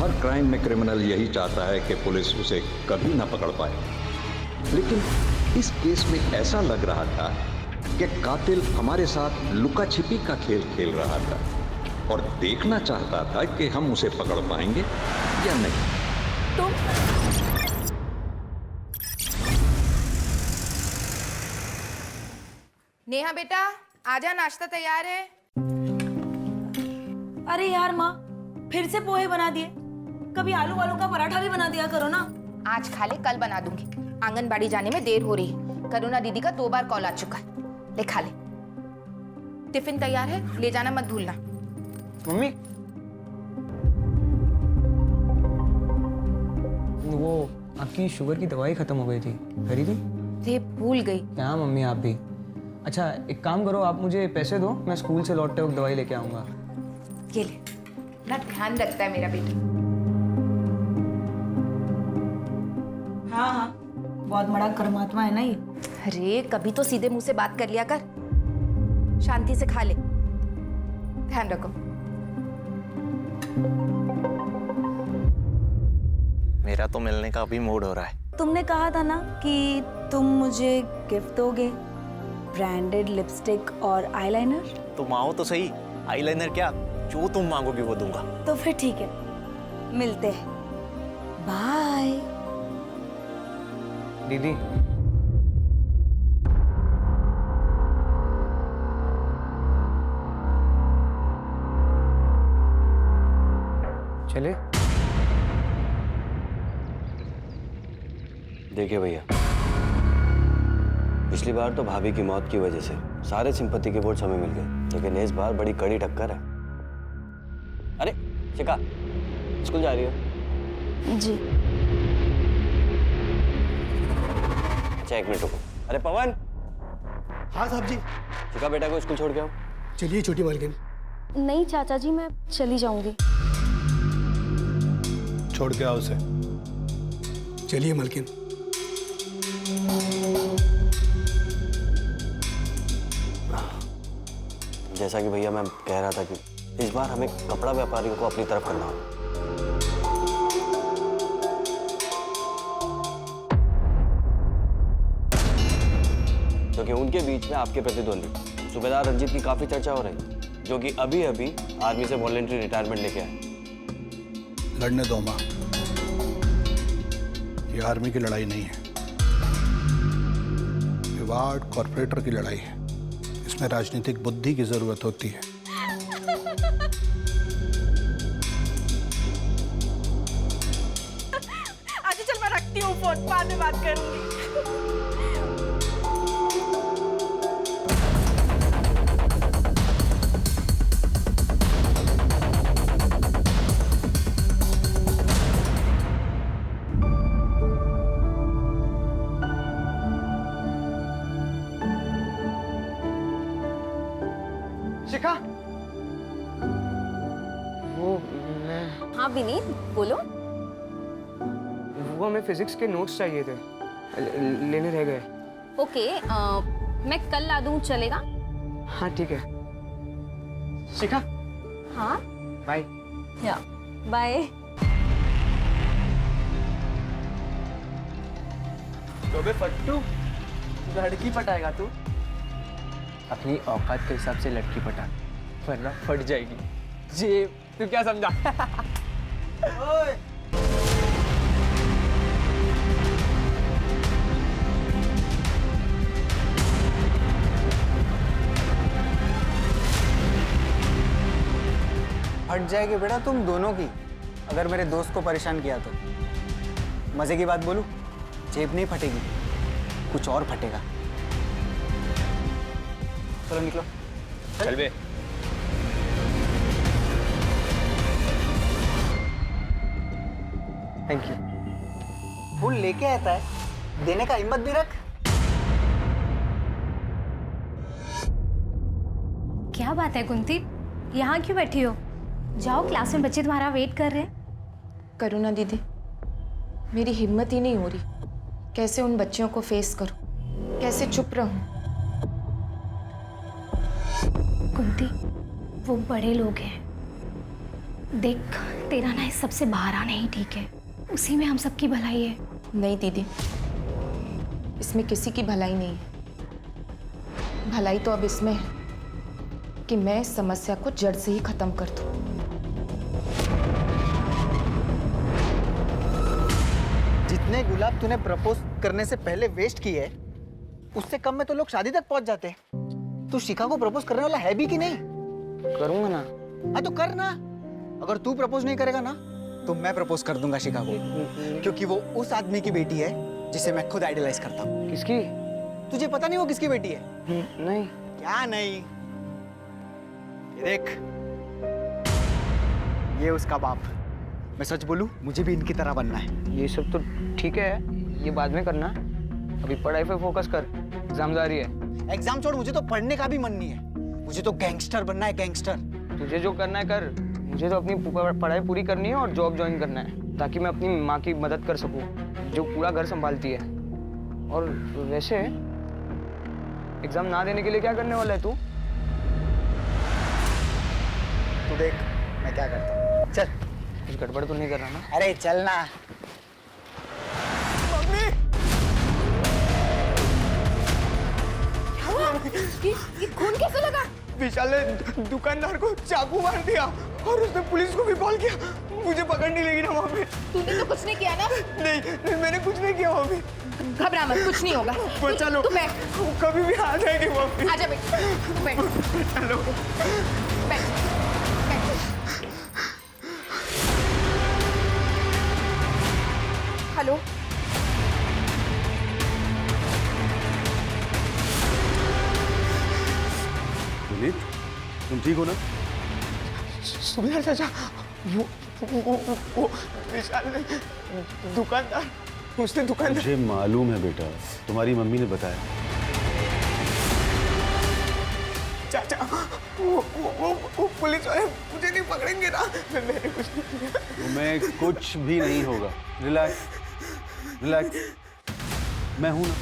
हर crime में criminal यही चाहता है कि पुलिस उसे कभी ना पकड़ पाए, लेकिन इस केस में ऐसा लग रहा था कि कातिल हमारे साथ लुका छिपी का खेल खेल रहा था और देखना चाहता था कि हम उसे पकड़ पाएंगे या नहीं। तुम नेहा बेटा आजा, नाश्ता तैयार है। अरे यार माँ, फिर से पोहे बना दिए। कभी आलू वालू का पराठा भी बना दिया करो ना। आज खा ले, कल बना दूंगी। आंगनबाड़ी जाने में देर हो रही है। करुणा दीदी का 2 बार कॉल आ चुका है। ले खा ले। टिफिन तैयार है, ले जाना मत भूलना। मम्मी, वो आपकी शुगर की दवाई खत्म हो गई थी, खरीदी? रे भूल गई। क्या मम्मी आप भी। अच्छा एक काम करो, आप मुझे पैसे दो, मैं स्कूल से लौटते वक्त दवाई लेके आऊँगा। ये ले, ना ध्यान रखता है मेरा बेटा। हाँ हाँ, बहुत बड़ा कर्मात्मा है ना ये। अरे कभी तो सीधे मुंह से बात कर लिया कर। शांति से खा ले, ध्यान रखो। मेरा तो मिलने का अभी मूड हो रहा है। तुमने कहा था ना कि तुम मुझे गिफ्ट दोगे, ब्रांडेड लिपस्टिक और आईलाइनर। तुम आओ तो सही, आईलाइनर क्या, जो तुम मांगोगी वो दूंगा। तो फिर ठीक है, मिलते हैं। बाय। दीदी चले। देखिए भैया, पिछली बार तो भाभी की मौत की वजह से सारे सिंपत्ति के वोट्स हमें मिल गए, लेकिन इस बार बड़ी कड़ी टक्कर है। अरे शिखा, स्कूल जा रही हो? जी। अच्छा 1 मिनट रुको। अरे पवन। हाँ साहब जी। शिखा बेटा को स्कूल छोड़ के आओ। चलिए छोटी मालकिन। नहीं चाचा जी, मैं चली जाऊंगी। छोड़ के आओ उसे। चलिए मालकिन। जैसा कि भैया मैं कह रहा था कि इस बार हमें कपड़ा व्यापारियों को अपनी तरफ करना होगा। क्योंकि उनके बीच में आपके प्रतिद्वंदी सूबेदार रंजीत की काफी चर्चा हो रही है, जो कि अभी अभी आर्मी से वॉलंटरी रिटायरमेंट लेके आए। लड़ने दो माँ, ये आर्मी की लड़ाई नहीं है, ये वार्ड कॉर्पोरेटर की लड़ाई है। इसमें राजनीतिक बुद्धि की जरूरत होती है। अच्छा चल, मैं रखती हूँ फोन, बाद में बात करूंगी। शिखा, वो मैं हाँ विनीत, बोलो। वो हमें फिजिक्स के नोट्स चाहिए थे, लेने रह गए। ओके, मैं कल ला दूँ, चलेगा? हाँ ठीक है। शिखा हाँ बाय। या बाय। तो बे फट्टू, लड़की पटाएगा तू? अपनी औकात के हिसाब से लड़की पटा, वरना फट जाएगी। जी तू क्या समझा? ओए फट जाएगी बेटा तुम दोनों की, अगर मेरे दोस्त को परेशान किया तो। मजे की बात बोलूं, जेब नहीं फटेगी, कुछ और फटेगा। चलो निकलो। चल बे। Thank you. फूल लेके आता है, देने का हिम्मत भी रख। क्या बात है कुंती, यहाँ क्यों बैठी हो? जाओ, क्लास में बच्चे तुम्हारा वेट कर रहे हैं। करुणा दीदी, मेरी हिम्मत ही नहीं हो रही। कैसे उन बच्चियों को फेस करूं, कैसे चुप रहूं? कुंती, वो बड़े लोग हैं, देख, तेरा ना इस सबसे बाहर आना ही ठीक है। उसी में हम सबकी भलाई है। नहीं दीदी, इसमें किसी की भलाई नहीं है। भलाई तो अब इसमें है कि मैं इस समस्या को जड़ से ही खत्म कर दूं। जितने गुलाब तूने प्रपोज करने से पहले वेस्ट किए, उससे कम में तो लोग शादी तक पहुंच जाते। तू शिखा को प्रपोज करने वाला है भी कि नहीं? करूंगा ना। हाँ तो कर ना। अगर तू प्रपोज नहीं करेगा ना तो मैं प्रपोज कर दूंगा शिखा को, क्योंकि वो उस आदमी की बेटी है जिसे मैं खुद आइडलाइज करता हूँ। किसकी? तुझे पता नहीं वो किसकी बेटी है? नहीं। क्या नहीं? ये देख, ये उसका बाप। मैं सच बोलूं, मुझे भी इनकी तरह बनना है। ये सब तो ठीक है, ये बाद में करना। अभी पढ़ाई पे फोकस कर, एग्जाम जा रही है। एग्जाम छोड़, मुझे तो पढ़ने का भी मन नहीं है। मुझे तो गैंगस्टर बनना है, गैंगस्टर। तुझे जो करना है कर, मुझे तो अपनी पढ़ाई पूरी करनी है और जॉब ज्वाइन करना है, ताकि मैं अपनी माँ की मदद कर सकूं, जो पूरा घर संभालती है। और वैसे एग्जाम ना देने के लिए क्या करने वाला है तू? तू देख मैं क्या करता हूँ। चल। कुछ गड़बड़ तो नहीं कर रहा ना? अरे चल ना। मम्मी! ये खून कैसे लगा? विशाल ने दुकानदार को चाकू मार दिया और उसने पुलिस को भी कॉल किया। मुझे पकड़ नहीं लेगी ना मम्मी? तूने तो कुछ नहीं किया ना? नहीं, मैंने कुछ नहीं किया मम्मी। घबरा मत, कुछ नहीं होगा। बचा लो। तू बैठ। कभी भी आ जाएगी मम्मी। आजा बेट, तू बैठ। चलो। बैठ, बैठ। हेलो, पुनीत, तुम ठीक हो ना? सुबह चाचा, वो विशाल ने दुकानदार, उसने दुकानदार। मुझे मालूम है बेटा, तुम्हारी मम्मी ने बताया। चाचा, वो पुलिस वाले मुझे नहीं पकड़ेंगे ना? मैंने कुछ नहीं किया। तुम्हें कुछ भी नहीं होगा। Relax, relax. मैं हूं ना।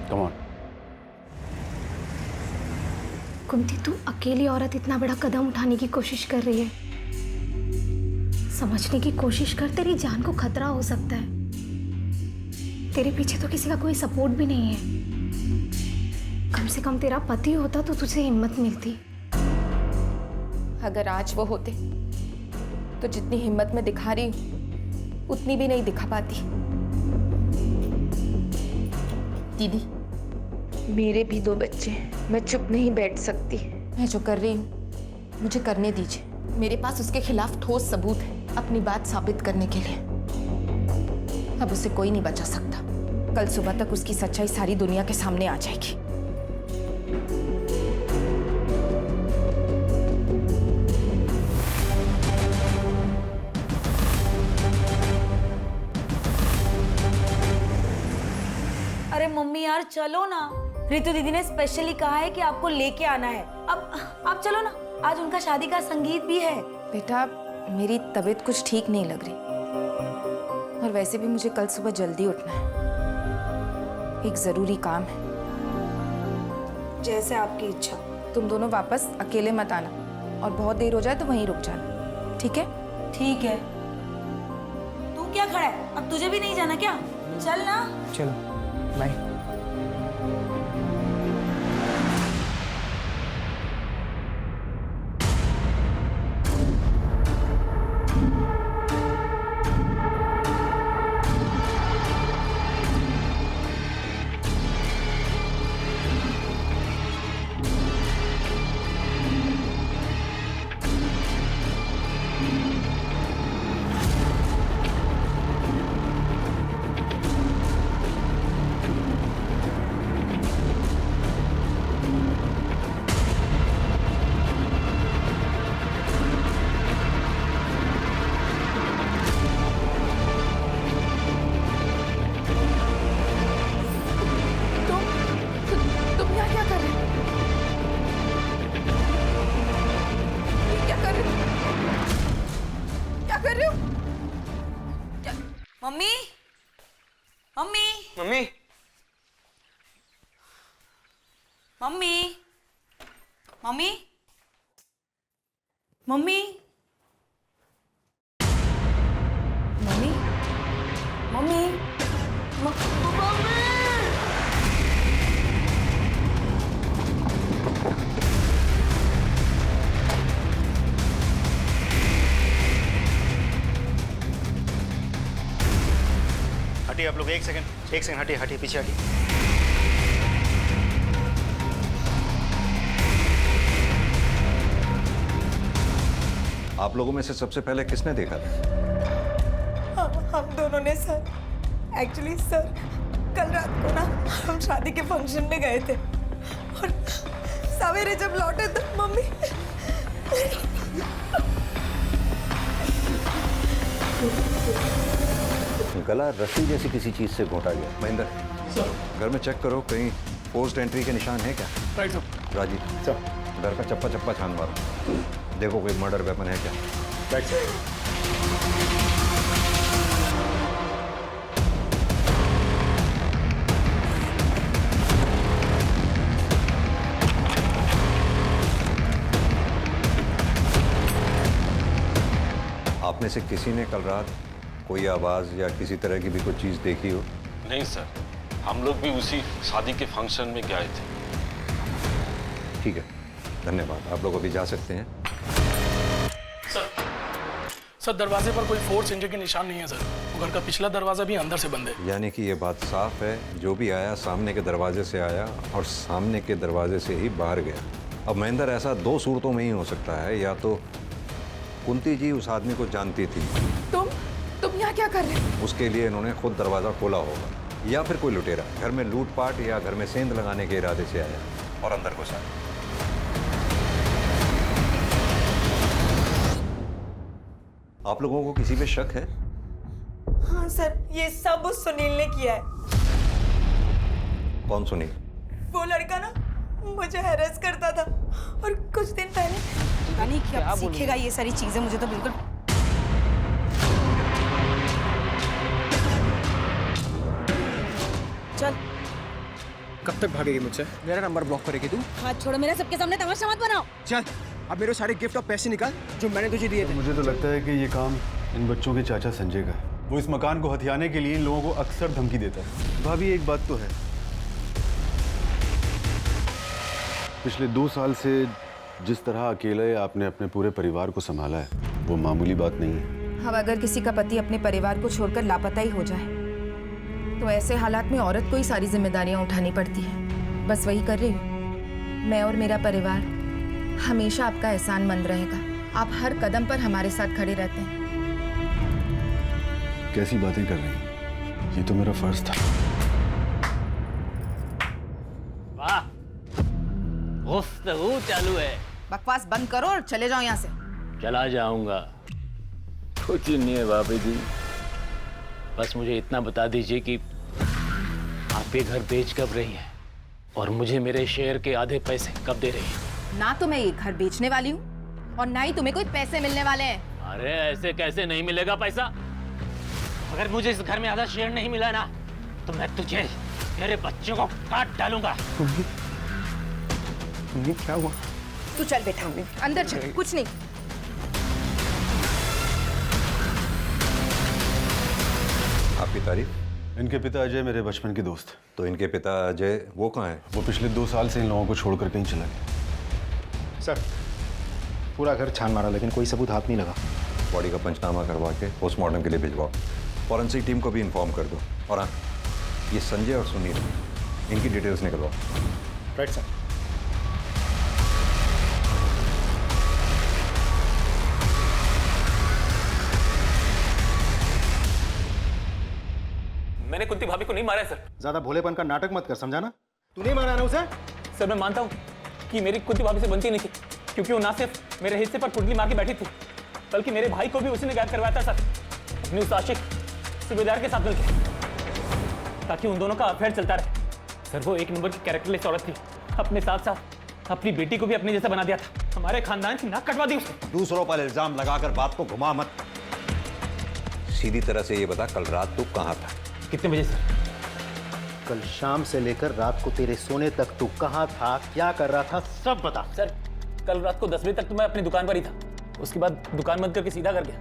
Come on. कुंती, तू अकेली औरत इतना बड़ा कदम उठाने की कोशिश कर रही है। समझने की कोशिश कर, तेरी जान को खतरा हो सकता है। तेरे पीछे तो किसी का कोई सपोर्ट भी नहीं है। कम से कम तेरा पति होता तो तुझे हिम्मत मिलती। अगर आज वो होते तो जितनी हिम्मत मैं दिखा रही हूं उतनी भी नहीं दिखा पाती। दीदी, मेरे भी 2 बच्चे हैं, मैं चुप नहीं बैठ सकती। मैं जो कर रही हूँ मुझे करने दीजिए। मेरे पास उसके खिलाफ ठोस सबूत है अपनी बात साबित करने के लिए। अब उसे कोई नहीं बचा सकता। कल सुबह तक उसकी सच्चाई सारी दुनिया के सामने आ जाएगी। अरे मम्मी यार चलो ना, रितु दीदी ने स्पेशली कहा है कि आपको लेके आना है। अब आप चलो ना, आज उनका शादी का संगीत भी है। बेटा, मेरी तबीयत कुछ ठीक नहीं लग रही और वैसे भी मुझे कल सुबह जल्दी उठना है। एक जरूरी काम है। जैसे आपकी इच्छा। तुम दोनों वापस अकेले मत आना और बहुत देर हो जाए तो वहीं रुक जाना, ठीक है? ठीक है। तू क्या खड़ा है? अब तुझे भी नहीं जाना क्या? चल ना। चलो, bye. Mummy, mummy, mummy, mummy, mummy, mummy, हटिए आप लोग, एक सेकंड हटिए हटिए, पीछे हटिए। आप लोगों में से सबसे पहले किसने देखा था? हम दोनों ने सर। एक्चुअली सर, कल रात को ना हम शादी के फंक्शन में गए थे और सवेरे जब लौटे तो मम्मी गला रस्सी जैसी किसी चीज से घोटा गया। महेंद्र घर में चेक करो, कहीं पोस्ट एंट्री के निशान है क्या? Right sir. राजीव घर का चप्पा चप्पा छान मारो, देखो कोई मर्डर वेपन है क्या। Right sir. आप में से किसी ने कल रात कोई आवाज या किसी तरह की भी कोई चीज देखी हो? नहीं सर, हम लोग भी उसी शादी के फंक्शन में गए थे। ठीक है, धन्यवाद। आप लोग अभी जा सकते हैं। सर दरवाजे पर कोई फोर्स इंजरी के निशान नहीं है सर। घर का पिछला दरवाजा भी अंदर से बंद है। यानी कि ये बात साफ है, जो भी आया सामने के दरवाजे से आया और सामने के दरवाजे से ही बाहर गया। अब महेंद्र ऐसा दो सूरतों में ही हो सकता है, या तो कुंती जी उस आदमी को जानती थी, तुम यहाँ क्या कर रहे हो? उसके लिए इन्होंने खुद दरवाजा खोला होगा, या फिर कोई लुटेरा घर में लूटपाट या घर में सेंध लगाने के इरादे से आया और अंदर घुसा। आप लोगों को किसी पे शक है? हाँ सर, ये सब उस सुनील ने किया है। कौन सुनील? वो लड़का ना मुझे हैरेस करता था और कुछ दिन पहले पता नहीं क्या सीखेगा ये सारी चीजें, मुझे तो बिल्कुल। चल। कब तक भागेगी मुझसे? मेरा नंबर ब्लॉक करेगी तू? हाथ छोड़ो मेरा, सबके सामने तमाशा मत बनाओ। चल अब मेरे सारे गिफ्ट और पैसे निकाल जो मैंने तुझे दिए थे। मुझे तो लगता है कि ये काम इन बच्चों के चाचा संजय का है। वो इस मकान को हथियाने के लिए इन लोगों को अक्सर धमकी देता है। भाभी एक बात तो है, पिछले 2 साल से जिस तरह अकेले आपने अपने पूरे परिवार को संभाला है, वो मामूली बात नहीं है। अब अगर किसी का पति अपने परिवार को छोड़कर लापता ही हो जाए तो ऐसे हालात में औरत को ही सारी जिम्मेदारियां उठानी पड़ती है। बस वही कर रही हूँ। मैं और मेरा परिवार हमेशा आपका एहसानमंद रहेगा। आप हर कदम पर हमारे साथ खड़े रहते हैं। कैसी बातें कर रही हैं? ये तो मेरा फर्ज था। वाह, गुफ्तगू चालू है। बकवास बंद करो और चले जाओ यहाँ से। चला जाऊंगा, कुछ नहीं है भाभी जी। बस मुझे इतना बता दीजिए कि आप ये घर बेच कब रही हैं और मुझे मेरे शेयर के आधे पैसे कब दे रही हैं? ना तो मैं ये घर बेचने वाली हूँ और ना ही तुम्हें कोई पैसे मिलने वाले हैं। अरे ऐसे कैसे नहीं मिलेगा पैसा? अगर मुझे इस घर में आधा शेयर नहीं मिला ना तो मैं तुझे, तेरे बच्चों को काट डालूंगा। क्या हुआ? तू चल बेटा, अंदर चल। कुछ नहीं। आपकी तारीफ? इनके पिता अजय मेरे बचपन के दोस्त। तो इनके पिता अजय वो कहाँ हैं? वो पिछले 2 साल से इन लोगों को छोड़कर कहीं चला गया। सर पूरा घर छान मारा लेकिन कोई सबूत हाथ नहीं लगा। बॉडी का पंचनामा करवा के पोस्टमार्टम के लिए भिजवाओ। फॉरेंसिक टीम को भी इन्फॉर्म कर दो। और हाँ, ये संजय और सुनील, इनकी डिटेल्स निकलवाओ। Right sir. मैंने कुंती भाभी को नहीं मारा है सर। ज्यादा भोलेपन का नाटक मत कर, समझा ना? तू नहीं मारा ना उसे? सर मैं मानता हूँ कि मेरी कुंती भाभी से बनती नहीं थी, क्योंकि वो ना सिर्फ मेरे हिस्से पर कुंडली मार के बैठी थी, बल्कि मेरे भाई को भी उसी ने गायब करवाया था सर, अपने उस आशिक सूबेदार के साथ मिलकर, ताकि उन दोनों का अफेयर चलता रहे। सर वो एक नंबर की कैरेक्टरलेस औरत थी, अपने साथ साथ अपनी बेटी को भी अपने जैसा बना दिया था। हमारे खानदान की नाक कटवा दी उसने। दूसरों पर इल्जाम लगाकर बात को घुमा मत। सीधी तरह से ये बता, कल रात तू कहाँ था? कितने बजे सर? कल शाम से लेकर रात को तेरे सोने तक तू कहाँ था, क्या कर रहा था, सब बता। सर कल रात को 10 बजे तक तो मैं अपनी दुकान पर ही था, उसके बाद दुकान बंद करके सीधा कर गया।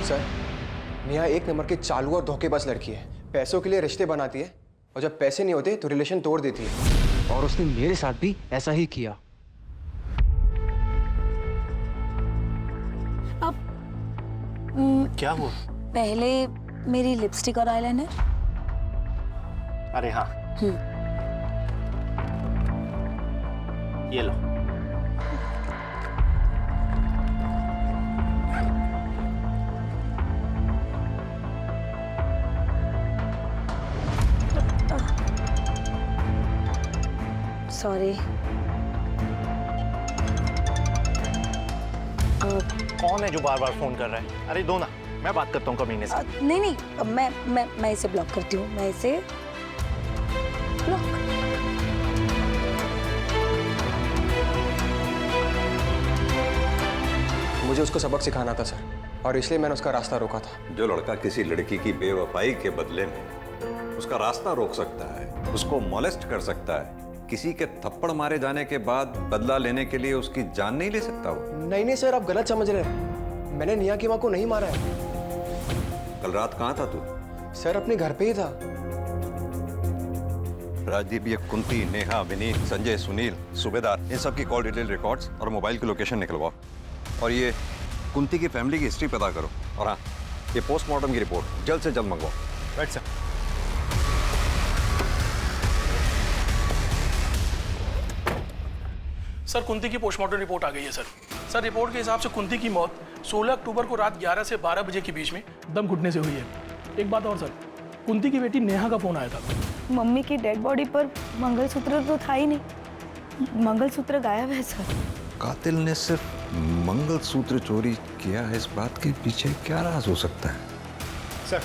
सर नेहा 1 नंबर की चालू और धोखेबाज लड़की है। पैसों के लिए रिश्ते बनाती है और जब पैसे नहीं होते तो रिलेशन तोड़ देती है। और उसने मेरे साथ भी ऐसा ही किया। क्या हुआ? पहले मेरी लिपस्टिक और आईलाइनर। अरे हाँ, ये लो। सॉरी। कौन है जो बार बार फोन कर रहा है? अरे दो ना, मैं बात करता हूँ कमीने से। नहीं नहीं, मैं इसे ब्लॉक करती हूँ। मैं इसे ब्लॉक। मुझे उसको सबक सिखाना था सर, और इसलिए मैंने उसका रास्ता रोका था। जो लड़का किसी लड़की की बेवफाई के बदले में उसका रास्ता रोक सकता है, उसको मॉलेस्ट कर सकता है, किसी के थप्पड़ मारे जाने के बाद बदला लेने के लिए उसकी जान नहीं ले सकता वो। नहीं सर, आप गलत समझ रहे हैं। मैंने नेहा की माँ को नहीं मारा है। कल रात कहाँ था तू? सर अपने घर पे ही था। राजदीप, ये कुंती, नेहा, विनीत, संजय, सुनील, सूबेदार, इन सब की कॉल डिटेल रिकॉर्ड्स और मोबाइल की लोकेशन निकलवाओ। और ये कुंती की फैमिली की हिस्ट्री पता करो। और हाँ, ये पोस्टमार्टम की रिपोर्ट जल्द से जल्द मंगवाओ। Right sir. सर कुंती की पोस्टमार्टम रिपोर्ट आ गई है सर। सर रिपोर्ट के हिसाब से कुंती की मौत 16 अक्टूबर को रात 11 से 12 बजे के बीच में दम घुटने से हुई है। एक बात और सर, कुंती की बेटी नेहा का फोन आया था। मम्मी की डेड बॉडी पर मंगलसूत्र तो था ही नहीं, मंगलसूत्र गायब है सर। कातिल ने सिर्फ मंगलसूत्र चोरी किया है, इस बात के पीछे क्या राज हो सकता है? सर,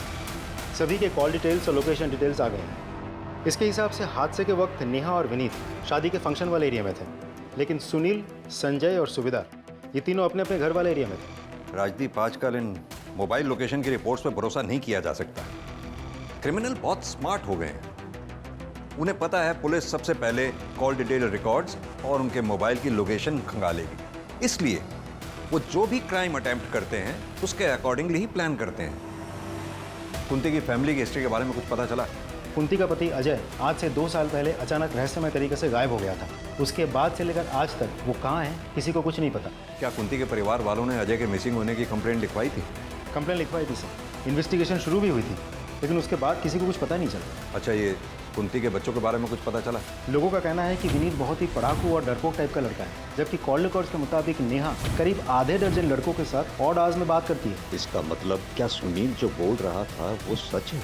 सभी के कॉल डिटेल्स और लोकेशन डिटेल्स आ गए हैं। इसके हिसाब से हादसे के वक्त नेहा और विनीत शादी के फंक्शन वाले एरिया में थे, लेकिन सुनील, संजय और सूबेदार ये तीनों अपने अपने घर वाले एरिया में थे। राजदीप, आजकल इन मोबाइल लोकेशन की रिपोर्ट्स पर भरोसा नहीं किया जा सकता। क्रिमिनल बहुत स्मार्ट हो गए हैं। उन्हें पता है पुलिस सबसे पहले कॉल डिटेल रिकॉर्ड्स और उनके मोबाइल की लोकेशन खंगालेगी, इसलिए वो जो भी क्राइम अटेम्प्ट करते हैं उसके अकॉर्डिंगली ही प्लान करते हैं। कुंती की फैमिली की हिस्ट्री के बारे में कुछ पता चला? कुंती का पति अजय आज से 2 साल पहले अचानक रहस्यमय तरीके से गायब हो गया था। उसके बाद से लेकर आज तक वो कहाँ है किसी को कुछ नहीं पता। क्या कुंती के परिवार वालों ने अजय के मिसिंग होने की कंप्लेंट लिखवाई थी? कंप्लेंट लिखवाई थी सर, इन्वेस्टिगेशन शुरू भी हुई थी, लेकिन उसके बाद किसी को कुछ पता नहीं चला। अच्छा, ये कुंती के बच्चों के बारे में कुछ पता चला? लोगों का कहना है कि विनीत बहुत ही पढ़ाकू और डरपोक टाइप का लड़का है, जबकि कॉल रिकॉर्ड्स के मुताबिक नेहा करीब आधे दर्जन लड़कों के साथ ऑड आवर्स में बात करती है। इसका मतलब क्या सुनील जो बोल रहा था वो सच है?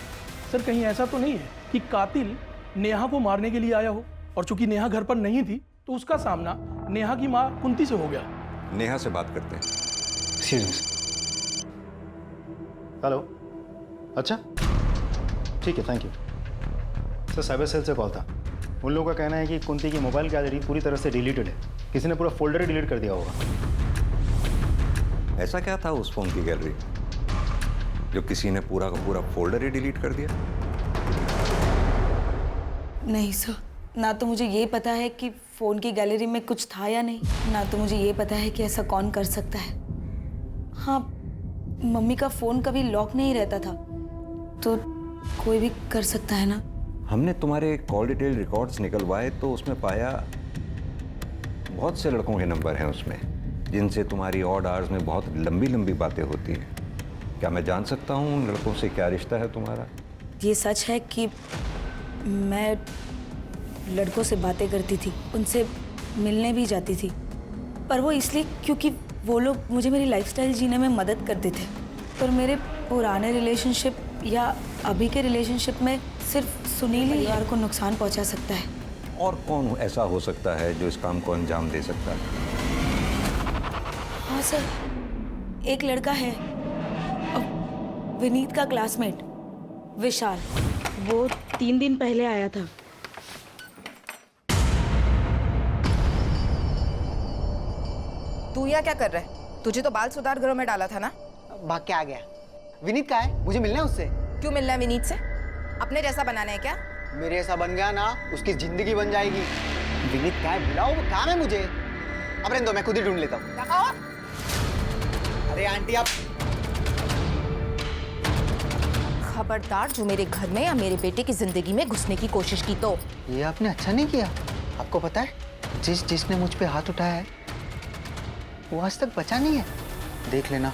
सर कहीं ऐसा तो नहीं है कि कातिल नेहा को मारने के लिए आया हो, और चूंकि नेहा घर पर नहीं थी तो उसका सामना नेहा की माँ कुंती से हो गया। नेहा से बात करते हैं। हेलो, अच्छा ठीक है, thank you sir. Cyber cell से कॉल था। उन लोगों का कहना है कि कुंती की मोबाइल गैलरी पूरी तरह से डिलीटेड है, किसी ने पूरा फोल्डर ही डिलीट कर दिया होगा। ऐसा क्या था उस फोन की गैलरी जो किसी ने पूरा का पूरा फोल्डर ही डिलीट कर दिया? नहीं सर, ना तो मुझे ये पता है कि फ़ोन की गैलरी में कुछ था या नहीं, ना तो मुझे ये पता है कि ऐसा कौन कर सकता है। हाँ, मम्मी का फ़ोन कभी लॉक नहीं रहता था, तो कोई भी कर सकता है ना। हमने तुम्हारे कॉल डिटेल रिकॉर्ड्स निकलवाए तो उसमें पाया बहुत से लड़कों के नंबर हैं उसमें, जिनसे तुम्हारी ऑड आवर्स में बहुत लंबी लंबी बातें होती हैं। क्या मैं जान सकता हूँ उन लड़कों से क्या रिश्ता है तुम्हारा? ये सच है कि मैं लड़कों से बातें करती थी, उनसे मिलने भी जाती थी, पर वो इसलिए क्योंकि वो लोग मुझे मेरी लाइफस्टाइल जीने में मदद करते थे। पर मेरे पुराने रिलेशनशिप या अभी के रिलेशनशिप में सिर्फ सुनील ही परिवार को नुकसान पहुंचा सकता है। और कौन ऐसा हो सकता है जो इस काम को अंजाम दे सकता है? हाँ सर, एक लड़का है, विनीत का क्लासमेट विशाल। वो 3 दिन पहले आया था। तू यहाँ क्या कर रहा है? तुझे तो बाल सुधार गृह में डाला था ना? भाग के आ गया। विनीत कहाँ है? मुझे मिलना है उससे। क्यों मिलना है विनीत से? अपने जैसा बनाना है क्या? मेरे ऐसा बन गया ना, उसकी जिंदगी बन जाएगी। विनीत कहाँ है? बुलाओ, वो काम है मुझे। अब रहने दो, मैं खुद ही ढूंढ लेता हूँ। अरे आंटी आप खबरदार जो मेरे घर में या मेरे बेटे की जिंदगी में घुसने की कोशिश की तो। ये आपने अच्छा नहीं किया। आपको पता है, जिसने मुझ पे हाथ उठाया है वो आज तक बचा नहीं है। देख लेना,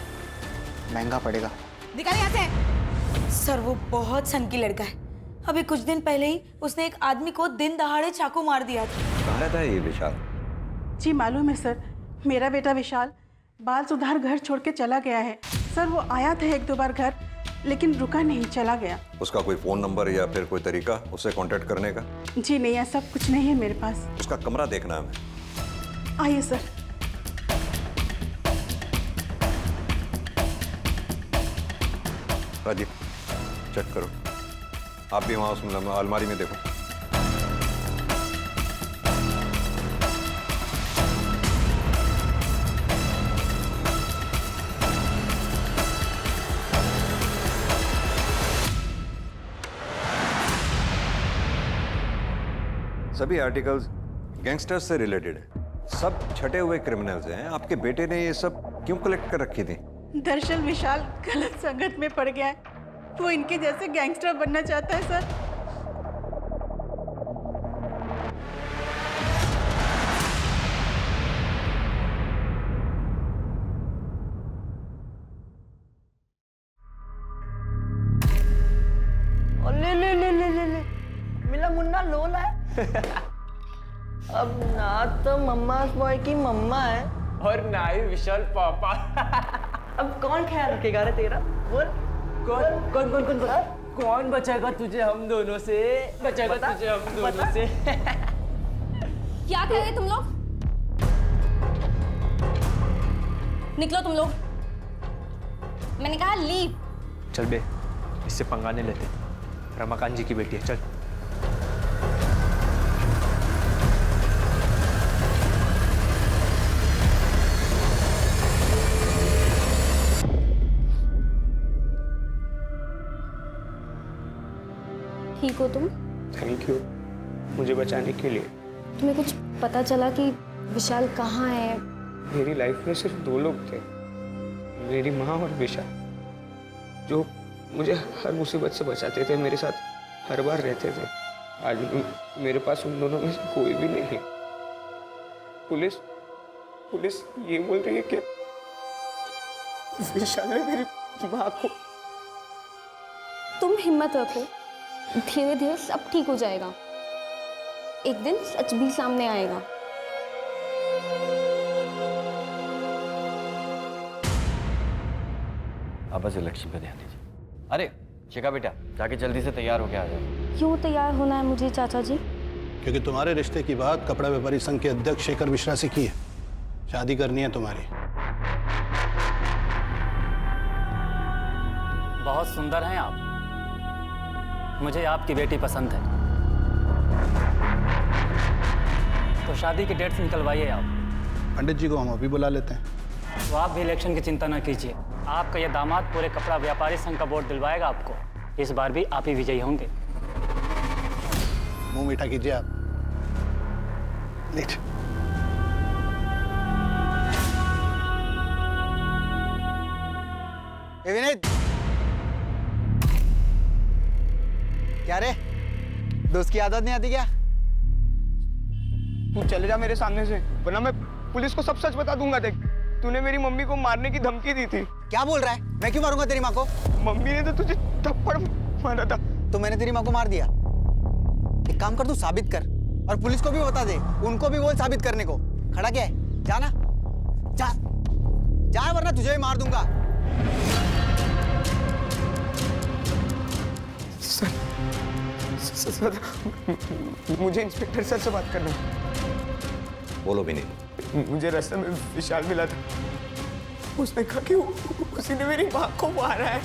महंगा पड़ेगा। निकाल यहाँ से। सर वो बहुत सनकी लड़का है। अभी कुछ दिन पहले ही उसने एक आदमी को दिन दहाड़े चाकू मार दिया था। कहाँ रहता है ये विशाल? जी मालूम है सर, मेरा बेटा विशाल बाल सुधार घर छोड़ के चला गया है। सर वो आया था 1-2 बार घर, लेकिन रुका नहीं, चला गया। उसका कोई फोन नंबर या फिर कोई तरीका उससे कांटेक्ट करने का? जी नहीं, ऐसा कुछ नहीं है मेरे पास। उसका कमरा देखना है हमें। आइए सर। राजीव चेक करो, आप भी वहां उस अलमारी में देखो। सभी आर्टिकल्स गैंगस्टर्स से रिलेटेड है, सब छटे हुए क्रिमिनल्स हैं। आपके बेटे ने ये सब क्यों कलेक्ट कर रखी थी? दरअसल विशाल गलत संगत में पड़ गया है, वो इनके जैसे गैंगस्टर बनना चाहता है सर। ले ले ले ले ले ले मेरा मुन्ना लोला है। अब ना तो मम्मा बॉय की मम्मा है और ना ही विशाल पापा। अब कौन ख्याल रखेगा रे तेरा? बोल कौन कौन कौन कौन कौन बचाएगा तुझे हम दोनों से? बचाएगा तुझे हम दोनों से। क्या कर रहे तुम लोग? निकलो तुम लोग, मैंने कहा लीव। चल बे, इससे पंगा नहीं लेते। रमाकांत जी की बेटी है, चल। ठीक हो तुम? थैंक यू मुझे बचाने के लिए। तुम्हें कुछ पता चला कि विशाल कहाँ है? मेरी लाइफ में सिर्फ 2 लोग थे, मेरी माँ और विशाल, जो मुझे हर मुसीबत से बचाते थे, मेरे साथ हर बार रहते थे। आज मेरे पास उन दोनों में से कोई भी नहीं है। पुलिस ये बोल रही है कि विशाल ने मेरी माँ को। तुम हिम्मत रखो, धीरे धीरे सब ठीक हो जाएगा। एक दिन सच भी सामने आएगा। आप बस इलेक्शन पे ध्यान दीजिए। अरे शिखा बेटा, जाके जल्दी से तैयार होके आ जाओ। क्यों तैयार होना है मुझे चाचा जी? क्योंकि तुम्हारे रिश्ते की बात कपड़ा व्यापारी संघ के अध्यक्ष शेखर मिश्रा से की है। शादी करनी है तुम्हारी। बहुत सुंदर हैं आप, मुझे आपकी बेटी पसंद है। तो शादी की डेट्स निकलवाइए आप। पंडित जी को हम अभी बुला लेते हैं। तो आप भी इलेक्शन की चिंता न कीजिए, आपका यह दामाद पूरे कपड़ा व्यापारी संघ का वोट दिलवाएगा आपको। इस बार भी आप ही विजयी होंगे। मुंह मीठा कीजिए आप। लेट। विनीत, क्या रे, दोस्त की आदत नहीं आती क्या? तू चले जा मेरे सामने से, वरना मैं पुलिस को सब सच बता दूंगा। देख, तूने मेरी मम्मी को मारने की धमकी दी थी। क्या बोल रहा है? मैं क्यों मारूंगा तेरी माँ को? मम्मी ने तो तुझे थप्पड़ मारा था। तो मैंने तेरी माँ को मार दिया? एक काम कर, तू साबित कर और पुलिस को भी बता दे, उनको भी बोल साबित करने को। खड़ा क्या है? जाना, जा जा, वरना तुझे भी मार दूंगा। सर, मुझे इंस्पेक्टर सर से बात करना है। बोलो विनीत। मुझे रास्ते में विशाल मिला था, उसने कहा कि उसी ने मेरी माँ को मारा है,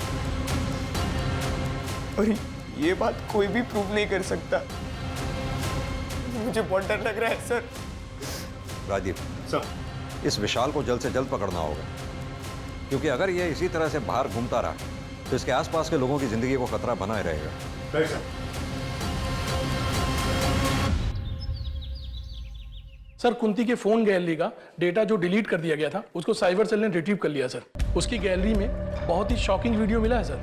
और ये बात कोई भी प्रूव नहीं कर सकता। मुझे बहुत डर लग रहा है सर। राजीव सर, इस विशाल को जल्द से जल्द पकड़ना होगा, क्योंकि अगर ये इसी तरह से बाहर घूमता रहा तो इसके आसपास के लोगों की जिंदगी को खतरा बना रहेगा। Right sir. सर, कुंती के फोन गैलरी का डेटा जो डिलीट कर दिया गया था, उसको साइबर सेल ने रिट्रीव कर लिया सर। उसकी गैलरी में बहुत ही शॉकिंग वीडियो मिला है सर।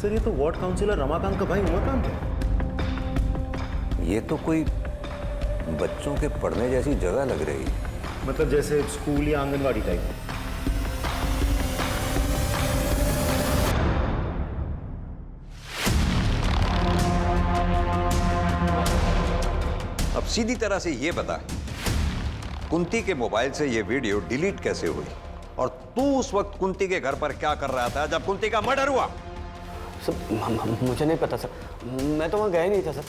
सर, ये तो वार्ड काउंसिलर रमाकांत का भाई उमाकांत है। ये तो कोई बच्चों के पढ़ने जैसी जगह लग रही है। मतलब जैसे स्कूल या आंगनवाड़ी टाइप। सीधी तरह से ये बता, कुंती के मोबाइल से ये वीडियो डिलीट कैसे हुई और तू उस वक्त कुंती के घर पर क्या कर रहा था जब कुंती का मर्डर हुआ? सर मुझे नहीं पता सर, मैं तो वहाँ गया ही नहीं था सर।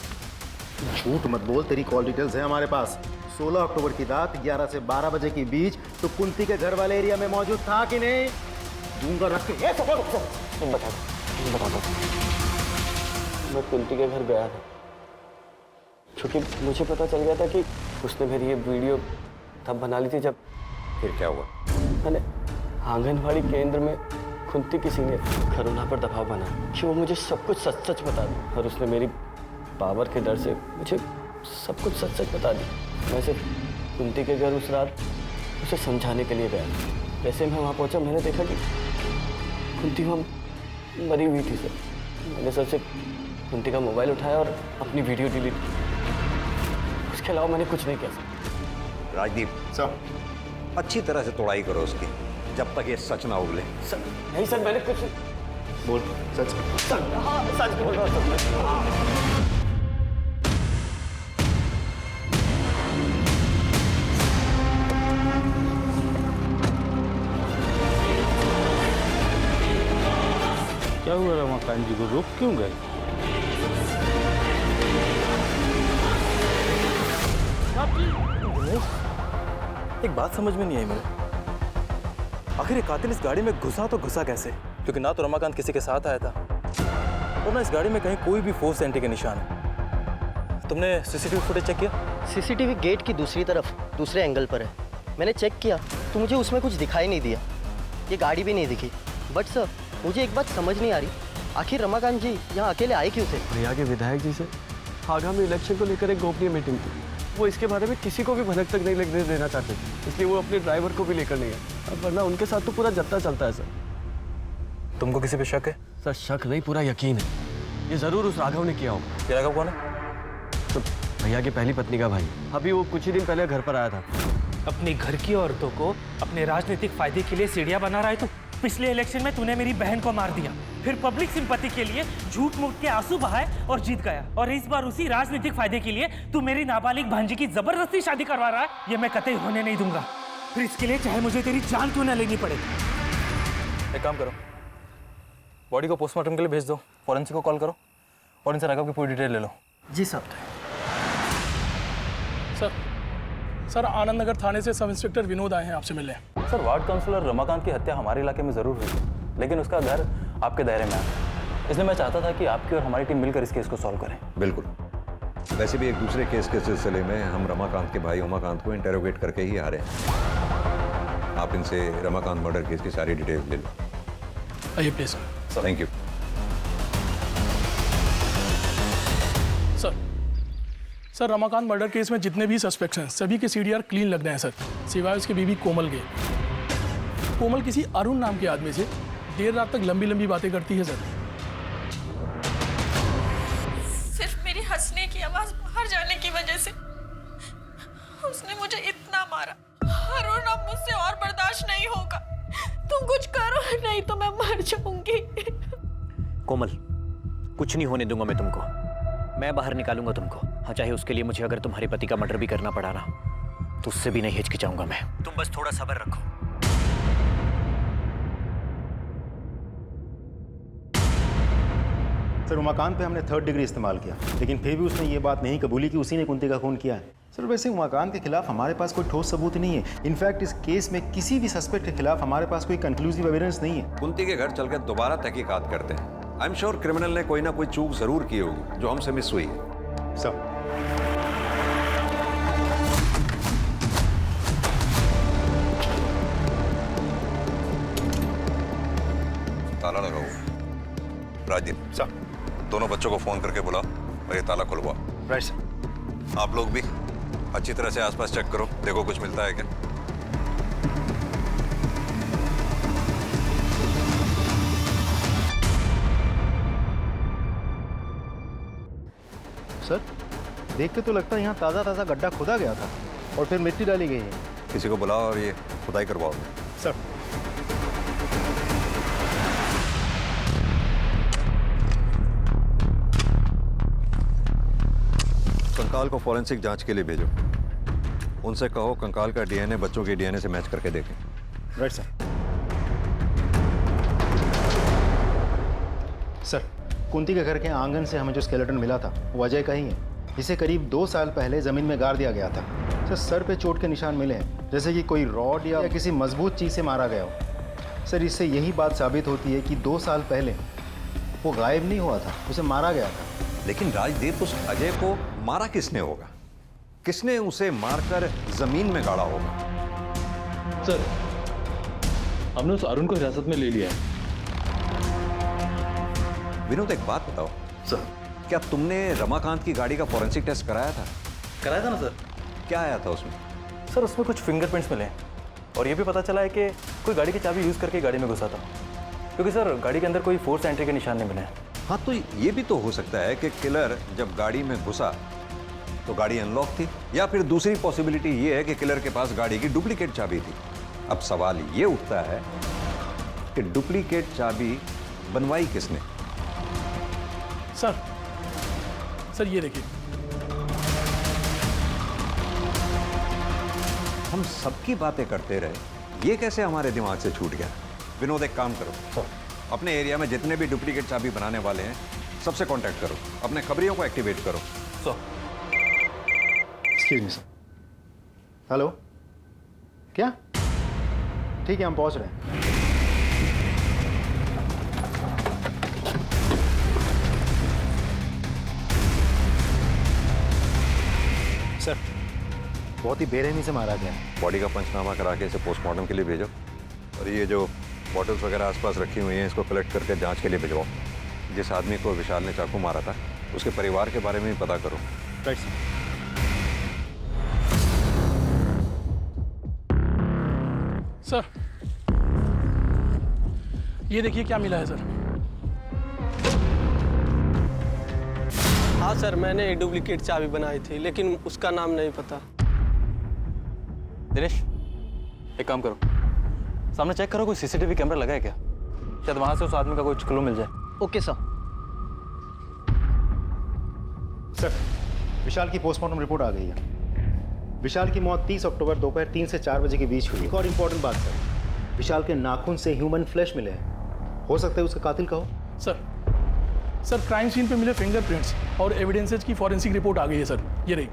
झूठ मत बोल, तेरी कॉल डिटेल्स है हमारे पास। 16 अक्टूबर की रात 11 से 12 बजे के बीच तो कुंती के घर वाले एरिया में मौजूद था कि नहीं? दूंगा रख के। बता दो। मैं कुंती के घर गया था क्योंकि मुझे पता चल गया था कि उसने मेरी ये वीडियो तब बना ली थी जब। फिर क्या हुआ? मैंने आंगनबाड़ी केंद्र में कुंती किसी ने करुणा पर दबाव बना कि वो मुझे सब कुछ सच सच बता दी, और उसने मेरी पावर के डर से मुझे सब कुछ सच सच बता दी। मैं सिर्फ कुंती के घर उस रात उसे समझाने के लिए गया। जैसे मैं वहाँ पहुँचा मैंने देखा कि कुंती वहाँ मरी हुई थी सर। मैंने सर से कुंती का मोबाइल उठाया और अपनी वीडियो डिलीट की। उसके अलावा मैंने कुछ नहीं किया सर। राजदीप सर, अच्छी तरह से तोड़ाई करो उसकी जब तक ये सच ना उगले। सर नहीं सर, मैंने कुछ बोल सच। सच बोल रहा हूँ। क्या हुआ रमाकांत जी को, रुक क्यों गए? एक बात समझ में नहीं आई मेरे, आखिर ये कातिल इस गाड़ी में घुसा तो घुसा कैसे? क्योंकि ना तो रमाकांत किसी के साथ आया था और ना इस गाड़ी में कहीं कोई भी फोर्स एंट्री के निशान है। तुमने सीसीटीवी फुटेज चेक किया? सीसीटीवी गेट की दूसरी तरफ दूसरे एंगल पर है। मैंने चेक किया तो मुझे उसमें कुछ दिखाई नहीं दिया, ये गाड़ी भी नहीं दिखी। बट सर मुझे एक बात समझ नहीं आ रही, आखिर रमाकांत जी यहाँ अकेले आए क्यों थे? भैया के विधायक जी से आगामी इलेक्शन को लेकर एक गोपनीय मीटिंग थी। वो इसके बारे में किसी को भी भनक तक नहीं लगने देना चाहते थे, इसलिए वो अपने ड्राइवर को भी लेकर नहीं आए। अब वरना उनके साथ तो पूरा जत्था चलता है सर। तुमको किसी पे शक है? सर शक नहीं, पूरा यकीन है। ये जरूर उस राघव ने किया होगा। ये राघव कौन है? तो भैया की पहली पत्नी का भाई, अभी वो कुछ ही दिन पहले घर पर आया था। अपने घर की औरतों को अपने राजनीतिक फायदे के लिए सीढ़ियां बना रहा है तू। पिछले इलेक्शन में तूने मेरी बहन को मार दिया, फिर पब्लिक सिंपैथी के लिए झूठ मूठ के आंसू बहाए और जीत गया, और इस बार उसी राजनीतिक फायदे के लिए तू मेरी नाबालिग भांजी की जबरदस्ती शादी करवा रहा है। ये मैं कतई होने नहीं दूंगा, फिर इसके लिए चाहे मुझे तेरी जान क्यों न लेनी पड़े। एक काम करो, बॉडी को पोस्टमार्टम के लिए भेज दो, फॉरेंसिक को कॉल करो और इनसे राघव की पूरी डिटेल ले लो। जी साहब। सर आनंद नगर थाने से सब इंस्पेक्टर विनोद आए हैं आपसे मिलने। सर वार्ड काउंसलर रमाकांत की हत्या हमारे इलाके में जरूर हुई, लेकिन उसका घर आपके दायरे में है, इसलिए मैं चाहता था कि आपकी और हमारी टीम मिलकर इस केस को सॉल्व करें। बिल्कुल, वैसे भी एक दूसरे केस के सिलसिले में हम रमाकांत के भाई उमाकांत को इंटेरोगेट करके ही आ रहे हैं। आप इनसे रमाकांत मर्डर केस की सारी डिटेल ले लो। आइए please. Thank you sir. Ramakant murder case में जितने भी सस्पेक्ट्स हैं सभी के सीडीआर क्लीन लग रहे हैं सर, सिवाय उसकी बीवी कोमल के। कोमल किसी अरुण नाम के आदमी से देर रात तक लंबी लंबी बातें करती है सर। सिर्फ मेरी हंसने की आवाज बाहर जाने की वजह से उसने मुझे इतना मारा। अरुण अब मुझसे और बर्दाश्त नहीं होगा, तुम कुछ करो नहीं तो मैं मर जाऊंगी। कोमल, कुछ नहीं होने दूंगा मैं तुमको, मैं बाहर निकालूंगा तुमको। हाँ, चाहे उसके लिए मुझे अगर तुम्हारे पति का मर्डर भी करना पड़ा ना, तो उससे भी नहीं हिचकिचाऊंगा मैं। तुम बस थोड़ा सब्र रखो। सर उमाकांत पे हमने 3rd डिग्री इस्तेमाल किया, लेकिन फिर भी उसने ये बात नहीं कबूली कि उसी ने कुंती का खून किया है। सर वैसे उमाकांत के खिलाफ हमारे पास कोई ठोस सबूत नहीं है। इनफैक्ट इस केस में किसी भी सस्पेक्ट के खिलाफ हमारे पास कोई कंक्लूसिव एविडेंस नहीं है। कुंती के घर चलकर दोबारा तहकीकात करते हैं। आई एम श्योर क्रिमिनल ने कोई ना कोई चूक जरूर की होगी जो हमसे मिस हुई है। सब ताला लगाओ। राजदीप सर, दोनों बच्चों को फोन करके बुलाओ और ये ताला खुलवाओ। Right sir. आप लोग भी अच्छी तरह से आसपास चेक करो, देखो कुछ मिलता है क्या। सर देख के तो लगता है यहाँ ताज़ा ताज़ा गड्ढा खोदा गया था और फिर मिट्टी डाली गई है। किसी को बुलाओ और ये खुदाई करवाओ। सर सुन, कंकाल को फॉरेंसिक जांच के लिए भेजो। उनसे कहो कंकाल का डीएनए बच्चों के डीएनए से मैच करके देखें। Right sir. सर, कुंती के घर के आंगन से हमें जो स्केलेटन मिला था वो अजय का ही है। इसे करीब 2 साल पहले जमीन में गाड़ दिया गया था। सर पे चोट के निशान मिले हैं, जैसे कि कोई रॉड या किसी मजबूत चीज से मारा गया हो। सर, इससे यही बात साबित होती है कि 2 साल पहले वो गायब नहीं हुआ था, उसे मारा गया था। लेकिन राजदीप, उस अजय को मारा किसने होगा? किसने उसे मारकर जमीन में गाड़ा होगा? सर, हमने उस अरुण को हिरासत में ले लिया है। विनोद, एक बात बताओ सर, क्या तुमने रमाकांत की गाड़ी का फॉरेंसिक टेस्ट कराया था? कराया था ना सर। क्या आया था उसमें? सर, उसमें कुछ फिंगरप्रिंट्स मिले हैं और ये भी पता चला है कि कोई गाड़ी की चाबी यूज़ करके गाड़ी में घुसा था, क्योंकि सर गाड़ी के अंदर कोई फोर्स एंट्री के निशान नहीं मिले हैं। हाँ, तो ये भी तो हो सकता है कि किलर जब गाड़ी में घुसा तो गाड़ी अनलॉक थी, या फिर दूसरी पॉसिबिलिटी ये है कि किलर के पास गाड़ी की डुप्लीकेट चाबी थी। अब सवाल ये उठता है कि डुप्लीकेट चाबी बनवाई किसने? सर ये देखिए। हम सबकी बातें करते रहे, ये कैसे हमारे दिमाग से छूट गया? विनोद, एक काम करो, अपने एरिया में जितने भी डुप्लीकेट चाबी बनाने वाले हैं सबसे कांटेक्ट करो, अपने खबरियों को एक्टिवेट करो। Excuse me sir. हेलो, क्या? ठीक है, हम पहुंच रहे हैं। सर, बहुत ही बेरहमी से मारा गया। बॉडी का पंचनामा करा के इसे पोस्टमार्टम के लिए भेजो, और ये जो बॉटल्स वगैरह आसपास रखी हुई हैं इसको कलेक्ट करके जांच के लिए भिजवाओ। जिस आदमी को विशाल ने चाकू मारा था उसके परिवार के बारे में भी पता करो। Right sir. सर, ये देखिए क्या मिला है सर। हाँ सर, मैंने एक डुप्लीकेट चाबी बनाई थी, लेकिन उसका नाम नहीं पता। दिनेश, एक काम करो, सामने चेक करो कोई सीसीटीवी कैमरा लगा है क्या? शायद वहां से उस आदमी का कोई क्लू मिल जाए। Okay sir. सर, विशाल की पोस्टमार्टम रिपोर्ट आ गई है। विशाल की मौत 30 अक्टूबर दोपहर 3 से 4 बजे के बीच हुई। एक और इम्पोर्टेंट बात सर, विशाल के नाखून से ह्यूमन फ्लैश मिले हैं। हो सकता है उसका कातिल का हो। सर, क्राइम सीन पे मिले फिंगरप्रिंट्स और एविडेंसेस की फॉरेंसिक रिपोर्ट आ गई है सर। ये रही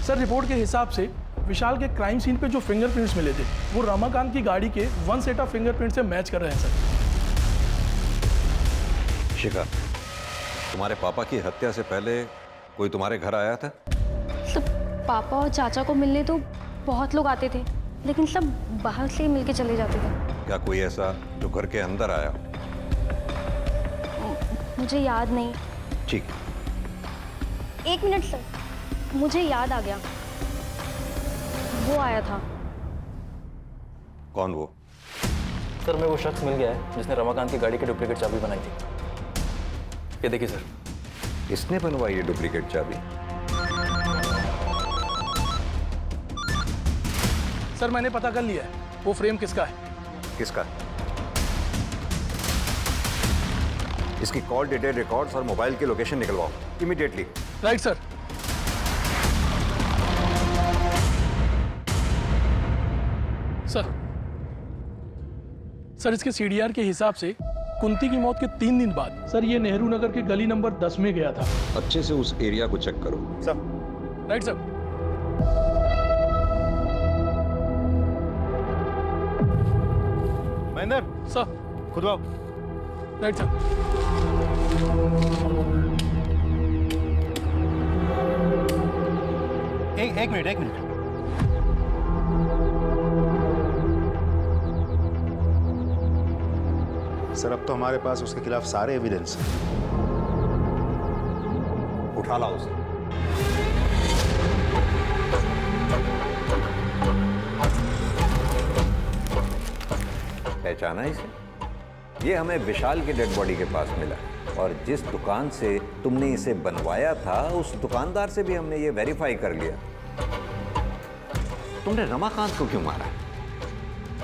सर। रिपोर्ट के हिसाब से विशाल के क्राइम सीन पे जो फिंगरप्रिंट्स मिले थे वो रमाकांत की गाड़ी के 1 सेट ऑफ फिंगरप्रिंट से मैच कर रहे हैं सर। शिखा, तुम्हारे पापा की हत्या से पहले कोई तुम्हारे घर आया था? सब पापा और चाचा को मिलने तो बहुत लोग आते थे, लेकिन सब बाहर से ही मिलके चले जाते थे। क्या कोई ऐसा जो घर के अंदर आया? मुझे याद नहीं। ठीक। 1 मिनट सर, मुझे याद आ गया, वो आया था। कौन वो? सर, मैं वो शख्स मिल गया है जिसने रमाकांत की गाड़ी की डुप्लीकेट चाबी बनाई थी। ये देखिए सर। इसने बनवाई है डुप्लीकेट चाबी? सर, मैंने पता कर लिया है वो फ्रेम किसका है। किसका? इसकी कॉल डिटेल रिकॉर्ड्स और मोबाइल की लोकेशन निकलवाओ इमीडिएटली। Right sir. सर, इसके सीडीआर के हिसाब से कुंती की मौत के 3 दिन बाद सर ये नेहरू नगर के गली नंबर 10 में गया था। अच्छे से उस एरिया को चेक करो। Sir. Right sir. Mahendra sir. खुद आओ। Right sir. एक मिनट। सर, अब तो हमारे पास उसके खिलाफ सारे एविडेंस हैं। उठा लाओ उसे। पहचाना इसे? ये हमें विशाल की डेड बॉडी के पास मिला, और जिस दुकान से तुमने इसे बनवाया था उस दुकानदार से भी हमने ये वेरीफाई कर लिया। तुमने रमाकांत को क्यों मारा?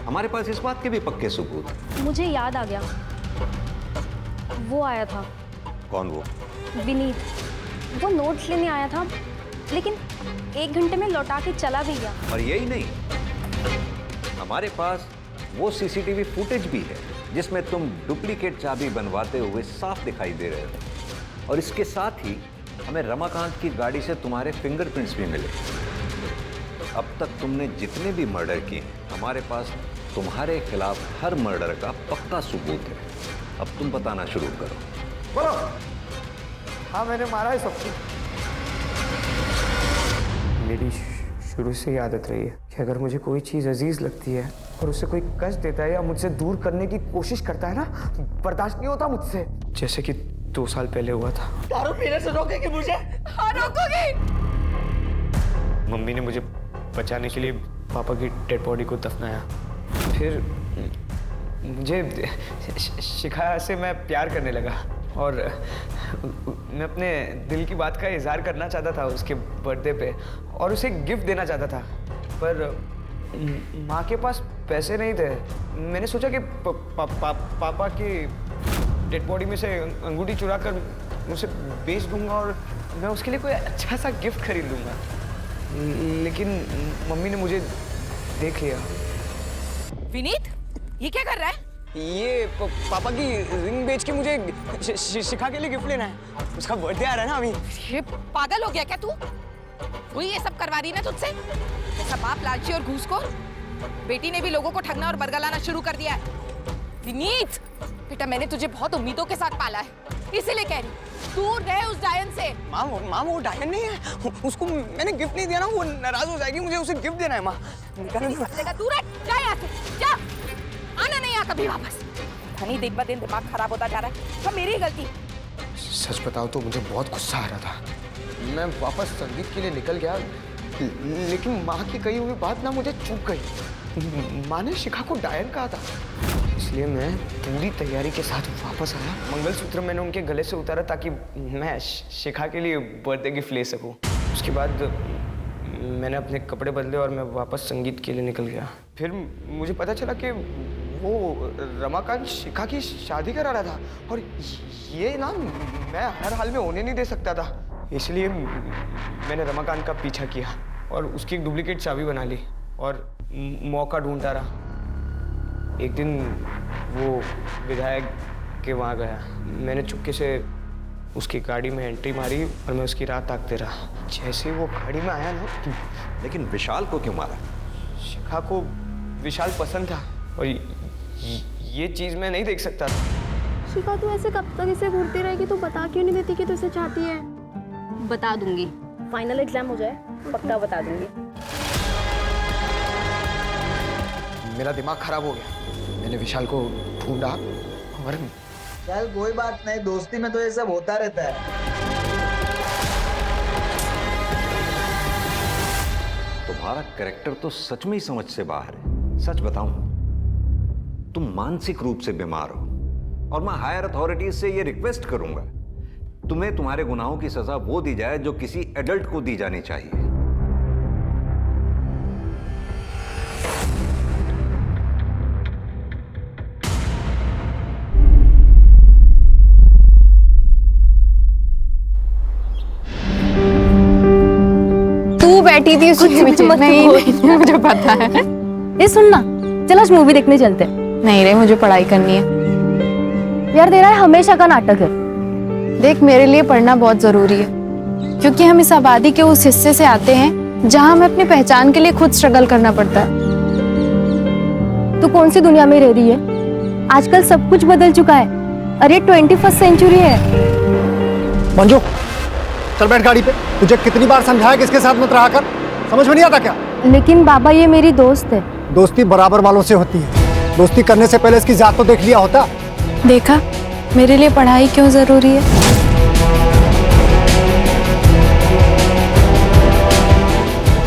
हमारे पास इस बात के भी पक्के सबूत। मुझे याद आ गया, वो आया था। कौन वो? विनीत। वो नोट्स लेने आया था, लेकिन 1 घंटे में लौटा के चला भी गया। और यही नहीं, हमारे पास वो सीसीटीवी फुटेज भी है जिसमें तुम डुप्लीकेट चाबी बनवाते हुए साफ दिखाई दे रहे हो। और इसके साथ ही हमें रमाकांत की गाड़ी से तुम्हारे फिंगरप्रिंट्स भी मिले। अब तक तुमने जितने भी मर्डर किए, हमारे पास तुम्हारे खिलाफ हर मर्डर का पक्का सबूत है। अब तुम बताना शुरू करो। बोलो। हाँ, मैंने मारा है सबको। मेरी शुरू से ही आदत रही है कि अगर मुझे कोई चीज़ अजीज लगती है और उसे कोई कष्ट देता है या मुझसे दूर करने की कोशिश करता है ना, बर्दाश्त नहीं होता मुझसे। जैसे कि 2 साल पहले हुआ था। दारू पीने से रोकेगी मुझे? हाँ, रोकोगी। मम्मी ने मुझे बचाने के लिए पापा की डेड बॉडी को दफनाया। फिर मुझे शिखा से मैं प्यार करने लगा और मैं अपने दिल की बात का इजहार करना चाहता था उसके बर्थडे पे और उसे गिफ्ट देना चाहता था, पर माँ के पास पैसे नहीं थे। मैंने सोचा कि पापा की डेड बॉडी में से अंगूठी चुरा कर उसे बेच दूंगा और मैं उसके लिए कोई अच्छा सा गिफ्ट खरीद लूँगा। लेकिन मम्मी ने मुझे देख लिया। विनीत, ये क्या कर रहा है? ये पापा की रिंग बेच के मुझे शिखा के लिए गिफ्ट लेना है। उसका बर्थडे आ रहा है ना अभी। ये पागल हो गया क्या तू? वही ये सब करवा रही ना तुझसे? ऐसा बाप लालची और घूसखोर। बेटी ने भी लोगों को ठगना और बरगलाना शुरू कर दिया है। विनीत, बेटा मैंने तुझे बहुत उम्मीदों के साथ पाला है, इसीलिए कह रही दूर रहे उस डायन से। माँ वो डायन नहीं है, उसको मैंने गिफ्ट नहीं दिया ना, वो नाराज हो जाएगी। मुझे उसे गिफ्ट देना है माँ। दूर है, जा यहाँ से, जा। आना नहीं यहाँ कभी वापस। नहीं, दिन ब दिन दिमाग खराब होता जा रहा है। सब मेरी गलती। सच बताओ तो मुझे बहुत गुस्सा आ रहा था। मैं वापस संगीत के लिए निकल गया, लेकिन माँ की कही हुई बात ना मुझे चुप गई। माँ ने शिखा को डायन कहा था, इसलिए मैं पूरी तैयारी के साथ वापस आया। मंगलसूत्र मैंने उनके गले से उतारा ताकि मैं शिखा के लिए बर्थडे गिफ्ट ले सकूं। उसके बाद मैंने अपने कपड़े बदले और मैं वापस संगीत के लिए निकल गया। फिर मुझे पता चला कि वो रमाकांत शिखा की शादी करा रहा था और ये ना मैं हर हाल में होने नहीं दे सकता था। इसलिए मैंने रमाकांत का पीछा किया और उसकी एक डुप्लीकेट चाबी बना ली और मौका ढूंढता रहा। एक दिन वो विधायक के वहाँ गया। मैंने चुपके से उसकी गाड़ी में एंट्री मारी और मैं उसकी राह ताकते रहा। जैसे वो गाड़ी में आया ना। लेकिन विशाल को क्यों मारा? शिखा को विशाल पसंद था और ये चीज़ मैं नहीं देख सकता था। शिखा, तू ऐसे कब तक इसे घूरती रहेगी? तू बता क्यों नहीं देती कि तू इसे चाहती है? बता दूंगी, फाइनल एग्जाम हो जाए पक्का बता दूंगी। मेरा दिमाग खराब हो गया। मैंने विशाल को ढूंढा और चल कोई बात नहीं, दोस्ती में तो ये सब होता रहता है। तुम्हारा कैरेक्टर तो सच में ही समझ से बाहर है। सच बताऊं, तुम मानसिक रूप से बीमार हो और मैं हायर अथॉरिटीज से ये रिक्वेस्ट करूंगा, तुम्हें तुम्हारे गुनाहों की सजा वो दी जाए जो किसी एडल्ट को दी जानी चाहिए। बैठी थी उसके पीछे। नहीं, मुझे पता है। ये सुनना, चल आज मूवी देखने चलते हैं। नहीं रे, मुझे पढ़ाई करनी है। यार तेरा हमेशा का नाटक है। देख, मेरे लिए पढ़ना बहुत जरूरी है क्योंकि हम इस आबादी के उस हिस्से से आते हैं जहां हमें अपनी पहचान के लिए खुद स्ट्रगल करना पड़ता है। तू कौन सी दुनिया में रह रही है? आजकल सब कुछ बदल चुका है। अरे 21st सेंचुरी है। मंजू, चल बैठ गाड़ी पे। तुझे कितनी बार समझाया कि इसके साथ मत रहा कर, समझ में नहीं आता क्या? लेकिन बाबा, ये मेरी दोस्त है। दोस्ती बराबर वालों से होती है। दोस्ती करने से पहले इसकी जात तो देख लिया होता। देखा मेरे लिए पढ़ाई क्यों जरूरी है।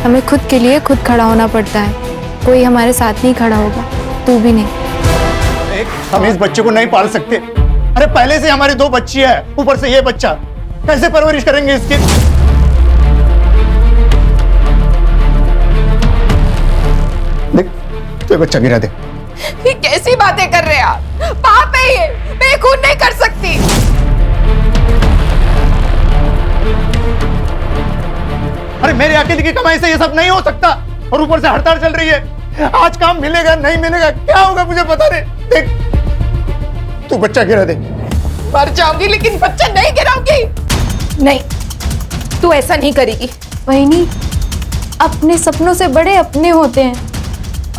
हमें खुद के लिए खुद खड़ा होना पड़ता है। कोई हमारे साथ नहीं खड़ा होगा, तू भी नहीं। हम इस बच्चे को नहीं पाल सकते। अरे पहले से हमारी 2 बच्ची है, ऊपर से ये बच्चा, कैसे परवरिश करेंगे इसकी? देख, तो ये बच्चा गिरा दे। ये कैसी बातें कर रहे हैं आप? पाप है ये, मैं खून नहीं कर सकती। अरे मेरे अकेले की कमाई से ये सब नहीं हो सकता, और ऊपर से हड़ताल चल रही है। आज काम मिलेगा नहीं मिलेगा क्या होगा मुझे पता नहीं। देख तू बच्चा गिरा दे। मर जाऊंगी लेकिन बच्चा नहीं गिराऊंगी। नहीं, तू ऐसा नहीं करेगी। वहीनी, अपने सपनों से बड़े अपने होते हैं,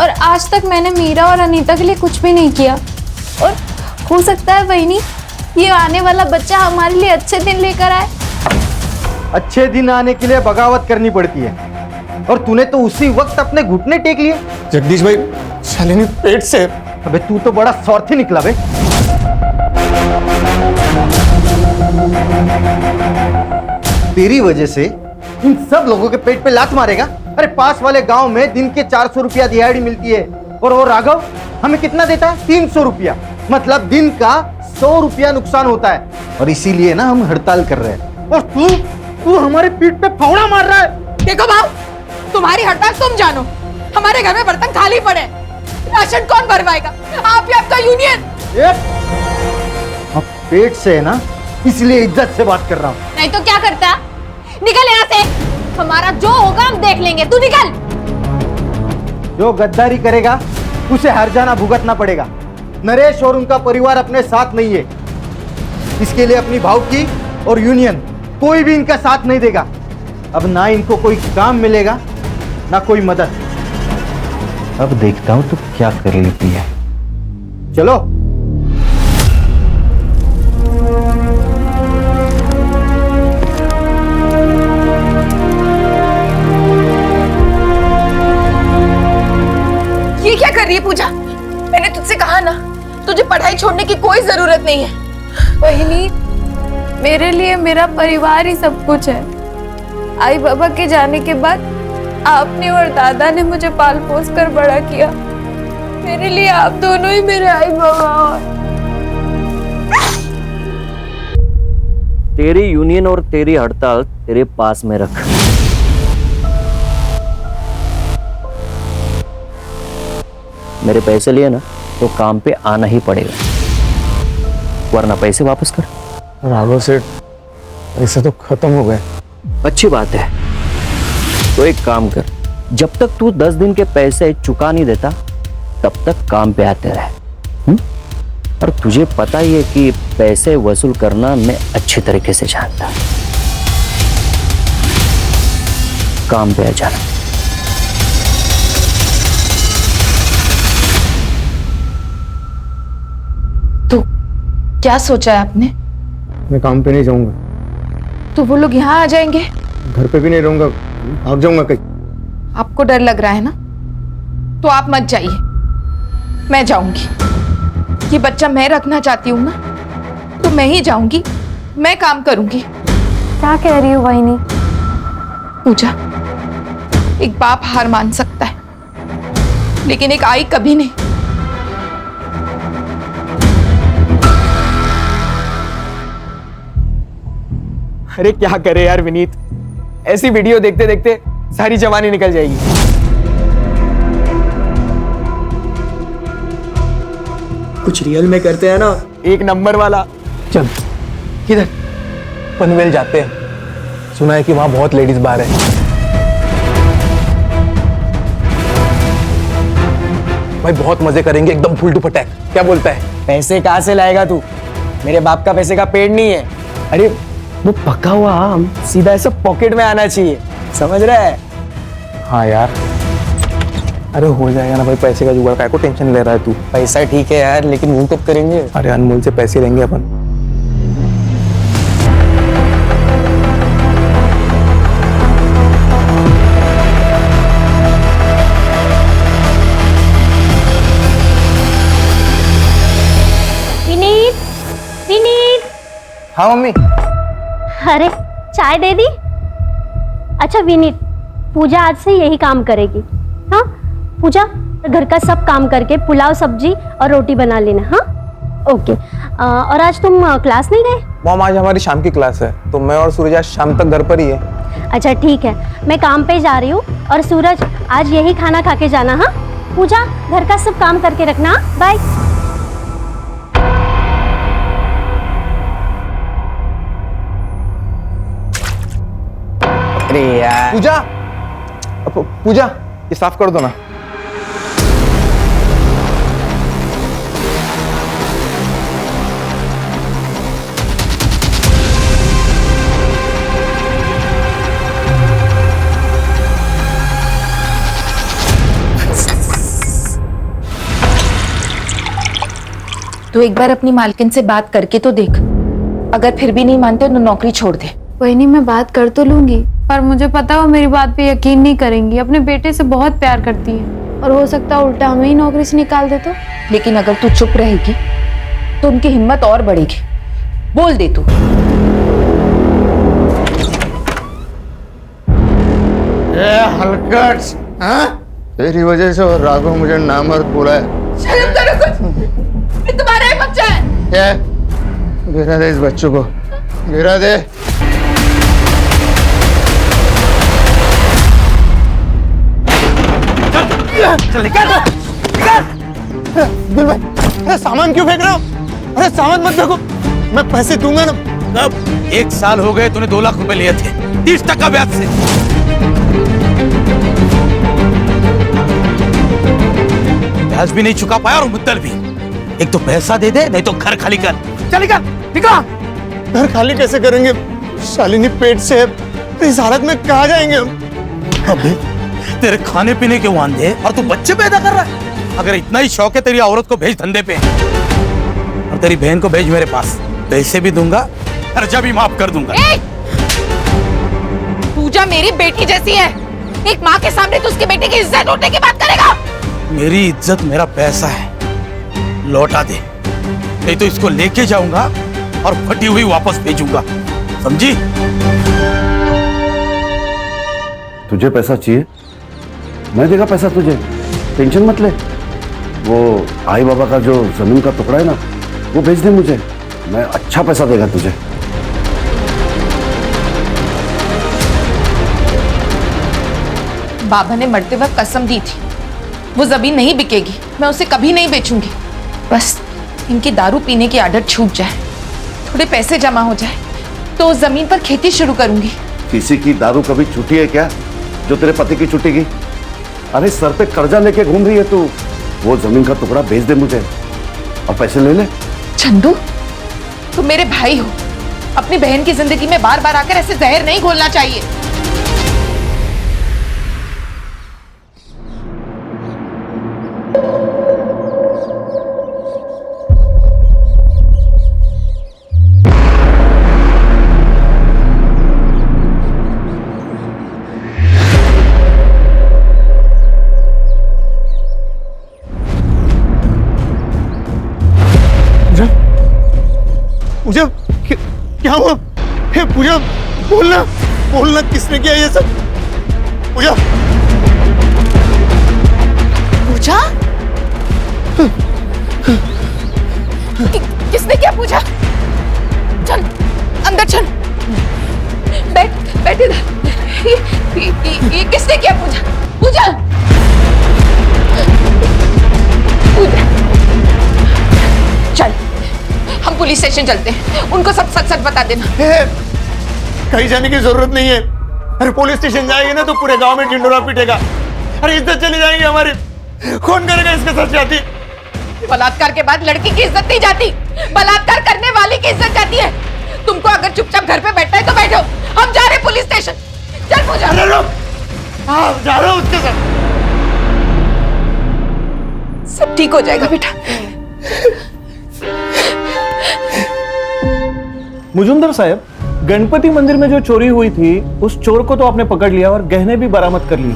और आज तक मैंने मीरा और अनीता के लिए कुछ भी नहीं किया। और हो सकता है वहीनी, ये आने वाला बच्चा हमारे लिए अच्छे दिन लेकर आए। अच्छे दिन आने के लिए बगावत करनी पड़ती है, और तूने तो उसी वक्त अपने घुटने टेक लिए। जगदीश भाई, शालिनी पेट से। अबे तू तो बड़ा स्वार्थी निकला बे। तेरी वजह से इन सब लोगों के पेट पे लात मारेगा। अरे पास वाले गांव में दिन के 400 रुपया दिहाड़ी मिलती है, और वो राघव हमें कितना देता है? 300 रुपया। मतलब दिन का 100 रुपया नुकसान होता है, और इसीलिए ना हम हड़ताल कर रहे हैं। और तू हमारे पीठ पे फावड़ा मार रहा है। देखो भाव, तुम्हारी हड़ताल तुम जानो, हमारे घर में बर्तन खाली पड़े, राशन कौन भरवाएगा? आप या आपका यूनियन। अब पेट से है ना, इसलिए इज्जत से बात कर रहा हूँ। नहीं तो क्या करता? निकल यहाँ से, हमारा जो होगा हम देख लेंगे। तू निकल। जो गद्दारी करेगा उसे हर जाना भुगतना पड़ेगा। नरेश और उनका परिवार अपने साथ नहीं है, इसके लिए अपनी भाव की और यूनियन कोई भी इनका साथ नहीं देगा। अब ना इनको कोई काम मिलेगा ना कोई मदद। अब देखता हूं तो क्या कर लेती है। चलो। ये क्या कर रही है पूजा? मैंने तुझसे कहा ना, तुझे पढ़ाई छोड़ने की कोई जरूरत नहीं है। वहीनी, मेरे लिए मेरा परिवार ही सब कुछ है। आई बाबा के जाने के बाद आपने और दादा ने मुझे पाल पोस कर बड़ा किया। मेरे लिए आप दोनों ही मेरे आई बाबा और तेरी यूनियन और तेरी हड़ताल तेरे पास में रख। मेरे पैसे लिए ना तो काम पे आना ही पड़ेगा, वरना पैसे वापस कर। राघव सेठ, पैसे तो खत्म हो गए। अच्छी बात है, तो एक काम कर, जब तक तू 10 दिन के पैसे चुका नहीं देता तब तक काम पे आते रहे। और तुझे पता ही है कि पैसे वसूल करना मैं अच्छी तरीके से जानता। काम पे आ जाना। तो क्या सोचा है आपने? मैं काम पे नहीं जाऊंगा। तो वो लोग यहाँ आ जाएंगे? घर पे भी नहीं रहूंगा, भाग जाऊंगा कहीं। आपको डर लग रहा है ना, तो आप मत जाइए, मैं जाऊंगी। ये बच्चा मैं रखना चाहती हूँ ना, तो मैं ही जाऊंगी, मैं काम करूंगी। क्या कह रही हो वहीनी? पूजा, एक बाप हार मान सकता है, लेकिन एक आई कभी नहीं। अरे क्या करे यार विनीत, ऐसी वीडियो देखते देखते सारी जवानी निकल जाएगी। कुछ रियल में करते हैं ना, एक नंबर वाला। चल किधर? पनवेल जाते हैं, सुना है कि वहां बहुत लेडीज बार है। भाई बहुत मजे करेंगे, एकदम फुल टू पटैक। क्या बोलता है? पैसे कहाँ से लाएगा तू? मेरे बाप का पैसे का पेड़ नहीं है। अरे वो पका हुआ आम सीधा ऐसा पॉकेट में आना चाहिए, समझ रहा है? हाँ यार, अरे हो जाएगा ना भाई, पैसे का जुगाड़। काय को टेंशन ले रहा है तू? पैसा ठीक है यार, लेकिन वो कब करेंगे? अरे अनमोल से पैसे लेंगे अपन। विनीत, विनीत। हाँ मम्मी। अरे चाय दे दी? अच्छा विनीत, पूजा आज से यही काम करेगी। हाँ पूजा, घर का सब काम करके पुलाव सब्जी और रोटी बना लेना। हाँ ओके। और आज तुम क्लास नहीं गए? मॉम आज हमारी शाम की क्लास है, तो मैं और सूरज आज शाम तक घर पर ही है। अच्छा ठीक है, मैं काम पे जा रही हूँ, और सूरज आज यही खाना खा के जाना। हाँ पूजा, घर का सब काम करके रखना। बाय। अरे यार पूजा, पूजा ये साफ कर दो ना। तू एक बार अपनी मालकिन से बात करके तो देख, अगर फिर भी नहीं मानते तो नौकरी छोड़ दे। वही नहीं, मैं बात कर तो लूंगी, पर मुझे पता है वो मेरी बात पे यकीन नहीं करेंगी। अपने बेटे से बहुत प्यार करती है और हो सकता है उल्टा हमें ही नौकरी से निकाल दे तो। लेकिन अगर तू चुप रहेगी तो उनकी हिम्मत और बढ़ेगी। बोल दे तू। हलकट, हाँ? तेरी वजह से और राघव मुझे नामर्द बोला है। शर्म करो कुछ, ये तुम्हारा ही बच्चा है। क्या? गिरा दे इस बच्चों को, गिरा दे। चल निकाल, दिल भाई, अरे सामान क्यों फेंक रहे हो? अरे सामान मत फेंको, मैं पैसे दूंगा ना। कब? 1 साल हो गए तूने 2 लाख रुपए लिए थे 30% ब्याज से। ब्याज भी नहीं चुका पाया और मुद्दल भी। एक तो पैसा दे दे, नहीं तो घर खाली कर। चल निकल, निकल। घर खाली कैसे करेंगे? शालिनी पेट से है, इस हालत में कहाँ जाएंगे हम? अबे तेरे खाने पीने के वांदे और तू बच्चे पैदा कर रहा है। अगर इतना ही शौक है तेरी औरत को भेज धंधे पे, और तेरी बहन को भेज मेरे पास। पैसे भी दूंगा, खर्चा भी माफ कर दूंगा। पूजा मेरी बेटी जैसी है, एक माँ के सामने तो उसके बेटे की इज्जत उठने की बात करेगा। मेरी इज्जत मेरा पैसा है, लौटा दे, नहीं तो इसको लेके जाऊंगा और फटी हुई वापस भेजूंगा, समझी? तुझे पैसा चाहिए, मैं देगा पैसा तुझे, टेंशन मत ले। वो आई बाबा का जो जमीन का टुकड़ा है ना, वो भेज दे मुझे, मैं अच्छा पैसा देगा तुझे। बाबा ने मरते वक्त कसम दी थी, वो जमीन नहीं बिकेगी, मैं उसे कभी नहीं बेचूंगी। बस इनकी दारू पीने की आदत छूट जाए, थोड़े पैसे जमा हो जाए तो उस जमीन पर खेती शुरू करूंगी। किसी की दारू कभी छूटी है क्या जो तेरे पति की छूटेगी? अरे सर पे कर्जा लेके घूम रही है तू, वो जमीन का टुकड़ा भेज दे मुझे और पैसे ले ले। चंदू, तुम मेरे भाई हो, अपनी बहन की जिंदगी में बार बार आकर ऐसे जहर नहीं घोलना चाहिए। पूजा, क्या हुआ? हे पूजा, बोलना, बोलना, किसने किया ये सब? पूजा, पूजा? किसने किया पूजा? चल अंदर चल, बैठ इधर। ये किसने किया पूजा? पूजा, पूजा, चल हम पुलिस स्टेशन चलते हैं, उनको सब सच सच बता देना। कहीं जाने की जरूरत नहीं है। अरे पुलिस स्टेशन जाएंगे ना तो पूरे गांव में ढिंडोरा पीटेगा। अरे इज्जत चली जाएगी हमारी। कौन करेगा इसके सच जाती? बलात्कार के बाद लड़की की इज्जत नहीं जाती, बलात्कार करने वाले की इज्जत जाती है। तुमको अगर चुपचाप घर पे बैठना है तो बैठो, हम जा रहे पुलिस स्टेशन। चल पूजा। अरे रुक, हाँ जा रहा हूँ उसके साथ। सब ठीक हो जाएगा बेटा। मुजुमदार साहब, गणपति मंदिर में जो चोरी हुई थी उस चोर को तो आपने पकड़ लिया और गहने भी बरामद कर लिए,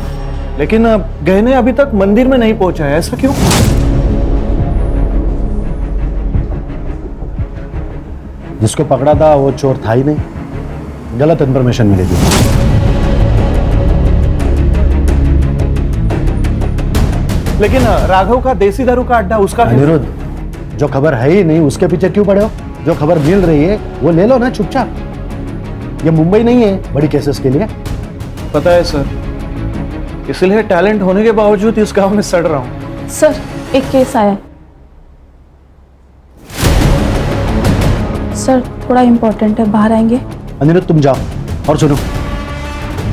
लेकिन गहने अभी तक मंदिर में नहीं पहुंचा है, ऐसा क्यों? जिसको पकड़ा था वो चोर था ही नहीं, गलत इंफॉर्मेशन मिली थी। लेकिन राघव का देसी दारू का अड्डा उसका अनिरुद्ध, जो खबर है ही नहीं उसके पीछे क्यों पड़े हो? जो खबर मिल रही है वो ले लो ना चुपचाप। ये मुंबई नहीं है बड़ी केसेस के लिए। पता है सर, इसलिए टैलेंट होने के बावजूद इस गांव में सड़ रहा हूं। सर एक केस आया है सर, थोड़ा इम्पोर्टेंट है, बाहर आएंगे? अनिरुद्ध तुम जाओ। और सुनो,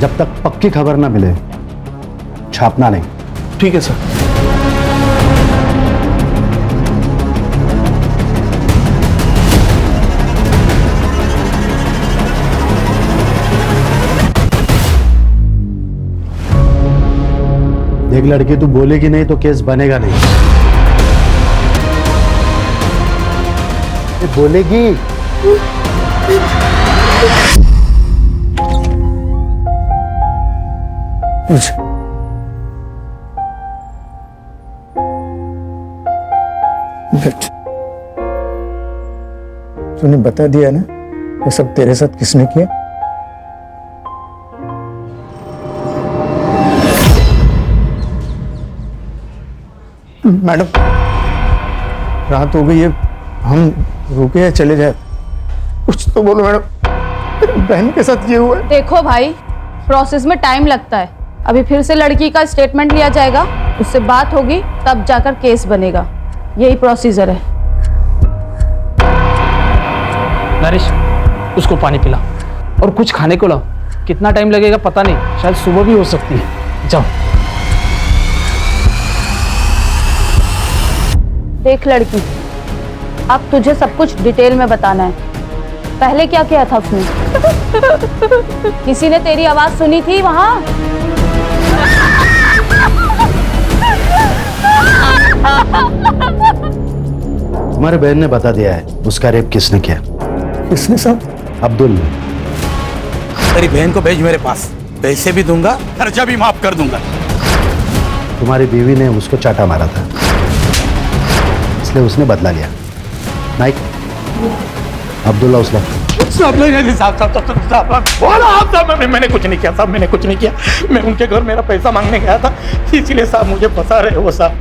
जब तक पक्की खबर ना मिले छापना नहीं। ठीक है सर। देख लड़की, तू बोलेगी नहीं तो केस बनेगा नहीं। ये बोलेगी। तूने बता दिया ना ये सब तेरे साथ किसने किया? मैडम, रात हो गई है, हम रुके हैं, चले जाए। कुछ तो बोलो मैडम, मेरी बहन के साथ ये हुआ है। देखो भाई, प्रोसेस में टाइम लगता है। अभी फिर से लड़की का स्टेटमेंट लिया जाएगा, उससे बात होगी, तब जाकर केस बनेगा। यही प्रोसीजर है। नरेश, उसको पानी पिला और कुछ खाने को लाओ। कितना टाइम लगेगा पता नहीं, शायद सुबह भी हो सकती है। जाओ। देख लड़की, अब तुझे सब कुछ डिटेल में बताना है। पहले क्या किया था उसने? किसी ने तेरी आवाज सुनी थी वहां? तुम्हारे बहन ने बता दिया है उसका रेप किसने किया। किसने साहब? अब्दुल ने। तेरी बहन को भेज मेरे पास, पैसे भी दूंगा, खर्चा भी माफ कर दूंगा। तुम्हारी बीवी ने उसको चाटा मारा था, इसलिए उसने बदला लिया। नाइक, अब्दुल्ला उसला। मैंने कुछ नहीं किया साहब, मैंने कुछ नहीं किया। मैं उनके घर मेरा पैसा मांगने गया था, इसीलिए साहब मुझे फंसा रहे हो साहब।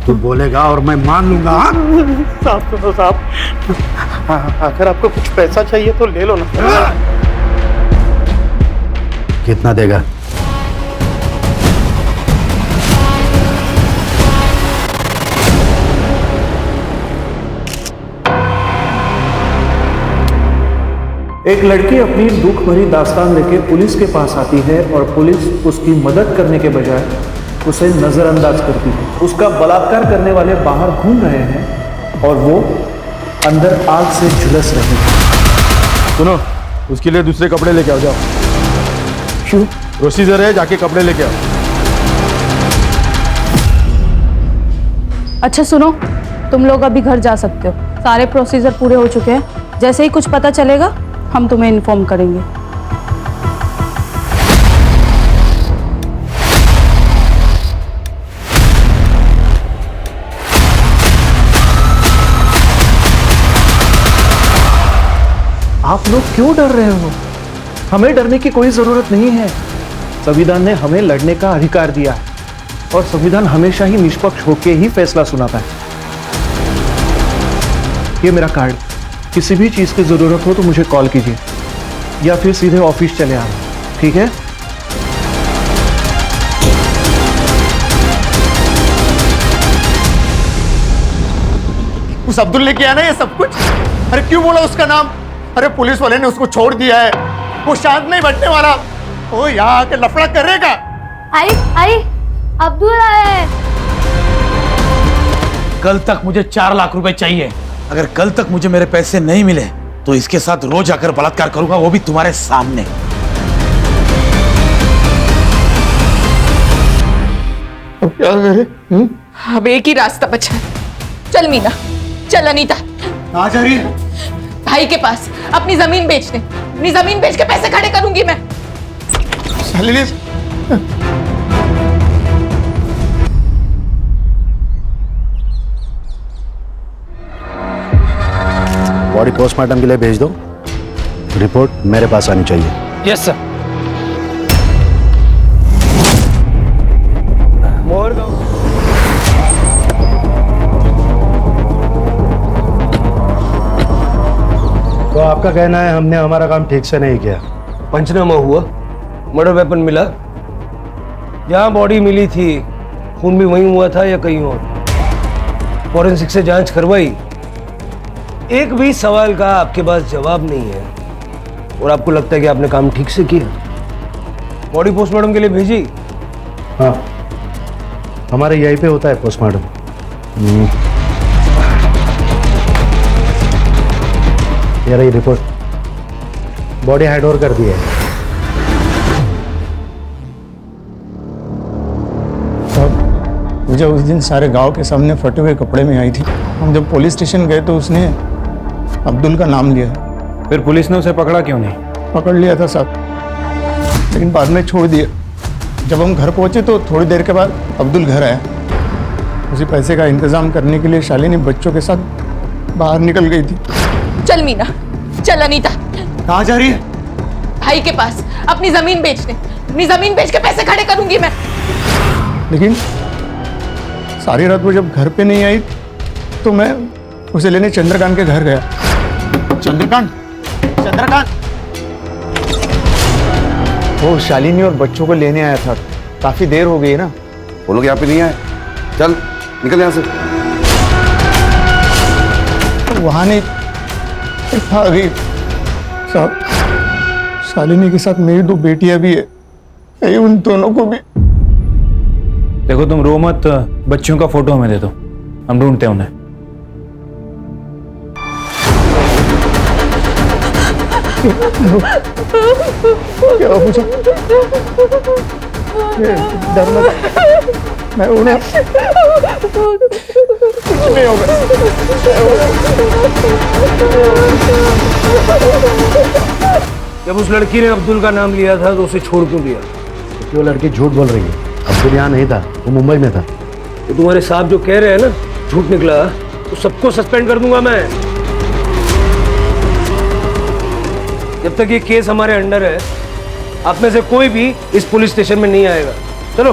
तू बोलेगा और मैं मान लूंगा। साहब सुनो साहब, अगर आपको कुछ पैसा चाहिए तो ले लो ना। कितना देगा? एक लड़की अपनी दुख भरी दास्तान लेके पुलिस के पास आती है और पुलिस उसकी मदद करने के बजाय उसे नजरअंदाज करती है। उसका बलात्कार करने वाले बाहर घूम रहे हैं और वो अंदर आग से झुलस रहे हैं। सुनो, उसके लिए दूसरे कपड़े लेके आओ, जाओ। क्यों? प्रोसीजर है, जाके कपड़े लेके आओ। अच्छा सुनो, तुम लोग अभी घर जा सकते हो। सारे प्रोसीजर पूरे हो चुके हैं। जैसे ही कुछ पता चलेगा हम तुम्हें इन्फॉर्म करेंगे। आप लोग क्यों डर रहे हो? हमें डरने की कोई जरूरत नहीं है। संविधान ने हमें लड़ने का अधिकार दिया है और संविधान हमेशा ही निष्पक्ष होकर ही फैसला सुनाता है। ये मेरा कार्ड, किसी भी चीज की जरूरत हो तो मुझे कॉल कीजिए या फिर सीधे ऑफिस चले आना, ठीक है? उस अब्दुल ने किया ना ये सब कुछ। अरे क्यों बोला उसका नाम? अरे पुलिस वाले ने उसको छोड़ दिया है, वो शांत नहीं बैठने वाला। ओ यहाँ के लफड़ा करेगा। आई अब्दुल आए। कल तक मुझे 4 लाख रुपए चाहिए। अगर कल तक मुझे मेरे पैसे नहीं मिले तो इसके साथ रोज आकर बलात्कार करूंगा, वो भी तुम्हारे सामने। अब क्या करे? अब एक ही रास्ता बचा है। चल मीना, चल अनीता। कहाँ जा रही है? भाई के पास अपनी जमीन बेचने। अपनी जमीन बेच के पैसे खड़े करूंगी मैं। शालिनी, बॉडी पोस्टमार्टम के लिए भेज दो। रिपोर्ट मेरे पास आनी चाहिए। Yes sir. मोर तो आपका कहना है हमने हमारा काम ठीक से नहीं किया? पंचनामा हुआ, मर्डर वेपन मिला, जहां बॉडी मिली थी खून भी वहीं हुआ था या कहीं और। फॉरेंसिक से जांच करवाई, एक भी सवाल का आपके पास जवाब नहीं है। और आपको लगता है कि आपने काम ठीक से किया। बॉडी पोस्टमार्टम के लिए भेजी? हाँ, हमारे यहीं पे होता है पोस्टमार्टम। ये रही रिपोर्ट, बॉडी हैंड ओवर कर दी है। पूजा उस दिन सारे गांव के सामने फटे हुए कपड़े में आई थी। हम जब पुलिस स्टेशन गए तो उसने अब्दुल का नाम लिया। फिर पुलिस ने उसे पकड़ा क्यों नहीं? पकड़ लिया था साहब, लेकिन बाद में छोड़ दिया। जब हम घर पहुंचे तो थोड़ी देर के बाद अब्दुल घर आया। उसी पैसे का इंतजाम करने के लिए शालिनी बच्चों के साथ बाहर निकल गई थी। चल मीना, चल अनीता। कहाँ जा रही है? भाई के पास, अपनी जमीन बेचने। अपनी जमीन बेच के पैसे खड़े करूंगी मैं। लेकिन सारी रात वो जब घर पे नहीं आई तो मैं उसे लेने चंद्रकांत के घर गया। चंद्रकांत, चंद्रकांत, वो शालिनी और बच्चों को लेने आया था। काफी देर हो गई ना। वो लोग यहाँ पे नहीं आए। चल निकल यहाँ से। वहां नहीं आ गई साहब। शालिनी के साथ मेरी 2 बेटियां भी है। कहीं उन दोनों को भी। देखो तुम रो मत, बच्चियों का फोटो हमें दे दो, हम ढूंढते हैं उन्हें। क्या पूछा? डर मत, मैं उन्हें कुछ नहीं होगा। जब उस लड़की ने अब्दुल का नाम लिया था तो उसे छोड़ क्यों दिया? क्योंकि वो लड़की झूठ बोल रही है। अब्दुल यहाँ नहीं था, वो मुंबई में था। तो तुम्हारे साहब जो कह रहे हैं ना झूठ निकला, तो सबको सस्पेंड कर दूंगा मैं। जब तक ये केस हमारे अंडर है, आप में से कोई भी इस पुलिस स्टेशन में नहीं आएगा। चलो।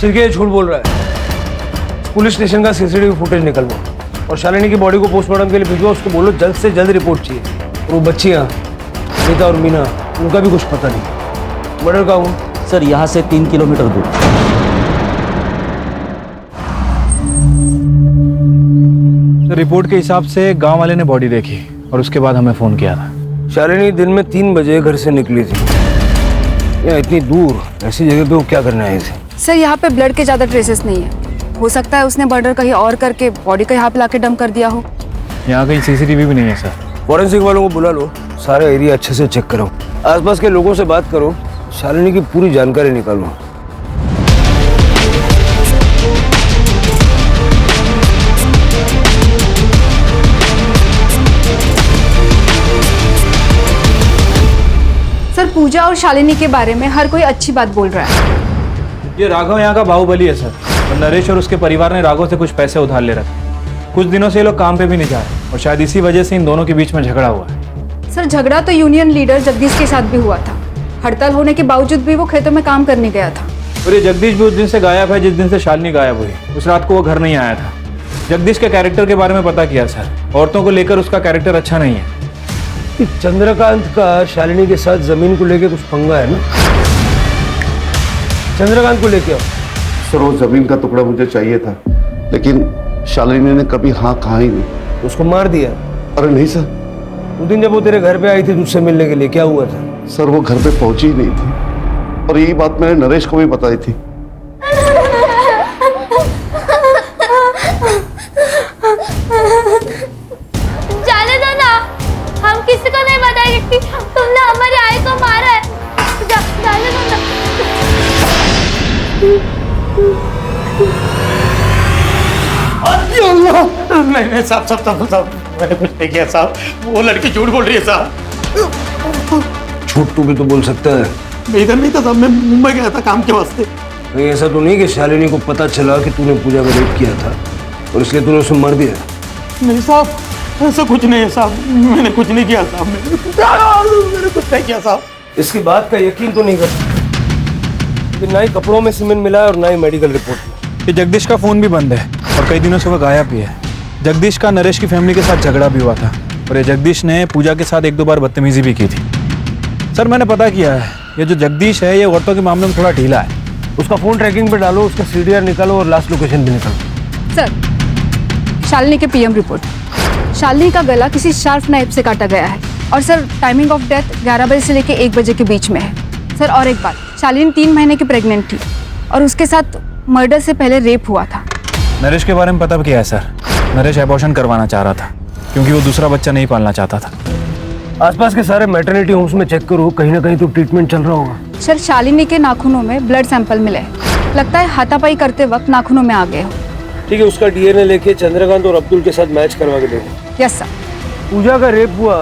सिर्फ झूठ बोल रहा है। पुलिस स्टेशन का सीसीटीवी फुटेज निकलवा और शालिनी की बॉडी को पोस्टमार्टम के लिए भिजवा। उसको बोलो जल्द से जल्द रिपोर्ट चाहिए। और वो बच्चियां अनीता और मीना, उनका भी कुछ पता नहीं। मर्डर का हूँ सर, यहाँ से 3 किलोमीटर दूर। रिपोर्ट के हिसाब से गांव वाले ने बॉडी देखी और उसके बाद हमें फोन किया था। शालिनी दिन में 3 बजे घर से निकली थी। यहाँ इतनी दूर ऐसी जगह पे वो क्या करने आई थी? सर यहाँ पे ब्लड के ज्यादा ट्रेसेस नहीं है। हो सकता है उसने मर्डर कहीं और करके बॉडी को यहाँ पे लाके डंप कर दिया हो। यहाँ कहीं सीसीटीवी भी नहीं है सर। फॉरेंसिक वालों को बुला लो, सारा एरिया अच्छे से चेक करो, आसपास के लोगों से बात करो, शालिनी की पूरी जानकारी निकालो। सर पूजा और शालिनी के बारे में हर कोई अच्छी बात बोल रहा है। ये राघव यहाँ का बाहुबली है सर, और नरेश और उसके परिवार ने राघव से कुछ पैसे उधार ले रखे। कुछ दिनों से ये लोग काम पे भी नहीं जा रहे और शायद इसी वजह से इन दोनों के बीच में झगड़ा हुआ है। सर झगड़ा तो यूनियन लीडर जगदीश के साथ भी हुआ था। हड़ताल होने के बावजूद भी वो खेतों में काम करने गया था। और ये जगदीश भी उस दिन से गायब है जिस दिन से शालिनी गायब हुई। उस रात को वो घर नहीं आया था। जगदीश के कैरेक्टर के बारे में पता किया सर, औरतों को लेकर उसका कैरेक्टर अच्छा नहीं है। चंद्रकांत का शालिनी के साथ जमीन को लेकर कुछ पंगा है ना? चंद्रकांत को लेके आओ। सर वो जमीन का टुकड़ा मुझे चाहिए था, लेकिन शालिनी ने कभी हाँ कहा ही नहीं। उसको मार दिया? अरे नहीं सर। उस दिन जब वो तेरे घर पे आई थी तुझसे मिलने के लिए, क्या हुआ था? सर वो घर पे पहुंची ही नहीं थी और यही बात मैंने नरेश को भी बताई थी। जाने दो ना, हम किसी को नहीं बताएंगे कि तुमने हमारी आई को मारा है। जाने दो ना। नहीं साहब, मैंने कुछ नहीं किया साहब। वो लड़की झूठ बोल रही है साहब। झूठ तू भी तो बोल सकता है। मैं इधर नहीं था साहब, मैं मुंबई गया था काम के वास्ते। कहीं ऐसा तो नहीं कि शालिनी को पता चला कि तूने पूजा का रेप किया था और इसलिए तूने उसे मार दिया? नहीं साहब, ऐसा कुछ नहीं है साहब। मैंने कुछ नहीं किया साहब। मैंने कुछ नहीं किया साहब। इसकी बात का यकीन तो नहीं करता कि ना ही कपड़ों में सीमेंट मिला है और ना ही मेडिकल रिपोर्ट में। ये जगदीश का फोन भी बंद है और कई दिनों से वह गायब भी है। जगदीश का नरेश की फैमिली के साथ झगड़ा भी हुआ था और ये जगदीश ने पूजा के साथ 1-2 बार बदतमीजी भी की थी। सर मैंने पता किया है, ये जो जगदीश है ये औरतों के मामले में थोड़ा ढीला है। उसका फोन ट्रैकिंग पे डालो, उसका सीडीआर निकालो और लास्ट लोकेशन भी निकालो। सर शालिनी के पीएम रिपोर्ट। शालिनी का गला किसी शार्प नाइफ से काटा गया है। और सर टाइमिंग ऑफ डेथ 11 बजे से लेकर 1 बजे के बीच में है। सर और एक बात, शालिनी 3 महीने की प्रेग्नेंट थी और उसके साथ मर्डर से पहले रेप हुआ था। नरेश के बारे में पता किया है सर। नरेश एबॉर्शन करवाना चाह रहा था क्योंकि वो दूसरा बच्चा नहीं पालना चाहता था। आसपास के सारे मैटरनिटी होम्स में चेक करो, कहीं ना कहीं तो ट्रीटमेंट चल रहा होगा। सर शालिनी के नाखूनों में ब्लड सैंपल मिले हैं। लगता है हाथापाई करते वक्त नाखूनों में आ गए हो। ठीक है, उसका डीएनए लेके चंद्रकांत और अब्दुल के साथ मैच करवा के देखो। Yes sir. पूजा का रेप हुआ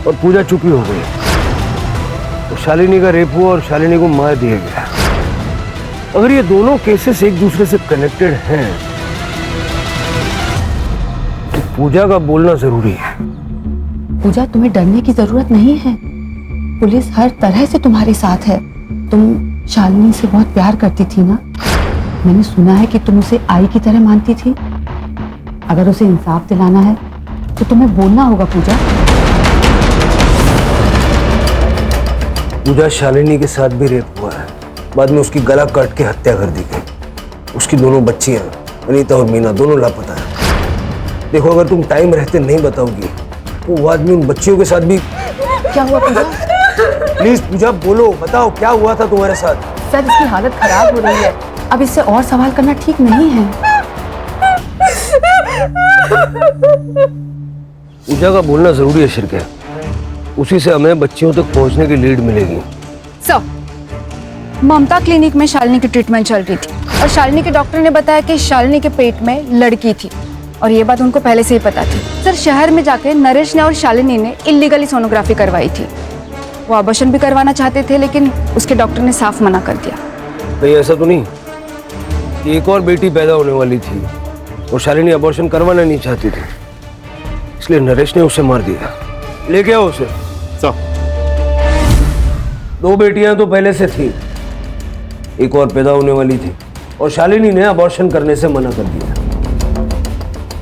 और पूजा चुप ही हो गई। तो शालिनी का रेप हुआ और शालिनी को मार दिया गया। अगर ये दोनों केसेस एक दूसरे से कनेक्टेड हैं तो पूजा का बोलना जरूरी है। पूजा, तुम्हें डरने की जरूरत नहीं है। पुलिस हर तरह से तुम्हारे साथ है। तुम शालिनी से बहुत प्यार करती थी ना? मैंने सुना है कि तुम उसे आई की तरह मानती थी। अगर उसे इंसाफ दिलाना है तो तुम्हें बोलना होगा पूजा। पूजा, शालिनी के साथ भी रेप हुआ है। बाद में उसकी गला काट के हत्या कर दी गई। उसकी दोनों बच्चियां अनीता और मीना दोनों लापता है। देखो, अगर तुम टाइम रहते नहीं बताओगी तो वो आदमी उन बच्चियों के साथ भी। क्या हुआ पूजा? प्लीज पूजा बोलो, बताओ क्या हुआ था तुम्हारे साथ? सर, इसकी हालत खराब हो रही है। अब इससे और सवाल करना ठीक नहीं है। पूजा का बोलना जरूरी है शिरके। उसी से हमें बच्चियों तक पहुंचने की लीड मिलेगी। सर, ममता क्लिनिक में शालिनी की ट्रीटमेंट चल रही थी और शालिनी के डॉक्टर ने बताया कि शालिनी के पेट में लड़की थी और ये बात उनको पहले से ही पता थी। सर, शहर में जाके नरेश ने और शालिनी ने इल्लीगली सोनोग्राफी करवाई थी। वो अबॉर्शन भी करवाना चाहते थे लेकिन उसके डॉक्टर ने साफ मना कर दिया। कहीं ऐसा तो नहीं कि एक और बेटी पैदा होने वाली थी और शालिनी अबॉर्शन करवाना नहीं चाहती थी, इसलिए नरेश ने उसे मार दिया? लेके आओ उसे। सब 2 बेटियां तो पहले से थी, एक और पैदा होने वाली थी और शालिनी ने अबॉर्शन करने से मना कर दिया।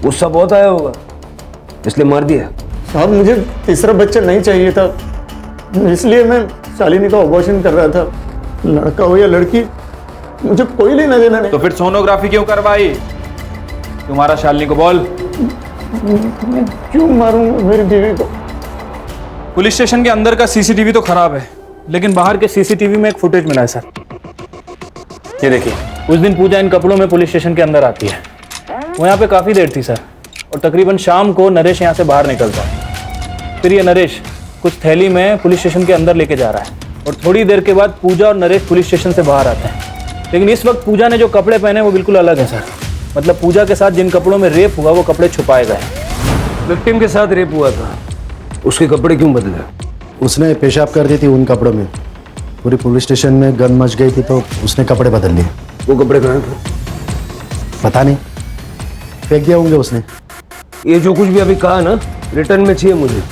गुस्सा बहुत आया होगा इसलिए मार दिया। साहब, मुझे तीसरा बच्चा नहीं चाहिए था, इसलिए मैं शालिनी का अबॉर्शन कर रहा था। लड़का हो या लड़की, मुझे कोई लेना देना नहीं। तो फिर सोनोग्राफी क्यों करवाई? तुम्हारा शालिनी को बोल। मैं क्यों मारूंगा मेरी बीवी को? पुलिस स्टेशन के अंदर का सीसीटीवी तो खराब है लेकिन बाहर के सीसीटीवी में एक फुटेज मिला है सर। ये देखिए, उस दिन पूजा इन कपड़ों में पुलिस स्टेशन के अंदर आती है। वो यहाँ पे काफ़ी देर थी सर और तकरीबन शाम को नरेश यहाँ से बाहर निकलता है। फिर ये नरेश कुछ थैली में पुलिस स्टेशन के अंदर लेके जा रहा है और थोड़ी देर के बाद पूजा और नरेश पुलिस स्टेशन से बाहर आते हैं। लेकिन इस वक्त पूजा ने जो कपड़े पहने वो बिल्कुल अलग है सर। मतलब पूजा के साथ जिन कपड़ों में रेप हुआ वो कपड़े छुपाए गए। विक्टिम के साथ रेप हुआ था, उसके कपड़े क्यों बदले? उसने पेशाब कर दी थी उन कपड़ों में। पूरी पुलिस स्टेशन में गन मच गई थी तो उसने कपड़े बदल लिए। वो कपड़े कहाँ थे? पता नहीं, फेंक दिया होंगे उसने। ये जो कुछ भी अभी कहा ना, रिटर्न में चाहिए मुझे,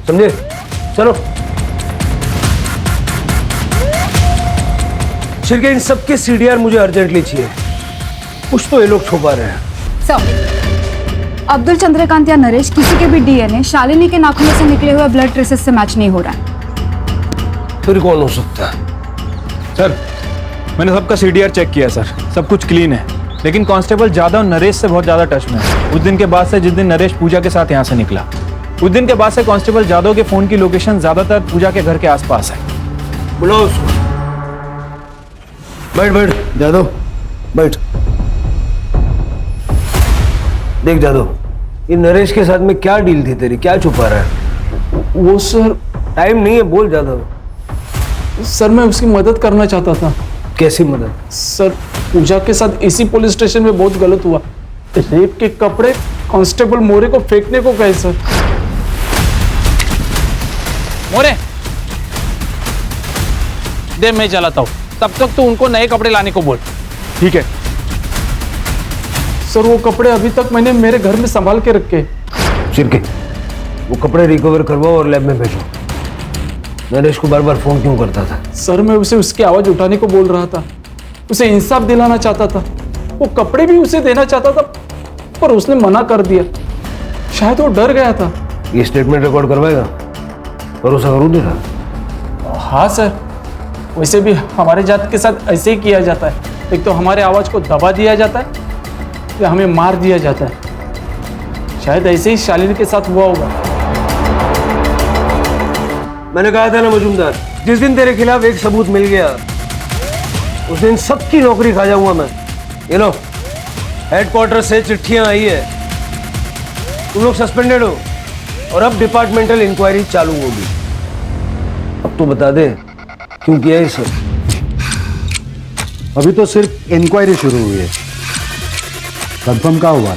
समझे? चलो शिरके, इन सबके सीडीआर मुझे अर्जेंटली चाहिए। कुछ तो ये लोग छुपा रहे हैं। सर, अब्दुल, चंद्रकांत या नरेश किसी के भी डीएनए शालिनी के नाखूनों से निकले हुए ब्लड ट्रेसेस से मैच नहीं हो रहा है। फिर कौन हो सकता है? सर, मैंने सबका सीडीआर चेक किया सर, सब कुछ क्लीन है। लेकिन कांस्टेबल जादव नरेश से बहुत ज़्यादा टच में है। उस दिन के बाद से, जिस दिन नरेश पूजा के साथ यहाँ से निकला, उस दिन के बाद से कांस्टेबल जादव के फ़ोन की लोकेशन ज़्यादातर पूजा के घर के आसपास है। बुलाओ उसको। बैठ बैठ जादव, बैठ। देख जादव, ये नरेश के साथ में क्या डील थी तेरी? क्या छुपा रहा है? वो सर, टाइम नहीं है, बोल जादव। सर, मैं उसकी मदद करना चाहता था। कैसी मदद? सर, पूजा के साथ इसी पुलिस स्टेशन में बहुत गलत हुआ। रेप के कपड़े कांस्टेबल मोरे को फेंकने को कहे सर। मोरे, दे मैं चलाता हूँ, तब तक तो उनको नए कपड़े लाने को बोल। ठीक है सर। वो कपड़े अभी तक मैंने मेरे घर में संभाल के रखे। शिरके, वो कपड़े रिकवर करवाओ और लैब में भेजो। नरेश को बार बार फोन क्यों करता था? सर, मैं उसे उसकी आवाज उठाने को बोल रहा था, उसे इंसाफ दिलाना चाहता था। वो कपड़े भी उसे देना चाहता था पर उसने मना कर दिया। शायद वो डर गया था। ये स्टेटमेंट रिकॉर्ड करवाएगा? भरोसा करूँ तेरा? हाँ सर, वैसे भी हमारे जात के साथ ऐसे ही किया जाता है। एक तो हमारे आवाज को दबा दिया जाता है या हमें मार दिया जाता है। शायद ऐसे ही शालिनी के साथ हुआ होगा। मैंने कहा था ना मजूमदार, जिस दिन तेरे खिलाफ एक सबूत मिल गया उस दिन सबकी नौकरी खा जाऊंगा मैं। ये लो, हेडक्वार्टर से चिट्ठियां आई है, तुम लोग सस्पेंडेड हो और अब डिपार्टमेंटल इंक्वायरी चालू होगी। अब तो बता दे क्यों किया ये सब? अभी तो सिर्फ इंक्वायरी शुरू हुई है, कंफर्म क्या हुआ?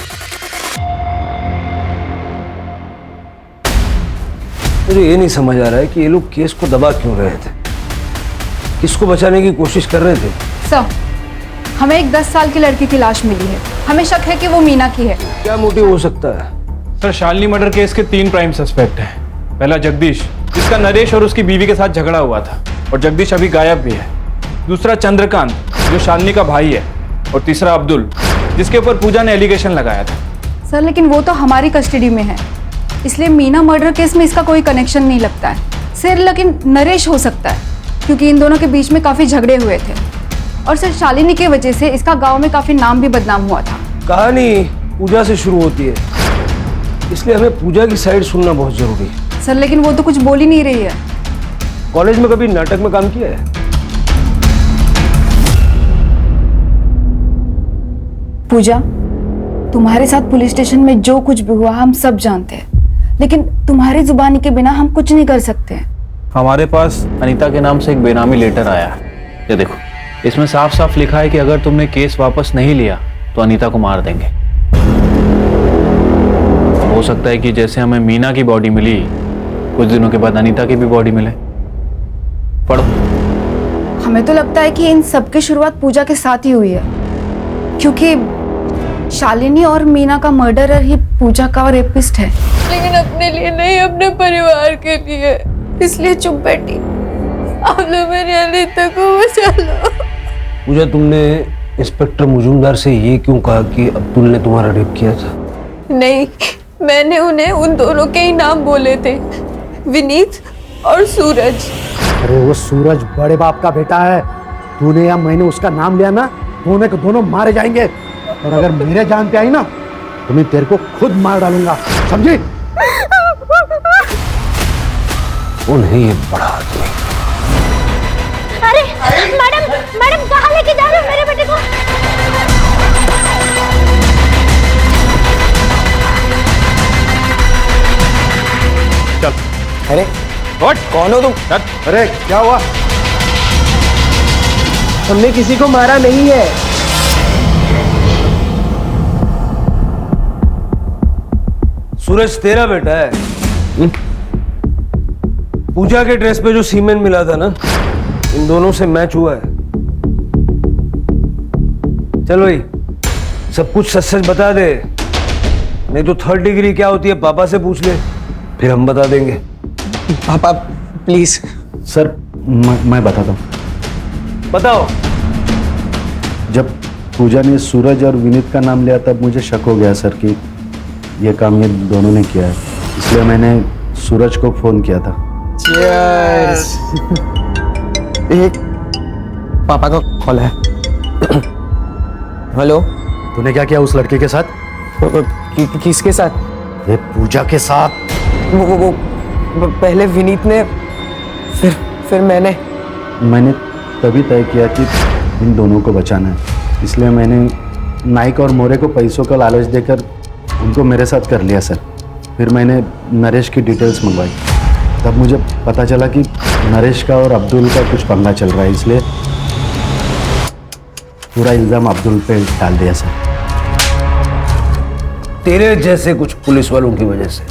मुझे ये नहीं समझ आ रहा है कि ये लोग केस को दबा क्यों रहे थे, किसको बचाने की कोशिश कर रहे थे? सर, हमें एक 10 साल की लड़की की लाश मिली है, हमें शक है कि वो मीना की है। क्या मोटिव हो सकता है? सर, शालिनी मर्डर केस के 3 प्राइम सस्पेक्ट हैं। पहला जगदीश, जिसका नरेश और उसकी बीवी के साथ झगड़ा हुआ था और जगदीश अभी गायब भी है। दूसरा चंद्रकांत, जो शालिनी का भाई है। और तीसरा अब्दुल, जिसके ऊपर पूजा ने एलिगेशन लगाया था। सर, लेकिन वो तो हमारी कस्टडी में है, इसलिए मीना मर्डर केस में इसका कोई कनेक्शन नहीं लगता है। सर, लेकिन नरेश हो सकता है क्योंकि इन दोनों के बीच में काफी झगड़े हुए थे और सर शालिनी की वजह से इसका गांव में काफी नाम भी बदनाम हुआ था। कहानी पूजा से शुरू होती है, इसलिए हमें पूजा की साइड सुनना बहुत जरूरी है। सर, लेकिन वो तो कुछ बोल ही नहीं रही है। कॉलेज में कभी नाटक में काम किया है? पूजा, तुम्हारे साथ पुलिस स्टेशन में जो कुछ भी हुआ हम सब जानते हैं, लेकिन तुम्हारी जुबानी के बिना हम कुछ नहीं कर सकते। हमारे पास अनीता के नाम से एक बेनामी लेटर आया है, ये देखो, इसमें साफ साफ लिखा है कि अगर तुमने केस वापस नहीं लिया तो अनीता को मार देंगे। हो सकता है कि जैसे हमें मीना की बॉडी मिली, कुछ दिनों के बाद अनीता की भी बॉडी मिले। पढ़ो। हमें तो लगता है कि इन सब की शुरुआत पूजा के साथ ही हुई है, क्योंकि शालिनी और मीना का मर्डरर ही पूजा का रेपिस्ट है। लेकिन अपने लिए नहीं, अपने परिवार के लिए, इसलिए चुप बैठी। आप लोग मेरी अनीता को बचा लो। पूजा, तुमने इंस्पेक्टर मजूमदार से ये क्यों कहा कि अब्दुल ने तुम्हारा रेप किया था? नहीं, मैंने उन्हें उन दोनों के ही नाम बोले थे, विनीत और सूरज। अरे वो सूरज बड़े बाप का बेटा है, तूने या मैंने उसका नाम लिया ना, दोनों के दोनों मारे जाएंगे। और अगर मेरे जान पे आई ना तो मैं तेरे को खुद मार डालूंगा, समझी? वो नहीं, ये बड़ा आदमी। अरे मैडम, मैडम कहाँ लेके जा रहे हो मेरे बेटे को? चल। अरे कौन हो तुम? अरे क्या हुआ? हमने किसी को मारा नहीं है। सूरज तेरा बेटा है। पूजा के ड्रेस पे जो सीमेंट मिला था ना, इन दोनों से मैच हुआ है। चल भाई, सब कुछ सच सच बता दे, नहीं तो 3rd डिग्री क्या होती है पापा से पूछ ले, फिर हम बता देंगे। पापा प्लीज। सर मैं बताता हूँ। बताओ। जब पूजा ने सूरज और विनीत का नाम लिया तब मुझे शक हो गया सर कि ये काम ये दोनों ने किया है, इसलिए मैंने सूरज को फोन किया था। Cheers। एक पापा का कॉल है। हेलो। तूने क्या किया उस लड़की के साथ? किसके साथ? ये पूजा के साथ। वो पहले विनीत ने, फिर मैंने तभी तय किया कि इन दोनों को बचाना है, इसलिए मैंने नाइक और मोरे को पैसों का लालच देकर उनको मेरे साथ कर लिया सर। फिर मैंने नरेश की डिटेल्स मंगवाई, तब मुझे पता चला कि नरेश का और अब्दुल का कुछ पंगा चल रहा है, इसलिए पूरा इल्जाम अब्दुल पे डाल दिया सर। तेरे जैसे कुछ पुलिस वालों की वजह से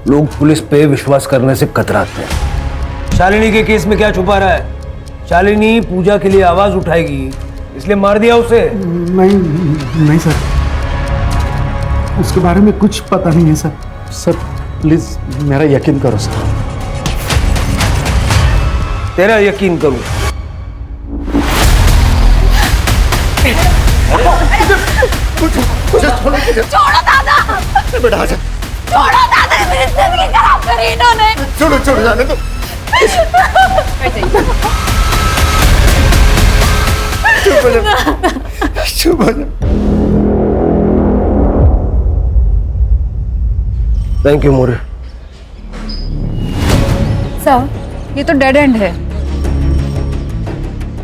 लोग पुलिस पे विश्वास करने से कतराते हैं। शालिनी के केस में क्या छुपा रहा है? शालिनी पूजा के लिए आवाज उठाएगी, इसलिए मार दिया उसे। नहीं सर, उसके बारे में कुछ पता नहीं है सर। सर प्लीज मेरा यकीन करो सर। तेरा यकीन करूं? छोड़ो दादा, बेटा आजा। छोड़ो दादा, मेरी जिंदगी खराब करी इन्होंने। छोड़ो छोड़ो, जाने दो। चुप हो जा, चुप हो जा। Thank you more. सर, ये तो डेड एंड है।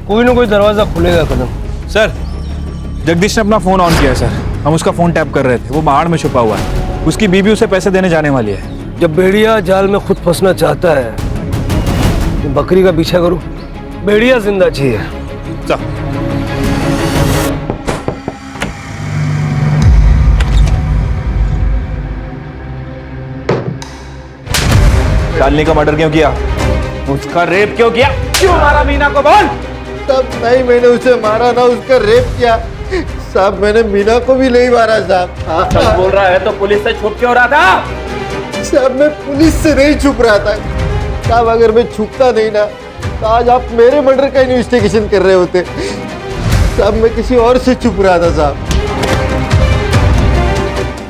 कोई ना कोई दरवाजा खुलेगा कदम। सर, जगदीश ने अपना फोन ऑन किया है सर। हम उसका फोन टैप कर रहे थे। वो बाहर में छुपा हुआ है। उसकी बीबी उसे पैसे देने जाने वाली है। जब भेड़िया जाल में खुद फंसना चाहता है तो बकरी का पीछा करो। भेड़िया जिंदा चाहिए। चल। शालिनी का मर्डर क्यों किया? उसका रेप क्यों किया? क्यों मारा मीना को? बोल। तब नहीं मैंने उसे मारा ना उसका रेप किया साहब। मैंने मीना को भी नहीं मारा साहब। सब बोल रहा है तो पुलिस से छुप क्यों रहा था? साहब मैं पुलिस से नहीं छुप रहा था साहब। अगर मैं छुपता नहीं ना तो आज आप मेरे मर्डर का इन्वेस्टिगेशन कर रहे होते साहब। मैं किसी और से छुप रहा था साहब।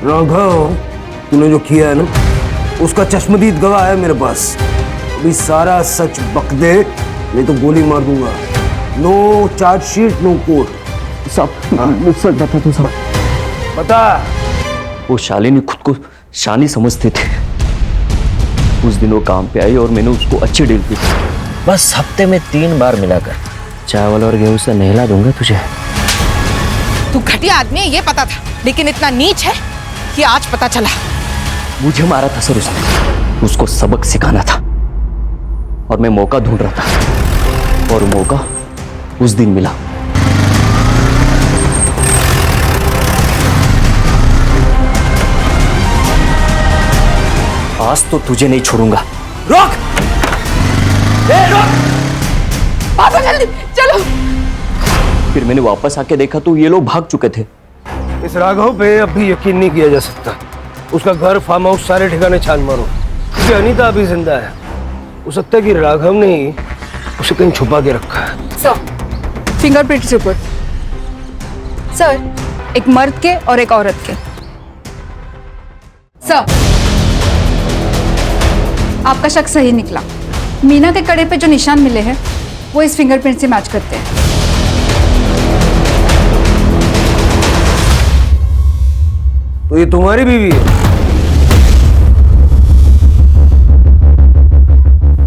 राघव, तूने जो किया है ना उसका चश्मदीद गवाह है मेरे पास। अभी सारा सच बक दे नहीं तो गोली मार दूंगा। No chargesheet, no court. साहब मैं सच बता दूं साहब। बता। वो शालिनी खुद को शानी समझते थे। उस दिन वो काम पे आई और मैंने उसको अच्छी डील दी। बस हफ्ते में 3 बार मिलाकर चावल और गेहूं से नहला दूंगा तुझे। तू घटिया आदमी है ये पता था, लेकिन इतना नीच है कि आज पता चला। मुझे मारा था सर उसने। उसको सबक सिखाना था और मैं मौका ढूंढ रहा था और मौका उस दिन मिला। आज तो तुझे नहीं छोड़ूंगा। रोक! रोक! पापा जल्दी चलो। फिर मैंने वापस आके देखा तो ये लोग भाग चुके थे। इस राघव पे अब भी यकीन नहीं किया जा सकता। उसका घर, फार्म हाउस, सारे ठिकाने छान मारो क्योंकि अनीता अभी जिंदा है। हो सकता है कि राघव ने ही उसे कहीं छुपा के रखा है। Sir, fingerprints report. सर, एक मर्द के और एक औरत के। सर, आपका शक सही निकला। मीना के कड़े पे जो निशान मिले हैं वो इस फिंगरप्रिंट से मैच करते हैं। तो ये तुम्हारी बीवी है?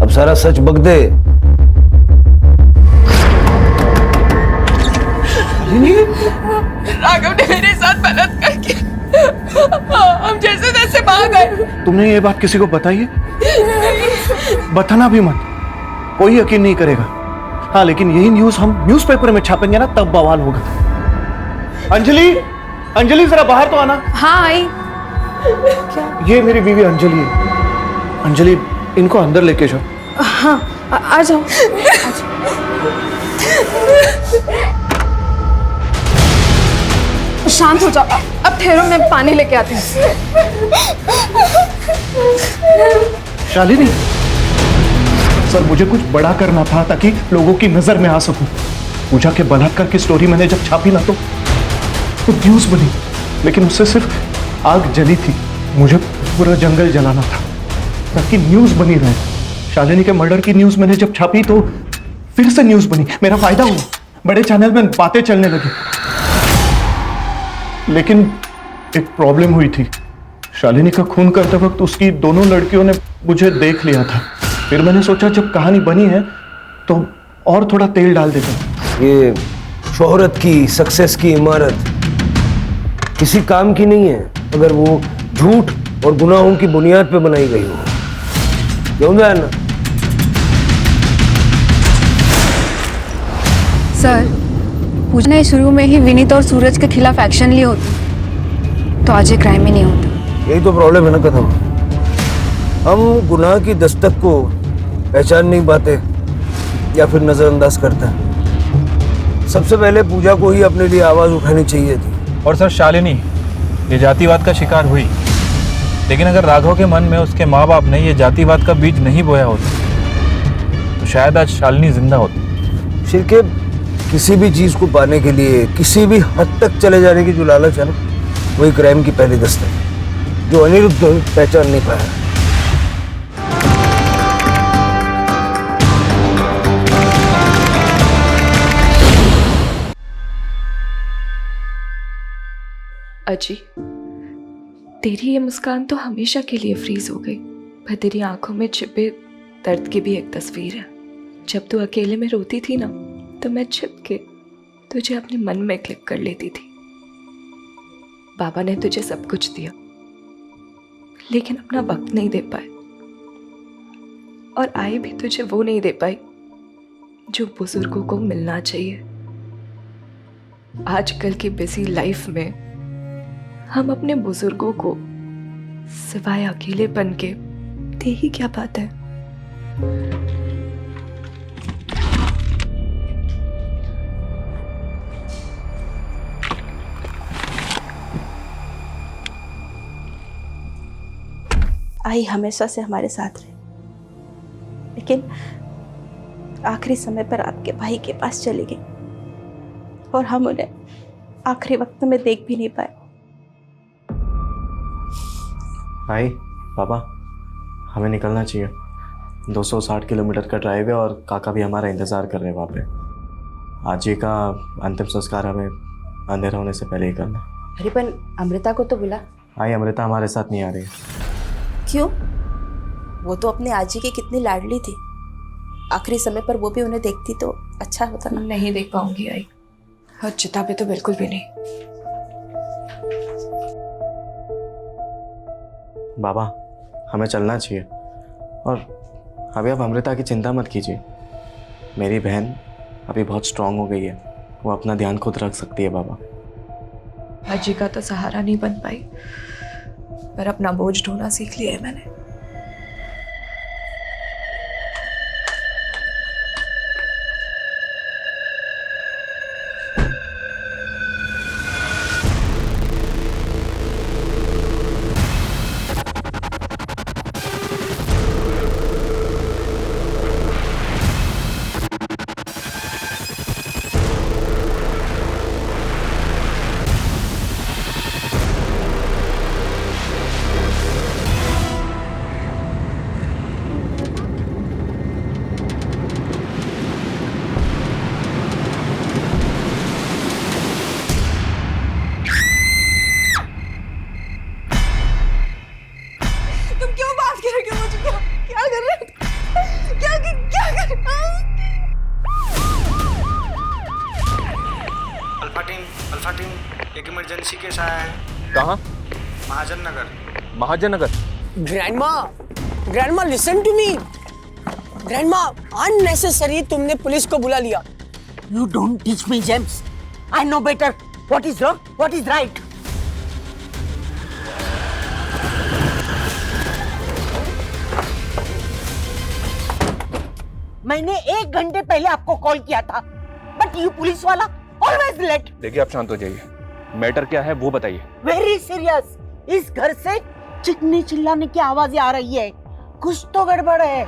अब सारा सच बक दे। राघव ने मेरे साथ गलत करके हम जैसे तैसे भाग गए। तुमने ये बात किसी को बताई है? बताना भी मत, कोई यकीन नहीं करेगा। हाँ, लेकिन यही न्यूज़ हम न्यूज़पेपर में छापेंगे ना, तब बवाल होगा। अंजलि, अंजलि जरा बाहर तो आना। हाँ आई। ये मेरी बीवी अंजलि है। अंजलि, इनको अंदर लेके जाओ। हाँ, आ जाओ। शांत हो जाओ। अब ठहरो, मैं पानी लेके आती हूँ। शालिनी, सर मुझे कुछ बड़ा करना था ताकि लोगों की नजर में आ सकूं। पूजा के बलात्कार की स्टोरी मैंने जब छापी ना तो न्यूज़ बनी, लेकिन उससे सिर्फ आग जली थी। मुझे पूरा जंगल जलाना था ताकि न्यूज़ बनी रहे। शालिनी के मर्डर की न्यूज़ मैंने जब छापी तो फिर से न्यूज़ बनी, मेरा फायदा हुआ, बड़े चैनल में बातें चलने लगी। लेकिन एक प्रॉब्लम हुई थी। शालिनी का खून करते वक्त उसकी दोनों लड़कियों ने मुझे देख लिया था। फिर मैंने सोचा जब कहानी बनी है तो और थोड़ा तेल डाल देते हैं। ये शोहरत की, सक्सेस की इमारत किसी काम की नहीं है अगर वो झूठ और गुनाहों की बुनियाद पे बनाई गई हो। क्यों ना? सर, पूजा ने शुरू में ही विनीत और सूरज के खिलाफ एक्शन लिए होते तो आज ये क्राइम ही नहीं होता। यही तो प्रॉब्लम है ना कदम। हम गुनाह की दस्तक को पहचान नहीं पाते या फिर नजरअंदाज करते हैं। सबसे पहले पूजा को ही अपने लिए आवाज उठानी चाहिए थी। और सर, शालिनी ये जातिवाद का शिकार हुई, लेकिन अगर राघव के मन में उसके माँ बाप ने ये जातिवाद का बीज नहीं बोया होता तो शायद आज शालिनी जिंदा होती। शिरके किसी भी चीज को पाने के लिए किसी भी हद तक चले जाने की जो लालच है ना, वही क्राइम की पहली दस्तक है जो अनिरुद्ध पहचान नहीं पाया। अजी, तेरी ये मुस्कान तो हमेशा के लिए फ्रीज हो गई, पर तेरी आंखों में छिपे दर्द की भी एक तस्वीर है। जब तू अकेले में रोती थी ना, तो मैं छिप के तुझे अपने मन में क्लिक कर लेती थी। बाबा ने तुझे सब कुछ दिया, लेकिन अपना वक्त नहीं दे पाए, और आई भी तुझे वो नहीं दे पाई जो बुजुर्गों को मिलना चाहिए। आजकल की बिजी लाइफ में हम अपने बुजुर्गों को सिवाय अकेलेपन के दे ही क्या पाते हैं। आई हमेशा से हमारे साथ रहे, लेकिन आखिरी समय पर आपके भाई के पास चली गई और हम उन्हें आखिरी वक्त में देख भी नहीं पाए। भाई पापा, हमें निकलना चाहिए। 260 किलोमीटर का ड्राइव है और काका भी हमारा इंतज़ार कर रहे हैं वहाँ पे। आज ही का अंतिम संस्कार हमें अंधेरा होने से पहले ही करना। अरे पर अमृता को तो बुला। आई अमृता हमारे साथ नहीं आ रही है। क्यों? वो तो अपने आजी की कितनी लाडली थी, आखिरी समय पर वो भी उन्हें देखती तो अच्छा होता ना। नहीं देख पाऊंगी आई, और चिता पे तो बिल्कुल भी नहीं। बाबा, हमें चलना चाहिए, और अभी आप अमृता की चिंता मत कीजिए। मेरी बहन अभी बहुत स्ट्रांग हो गई है, वो अपना ध्यान खुद रख सकती है। बाबा, अजी का तो सहारा नहीं बन पाई, पर अपना बोझ ढोना सीख लिया है मैंने। अल्फा टीम, एक इमरजेंसी केस आया है। कहाँ? Mahajan Nagar. Mahajan Nagar. Grandma listen to me. Grandma, unnecessary तुमने पुलिस को बुला लिया। You don't teach me, James. I know better. What is wrong? What is right? मैंने 1 घंटे पहले आपको कॉल किया था, बट यू पुलिस वाला ऑलवेज लेट। देखिए, आप शांत हो जाइए। मैटर क्या है वो बताइए। Very serious. इस घर से चिकनी चिल्लाने की आवाजें आ रही है, कुछ तो गड़बड़ है।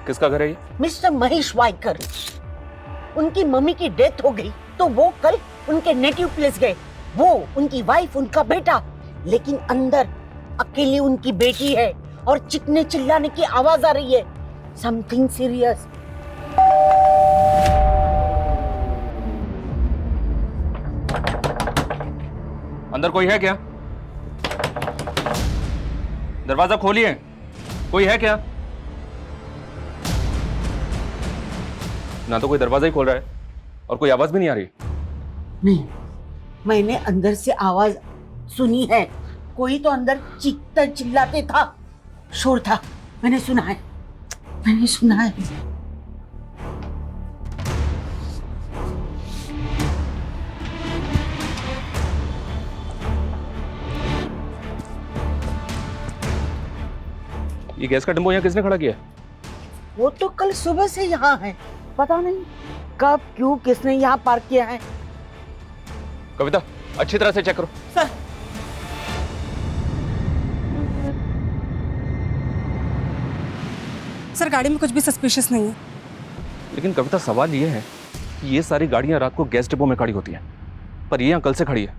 किसका घर है ये? मिस्टर महेश वाइकर। उनकी मम्मी की डेथ हो गई तो वो कल उनके नेटिव प्लेस गए। वो, उनकी वाइफ, उनका बेटा, लेकिन अंदर अकेली उनकी बेटी है और चिकने चिल्लाने की आवाज आ रही है। Something serious. अंदर कोई है क्या? दरवाजा खोलिए। कोई है क्या? ना तो कोई दरवाजा ही खोल रहा है और कोई आवाज भी नहीं आ रही। नहीं, मैंने अंदर से आवाज सुनी है। कोई तो अंदर चीखते चिल्लाते था, शोर था। मैंने सुना है। ये गैस का टेम्पो यहाँ किसने खड़ा किया? वो तो कल सुबह से यहाँ है, पता नहीं कब, क्यों, किसने यहाँ पार्क किया है। कविता, अच्छी तरह से चेक करो। सर। सर, गाड़ी में कुछ भी सस्पिशियस नहीं है। लेकिन कविता, सवाल ये है कि ये सारी गाड़ियां रात को गैस डिपो में खड़ी होती हैं, पर ये यहाँ कल से खड़ी है।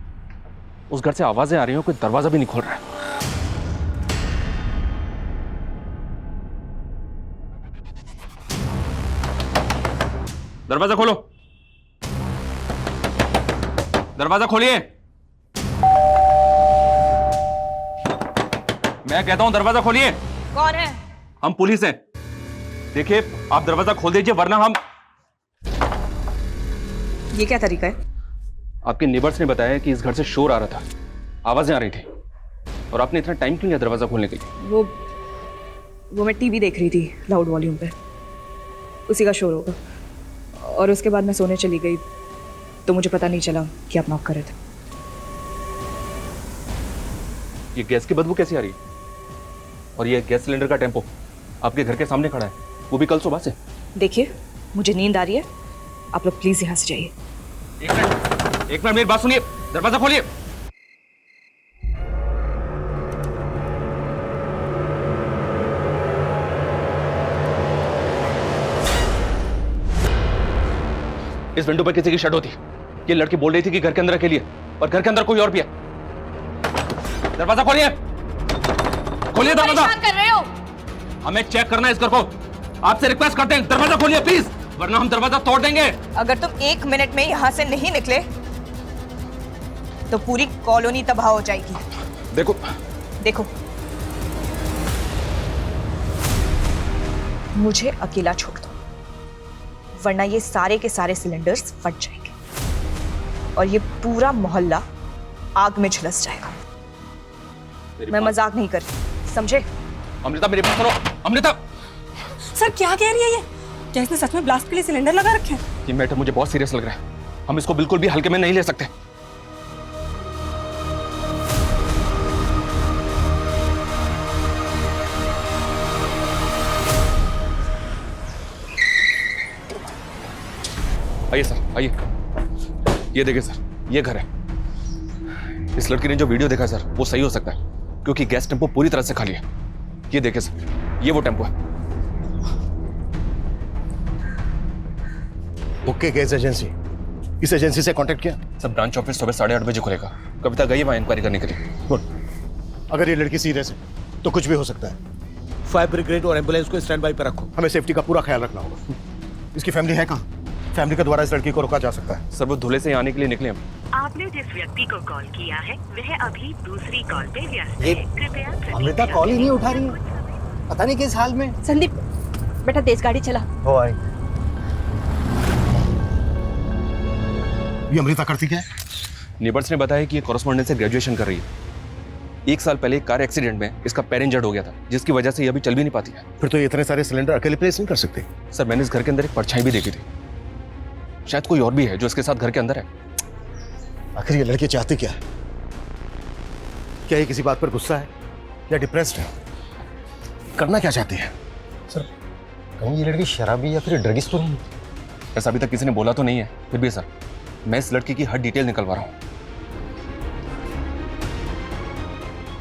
उस घर से आवाजें आ रही हैं, कोई दरवाजा भी नहीं खोल रहा है। दरवाजा खोलो। दरवाजा खोलिए। मैं कहता हूँ दरवाजा खोलिए। कौन है? हम पुलिस हैं। देखिए आप दरवाजा खोल दीजिए वरना हम। ये क्या तरीका है? आपके नेबर्स ने बताया कि इस घर से शोर आ रहा था, आवाजें आ रही थी, और आपने इतना टाइम क्यों लिया दरवाजा खोलने के लिए? वो मैं टीवी देख रही थी लाउड वॉल्यूम पे, उसी का शोर होगा। और उसके बाद मैं सोने चली गई तो मुझे पता नहीं चला कि आप नॉक कर रहे थे। ये गैस की बदबू कैसी आ रही है? और ये गैस सिलेंडर का टेम्पो आपके घर के सामने खड़ा है, वो भी कल सुबह से। देखिए मुझे नींद आ रही है, आप लोग प्लीज यहाँ से जाइए। एक मिनट मेरी बात सुनिए, दरवाजा खोलिए। इस विंडो पर किसी की शर्ट होती। ये लड़की बोल रही थी कि घर के अंदर अकेली है, और घर के अंदर कोई और भी है। दरवाजा खोलिए, खोलिए दरवाजा। परेशान कर रहे हो? हमें चेक करना है इस घर को। आपसे रिक्वेस्ट करते हैं दरवाजा खोलिए प्लीज, वरना हम दरवाजा तोड़ देंगे। अगर तुम 1 मिनट में यहाँ से नहीं निकले तो पूरी कॉलोनी तबाह हो जाएगी। देखो देखो, मुझे अकेला छोड़ दो, वरना ये सारे के सारे सिलेंडर्स फट जाएंगे और ये पूरा मोहल्ला आग में झुलस जाएगा। मैं मजाक नहीं कर रही, समझे? अमृता मेरी बात सुनो। अमृता! सर क्या कह रही है ये? क्या इसने सच में ब्लास्ट के लिए सिलेंडर लगा रखे हैं? ये मैटर मुझे बहुत सीरियस लग रहा है, हम इसको बिल्कुल भी हल्के में नहीं ले सकते। आइए सर, आइए। ये देखिए सर, ये घर है। इस लड़की ने जो वीडियो देखा सर, वो सही हो सकता है, क्योंकि गैस टेम्पो पूरी तरह से खाली है। ये देखिए सर, ये वो टेम्पो है। ओके गैस एजेंसी, इस एजेंसी से कांटेक्ट किया? सर ब्रांच ऑफिस सुबह 8:30 बजे खुलेगा। कविता गई है वहाँ इंक्वायरी करने के लिए। गुड। अगर ये लड़की सीरियस है तो कुछ भी हो सकता है। फायर ब्रिगेड और एम्बुलेंस को स्टैंड बाई पर रखो, हमें सेफ्टी का पूरा ख्याल रखना होगा। इसकी फैमिली है कहाँ? फैमिली के द्वारा इस लड़की को रोका जा सकता है। सर वो धुले से आने के लिए निकले हम। आपने जिस व्यक्ति को कॉल किया है वह अभी दूसरी कॉल पे व्यस्त ये है। कृपया अमृता कॉल ही नहीं उठा रही है, पता नहीं किस हाल में। संदीप बेटा तेज गाड़ी चला। हो आई। ये अमृता करती क्या है? नेबर्स ने बताया कि ये कॉरेस्पॉन्डेंस से ग्रेजुएशन कर रही है। 1 साल पहले एक कार एक्सीडेंट में इसका पैर इंजर्ड हो गया था, जिसकी वजह से ये अभी चल भी नहीं पाती है। फिर तो ये इतने सारे सिलेंडर अकेले प्लेस नहीं कर सकते। सर मैंने इस घर के अंदर एक परछाई भी देखी थी, शायद कोई और भी है जो इसके साथ घर के अंदर है। आखिर ये लड़की चाहती क्या है? क्या ये किसी बात पर गुस्सा है या डिप्रेस्ड है? करना क्या चाहती है? सर कहीं ये लड़की शराबी या फिर ड्रगिस्ट तो नहीं? ऐसा अभी तक किसी ने बोला तो नहीं है, फिर भी सर मैं इस लड़की की हर डिटेल निकलवा रहा हूँ।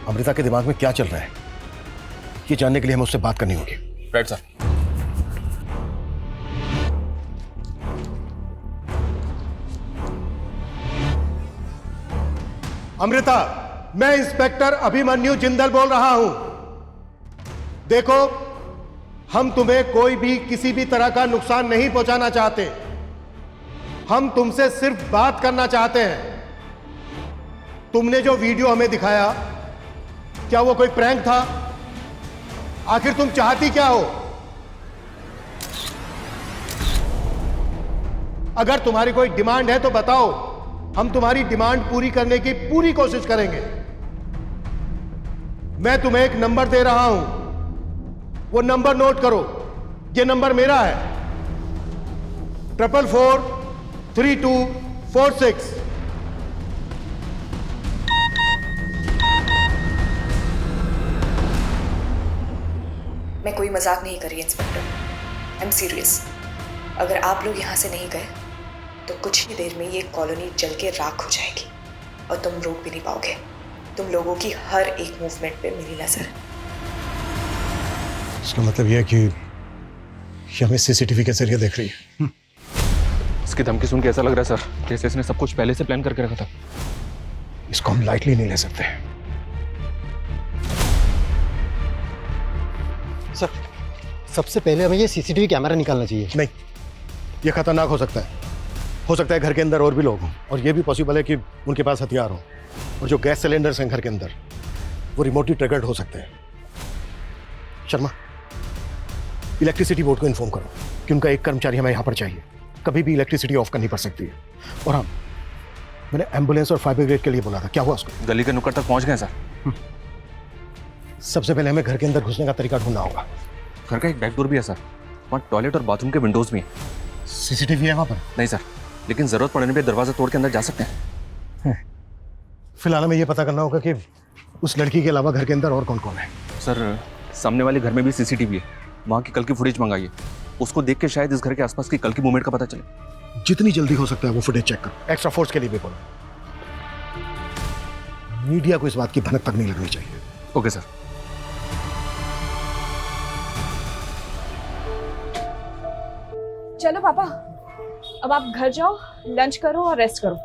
अमृता के दिमाग में क्या चल रहा है, ये जानने के लिए हमें उससे बात करनी होगी। Right sir. अमृता, मैं इंस्पेक्टर अभिमन्यु जिंदल बोल रहा हूं। देखो, हम तुम्हें कोई भी किसी भी तरह का नुकसान नहीं पहुंचाना चाहते। हम तुमसे सिर्फ बात करना चाहते हैं। तुमने जो वीडियो हमें दिखाया, क्या वो कोई प्रैंक था? आखिर तुम चाहती क्या हो? अगर तुम्हारी कोई डिमांड है तो बताओ, हम तुम्हारी डिमांड पूरी करने की पूरी कोशिश करेंगे। मैं तुम्हें एक नंबर दे रहा हूं, वो नंबर नोट करो। ये नंबर मेरा है, 444246। मैं कोई मजाक नहीं कर रही इंस्पेक्टर, आई एम सीरियस। अगर आप लोग यहाँ से नहीं गए तो कुछ ही देर में ये कॉलोनी जल के राख हो जाएगी और तुम रोक भी नहीं पाओगे। तुम लोगों की हर एक मूवमेंट पे मेरी नजर है। इसका मतलब यह है कि हमें सीसीटीवी के जरिए देख रही है। इसकी धमकी सुन के ऐसा लग रहा है सर जैसे इसने सब कुछ पहले से प्लान करके रखा था। इसको हम लाइटली नहीं ले सकते। सर सबसे पहले हमें ये सीसीटीवी कैमरा निकालना चाहिए। नहीं, ये खतरनाक हो सकता है। हो सकता है घर के अंदर और भी लोग हों, और ये भी पॉसिबल है कि उनके पास हथियार हो। और जो गैस सिलेंडर्स हैं घर के अंदर, वो रिमोटली ट्रिगर्ड हो सकते हैं। शर्मा, इलेक्ट्रिसिटी बोर्ड को इन्फॉर्म करो कि उनका एक कर्मचारी हमें यहाँ पर चाहिए। कभी भी इलेक्ट्रिसिटी ऑफ करनी पड़ सकती है। और हाँ, मैंने एम्बुलेंस और फायर ब्रिगेड के लिए बोला था, क्या हुआ उसको? गली के नुक्कड़ तक पहुंच गए सर। सबसे पहले हमें घर के अंदर घुसने का तरीका ढूंढना होगा। घर का एक बैक डोर भी है सर, वहाँ टॉयलेट और बाथरूम के विंडोज भी हैं। सीसीटीवी है वहाँ पर? नहीं सर, लेकिन जरूरत पड़ने पे दरवाजा तोड़ के अंदर जा सकते हैं। फिलहाल हमें ये पता करना होगा कि उस लड़की के अलावा घर के अंदर और कौन कौन है। सर, सामने वाले घर में भी सीसीटीवी है, वहाँ की कल की फुटेज मंगाइए। उसको देख के शायद इस घर के आसपास की कल की मूवमेंट का पता चले। जितनी जल्दी हो सकता है वो फुटेज चेक करो। एक्स्ट्रा फोर्स के लिए भी बोलो। मीडिया को इस बात की भनक तक नहीं लगनी चाहिए। Okay sir. चलो पापा, अब आप घर जाओ, लंच करो और रेस्ट करो।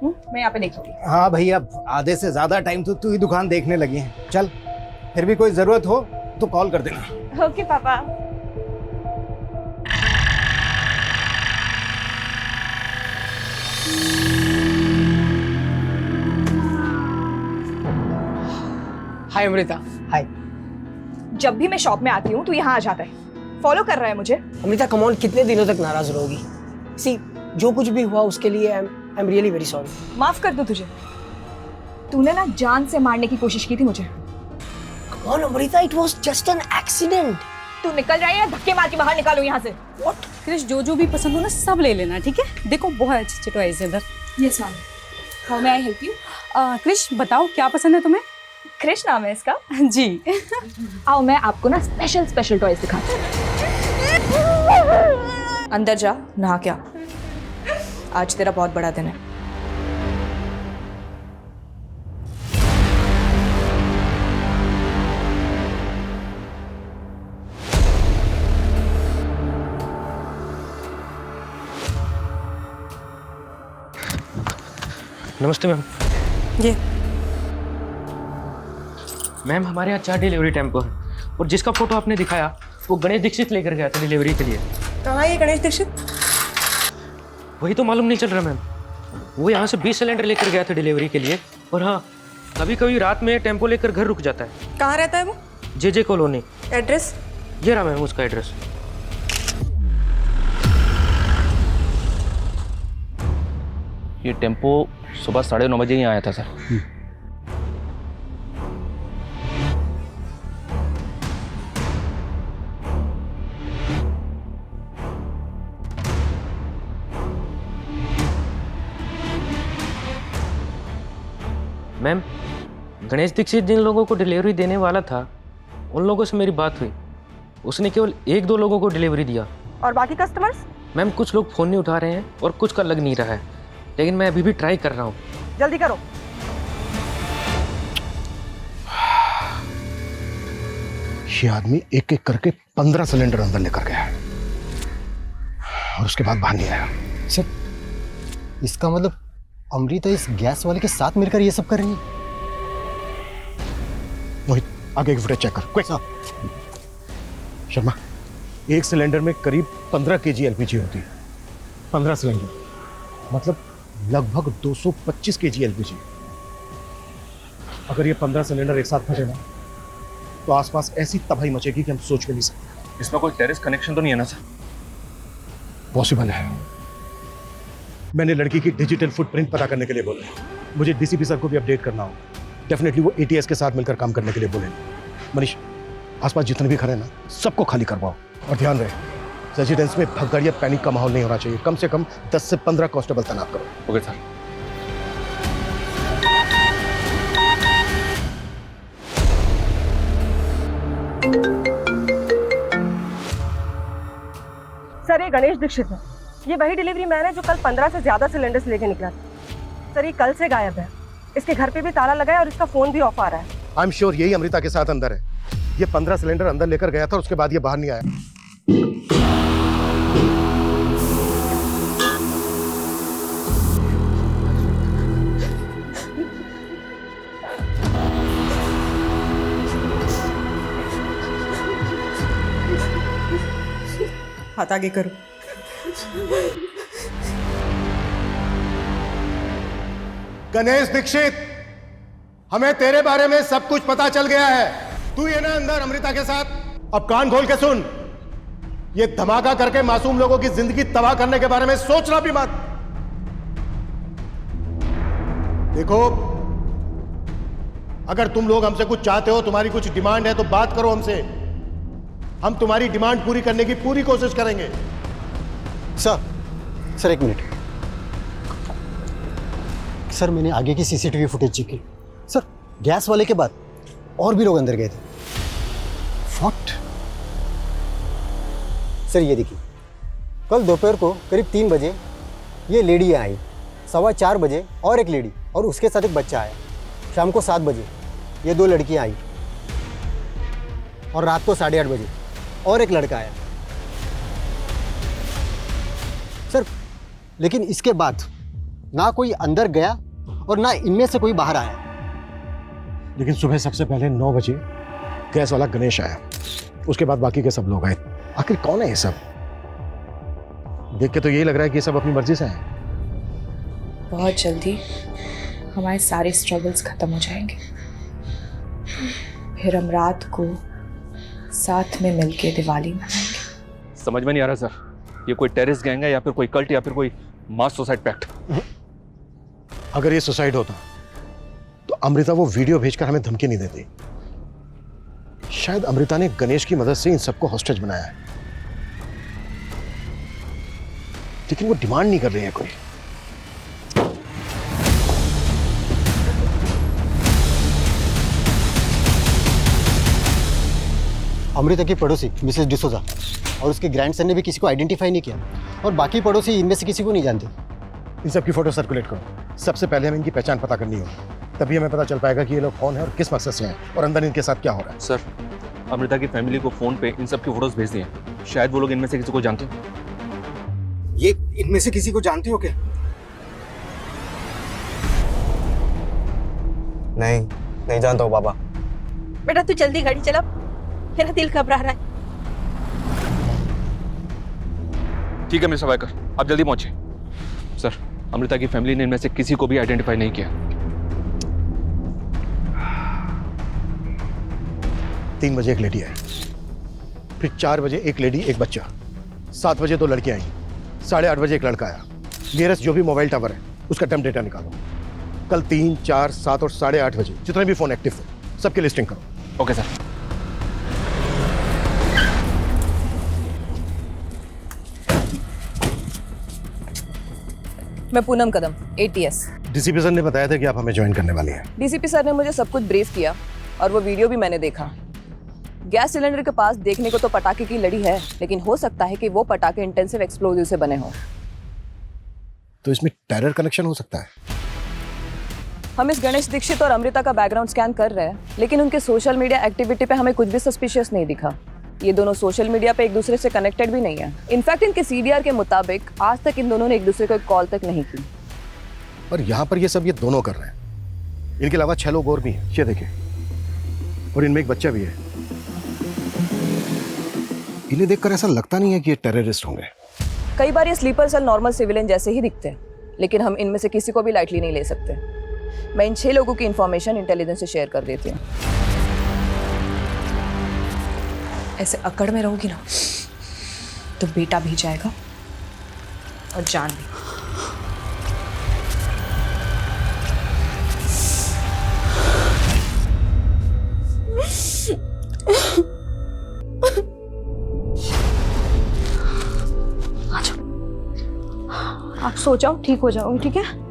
मैं यहाँ पे देख लूंगी। हाँ भैया, आधे से ज्यादा टाइम तो तू ही दुकान देखने लगी है। चल, फिर भी कोई जरूरत हो तो कॉल कर देना। ओके पापा। हाय अमृता। हाय। जब भी मैं शॉप में आती हूँ तू यहाँ आ जाता है, फॉलो कर रहा है मुझे। अमृता कम ऑन, कितने दिनों तक नाराज रहोगी? सी, जो कुछ भी हुआ उसके लिए I am really very sorry. माफ कर दूं तुझे, तूने ना जान से मारने की कोशिश की थी मुझे। Come on Amrita, it was just an accident. तू निकल जाए या धक्के मार के बाहर निकालो यहाँ से। व्हाट? क्रिश, जो भी पसंद हो ना सब ले लेना, ठीक है? देखो बहुत अच्छे टॉयज है इधर। Yes ma'am. How may I help you? Krish बताओ क्या पसंद है तुम्हें? क्रिश नाम है इसका? जी। आओ मैं आपको ना स्पेशल टॉयज दिखाती हूँ। अंदर जा, नहा क्या, आज तेरा बहुत बड़ा दिन है। नमस्ते मैम। ये मैम, हमारे यहाँ 4 डिलीवरी टेम्पो है और जिसका फोटो आपने दिखाया वो गणेश दीक्षित लेकर गया था डिलीवरी के लिए। कहाँ है ये गणेश दीक्षित? वही तो मालूम नहीं चल रहा मैम। वो यहाँ से 20 सिलेंडर लेकर गया था डिलीवरी के लिए। और हाँ, कभी कभी रात में टेम्पो लेकर घर रुक जाता है। कहाँ रहता है वो? जे कॉलोनी। एड्रेस? ये रहा मैम उसका एड्रेस। ये टेम्पो सुबह 9:30 बजे ही आया था सर। मैम, गणेश दीक्षित जिन लोगों को डिलीवरी देने वाला था उन लोगों से मेरी बात हुई। उसने केवल 1-2 लोगों को डिलीवरी दिया। और बाकी कस्टमर्स? मैम, कुछ लोग फ़ोन नहीं उठा रहे हैं और कुछ का लग नहीं रहा है, लेकिन मैं अभी भी ट्राई कर रहा हूँ। जल्दी करो। ये आदमी एक एक करके 15 सिलेंडर अंदर लेकर गया और उसके बाद बाहर नहीं आया। सर, इसका मतलब अमृता इस गैस वाले के साथ मिलकर ये सब कर रही है? मोहित, आगे की फुटेज चेक कर क्विक। शर्मा, एक सिलेंडर में करीब 15 kg एलपीजी होती है। 15 सिलेंडर मतलब लगभग 225 kg एलपीजी। अगर ये 15 सिलेंडर एक साथ फटे ना तो आसपास ऐसी तबाही मचेगी कि हम सोच भी नहीं सकते। इसमें कोई टेरेस कनेक्शन तो नहीं है ना सर? पॉसिबल है। मैंने लड़की की डिजिटल फुटप्रिंट पता करने के लिए बोला। मुझे डीसीपी सर को भी अपडेट करना होगा। डेफिनेटली वो एटीएस के साथ मिलकर काम करने के लिए बोले। मनीष, आसपास जितने भी खड़े ना सबको खाली करवाओ और ध्यान रहे रेजिडेंस में भगदड़ या पैनिक का माहौल नहीं होना चाहिए। कम से कम 10 से 15 कांस्टेबल तैनात करो। Okay sir. सर, ये गणेश दीक्षित है। ये वही डिलीवरी मैन है जो कल 15 से ज्यादा सिलेंडर्स लेके निकला था। सर, ये कल से गायब है। इसके घर पे भी ताला लगा है और इसका फोन भी ऑफ आ रहा है। आई एम श्योर यही अमृता के साथ अंदर है। ये 15 सिलेंडर अंदर लेकर गया था और उसके बाद ये बाहर नहीं आया। हाथ आगे करो। गणेश दीक्षित, हमें तेरे बारे में सब कुछ पता चल गया है। तू ये ना अंदर अमृता के साथ? अब कान खोल के सुन, ये धमाका करके मासूम लोगों की जिंदगी तबाह करने के बारे में सोचना भी मत। देखो, अगर तुम लोग हमसे कुछ चाहते हो, तुम्हारी कुछ डिमांड है तो बात करो हमसे। हम तुम्हारी डिमांड पूरी करने की पूरी कोशिश करेंगे। सर एक मिनट। सर मैंने आगे की सीसीटीवी फुटेज चेक की। सर गैस वाले के बाद और भी लोग अंदर गए थे। व्हाट? सर ये देखिए, कल दोपहर को करीब 3 बजे ये लेडी आई, 4:15 बजे और एक लेडी और उसके साथ एक बच्चा आया, शाम को 7 बजे ये 2 लड़कियां आई और रात को 8:30 बजे और एक लड़का आया। सर लेकिन इसके बाद ना कोई अंदर गया और ना इनमें से कोई बाहर आया। लेकिन सुबह सबसे पहले 9 बजे गैस वाला गणेश आया, उसके बाद बाकी के सब लोग आए। आखिर कौन है ये सब? देख के तो यही लग रहा है कि ये सब अपनी मर्जी से हैं। बहुत जल्दी हमारे सारे स्ट्रगल्स खत्म हो जाएंगे, फिर हम रात को साथ में मिलके दिवाली मनाएंगे। समझ में नहीं आ रहा सर, ये कोई टेररिस्ट गैंग है या फिर कोई कल्ट या फिर कोई मास सुसाइड पैक्ट? अगर ये सुसाइड होता तो अमृता वो वीडियो भेजकर हमें धमकी नहीं देती। शायद अमृता ने गणेश की मदद से इन सबको हॉस्टेज बनाया है, लेकिन वो डिमांड नहीं कर रही है कोई। अमृता की पड़ोसी मिसेस डिसोजा और उसके ग्रैंडसन ने भी किसी को आइडेंटिफाई नहीं किया और बाकी पड़ोसी इनमें से किसी को नहीं जानते। इन सब की फोटो सर्कुलेट करो। सबसे पहले हमें इनकी पहचान पता करनी होगी, तभी हमें पता चल पाएगा कि ये लोग कौन है और किस मकसद से हैं और अंदर इनके साथ क्या हो रहा है। सर, अमृता की फैमिली को फोन पे इन सब की फोटोज भेज दिए, शायद वो लोग इनमें से किसी को जानते हो। ये इनमें से किसी को जानते हो क्या? नहीं जानता हूँ पापा। बेटा तू जल्दी गाड़ी चला, मेरा दिल घबरा रहा है। ठीक है मिस्टर वाइकर, आप जल्दी पहुंचे। सर, अमृता की फैमिली ने इनमें से किसी को भी आइडेंटिफाई नहीं किया। 3 बजे एक लेडी आई, फिर 4 बजे एक लेडी एक बच्चा, 7 बजे 2 लड़कियां आई, 8:30 बजे एक लड़का आया। नियरेस्ट जो भी मोबाइल टावर है उसका टर्म डेटा निकालो। कल 3, 4, 7 और 8:30 बजे जितने भी फोन एक्टिव थे सबकी लिस्टिंग करो। Okay sir. मैं पूनम कदम, ATS। डीसीपी सर ने बताया था कि आप हमें ज्वाइन करने वाली हैं। डीसीपी सर ने मुझे सब कुछ ब्रीफ किया और वो वीडियो भी मैंने देखा। गैस सिलेंडर के पास देखने को तो पटाखे की लड़ी है, लेकिन हो सकता है कि वो पटाखे इंटेंसिव एक्सप्लोजिव से बने हों। तो इसमें टेरर कनेक्शन हो सकता है। हम इस गणेश दीक्षित और अमृता का बैकग्राउंड स्कैन कर रहे हैं, लेकिन उनके सोशल मीडिया एक्टिविटी पे हमें कुछ भी सस्पिशियस नहीं दिखा। ये दोनों सोशल मीडिया पे एक दूसरे से कनेक्टेड भी नहीं है। इनफैक्ट इनके CDR के मुताबिक आज तक इन दोनों ने एक दूसरे को एक कॉल तक नहीं की। और यहाँ पर ये सब ये दोनों कर रहे हैं। इनके अलावा 6 लोग और भी हैं, ये देखिए, और इनमें एक बच्चा भी है। इन्हें देखकर ऐसा लगता नहीं है कि ये टेररिस्ट होंगे। कई बार ये स्लीपर सेल नॉर्मल सिविलियन जैसे ही दिखते हैं, लेकिन हम इनमें से किसी को भी लाइटली नहीं ले सकते। मैं इन 6 लोगों की इंफॉर्मेशन इंटेलिजेंस से शेयर कर देती हूँ। ऐसे अकड़ में रहोगी ना तो बेटा भी जाएगा और जान भी। आप सो जाओ, ठीक हो जाओगे, ठीक है?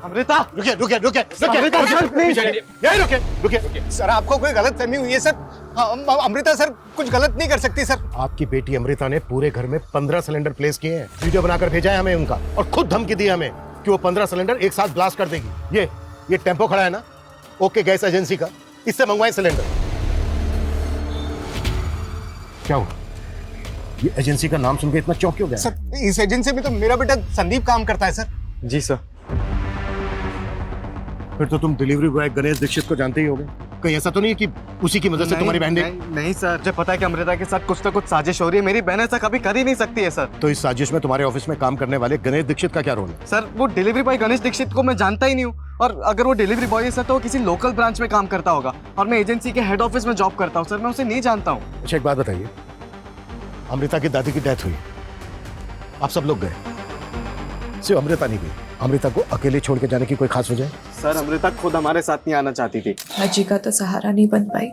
अमृता, रुकिए रुकिए रुकिए रुकिए, यही रुकिए रुकिए। सर आपको कोई गलत फहमी हुई है सर। अमृता सर कुछ गलत नहीं कर सकती सर। आपकी बेटी अमृता ने पूरे घर में 15 सिलेंडर प्लेस किए हैं। वीडियो बनाकर भेजा है हमें उनका, और खुद धमकी दी हमें कि वो 15 सिलेंडर एक साथ ब्लास्ट कर देगी। ये टेम्पो खड़ा है ना, ओके गैस एजेंसी का, इससे मंगवाए सिलेंडर। क्या हुआ? ये एजेंसी का नाम सुनकर इतना चौंक क्यों गया? सर इस एजेंसी में तो मेरा बेटा संदीप काम करता है सर। जी सर। फिर तो तुम डिलीवरी बॉय गणेश दीक्षित को जानते ही होगे। कहीं ऐसा तो नहीं है कि उसी की मदद से तुम्हारी बहन ने? नहीं सर, मुझे पता है कि अमृता के साथ कुछ ना कुछ साजिश हो रही है। मेरी बहन ऐसा कभी कर ही नहीं सकती है सर। तो इस साजिश में तुम्हारे ऑफिस में काम करने वाले गणेश दीक्षित का क्या रोल है? सर वो डिलीवरी बॉय गणेश दीक्षित को मैं जानता ही नहीं हूँ, और अगर वो डिलीवरी बॉय है सर तो वो किसी लोकल ब्रांच में काम करता होगा, और मैं एजेंसी के हेड ऑफिस में जॉब करता हूँ सर, मैं उसे नहीं जानता हूँ। अच्छा एक बात बताइए, अमृता की दादी की डेथ हुई, आप सब लोग गए, सिर्फ अमृता नहीं गई। अमृता को अकेले छोड़ के जाने की कोई खास वजह है? सर अमृता खुद हमारे साथ नहीं आना चाहती थी। अजी का तो सहारा नहीं बन पाई,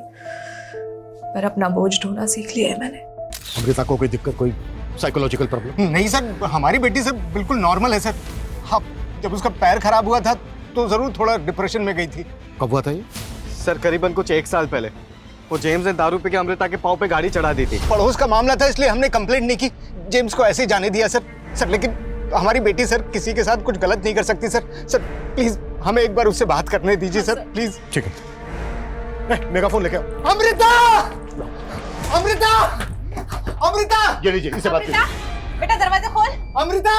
पर अपना बोझ ढोना सीख लिया है मैंने। अमृता को कोई दिक्कत, कोई साइकोलॉजिकल प्रॉब्लम? नहीं सर, हमारी बेटी सर बिल्कुल नॉर्मल है सर। हाँ, जब उसका पैर खराब हुआ था तो जरूर थोड़ा डिप्रेशन में गई थी। कब हुआ था ये? सर करीबन कुछ 1 साल पहले। वो जेम्स ने दारू पी के अमृता के पाँव पे गाड़ी चढ़ा दी थी। पड़ोस का मामला था इसलिए हमने कंप्लेंट नहीं की, जेम्स को ऐसे ही जाने दिया सर। लेकिन हमारी बेटी सर किसी के साथ कुछ गलत नहीं कर सकती सर। प्लीज हमें एक बार उससे बात करने दीजिए सर, प्लीज। ठीक है, मेगाफोन लेके आओ। अमृता! अमृता! अमृता! ये लीजिए, इससे बात कीजिए। बेटा दरवाजा खोल। अमृता!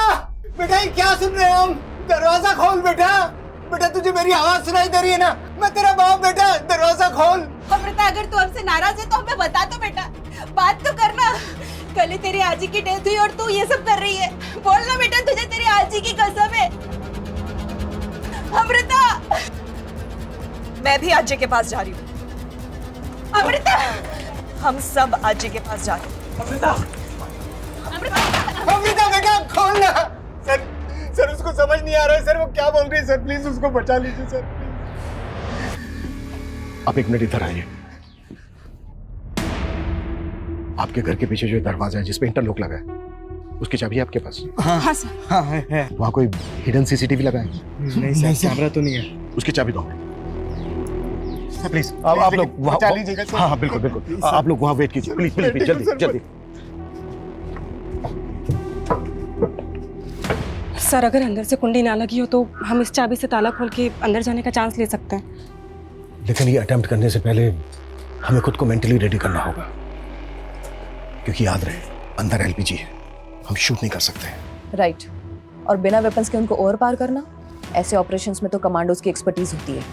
बेटा ये क्या सुन रहे हैं हम? दरवाजा खोल बेटा। बेटा तुझे मेरी आवाज सुनाई दे रही है ना? मैं तेरा बाप बेटा, दरवाजा खोल। अमृता अगर तू हमसे नाराज है तो हमें बता दो बेटा, बात तो करना। कल ही तेरी आजी की डेथ हुई और तू ये सब कर रही है। बोलना बेटा, तुझे तेरी आजी की कसम है। अमृता! मैं भी आजी के पास जा रही हूँ। अमृता! हम सब आजी के पास जा रहे हैं। अमृता! अमृता बेटा खोलना। सर उसको समझ नहीं आ रहा है सर, वो क्या बोल रही है सर, प्लीज उसको बचा लीजिए सर। आप एक मिनट इधर आइए। आपके घर के पीछे जो दरवाजा है जिसपे इंटरलॉक लगा है, उसकी चाबी है आपके पास? हाँ सर। हाँ है। वहाँ कोई हिडन सीसीटीवी लगा है? नहीं सर, कैमरा तो नहीं है। उसकी चाबी दो प्लीज। आप लोग बचा लीजिएगा। हाँ बिल्कुल बिल्कुल, आप लोग वहाँ वेट कीजिए प्लीज प्लीज, जल्दी जल्दी। सर अगर अंदर से कुंडी ना लगी हो तो हम इस चाबी से ताला खोल के अंदर जाने का चांस ले सकते हैं। लेकिन ये अटेम्प्ट करने से पहले हमें खुद को मेंटली रेडी करना होगा, क्योंकि याद रहे अंदर एलपीजी है, हम शूट नहीं कर सकते। राइट। और बिना वेपन्स के उनको ओवर पार करना, ऐसे ऑपरेशंस में तो कमांडोज की एक्सपर्टीज होती है।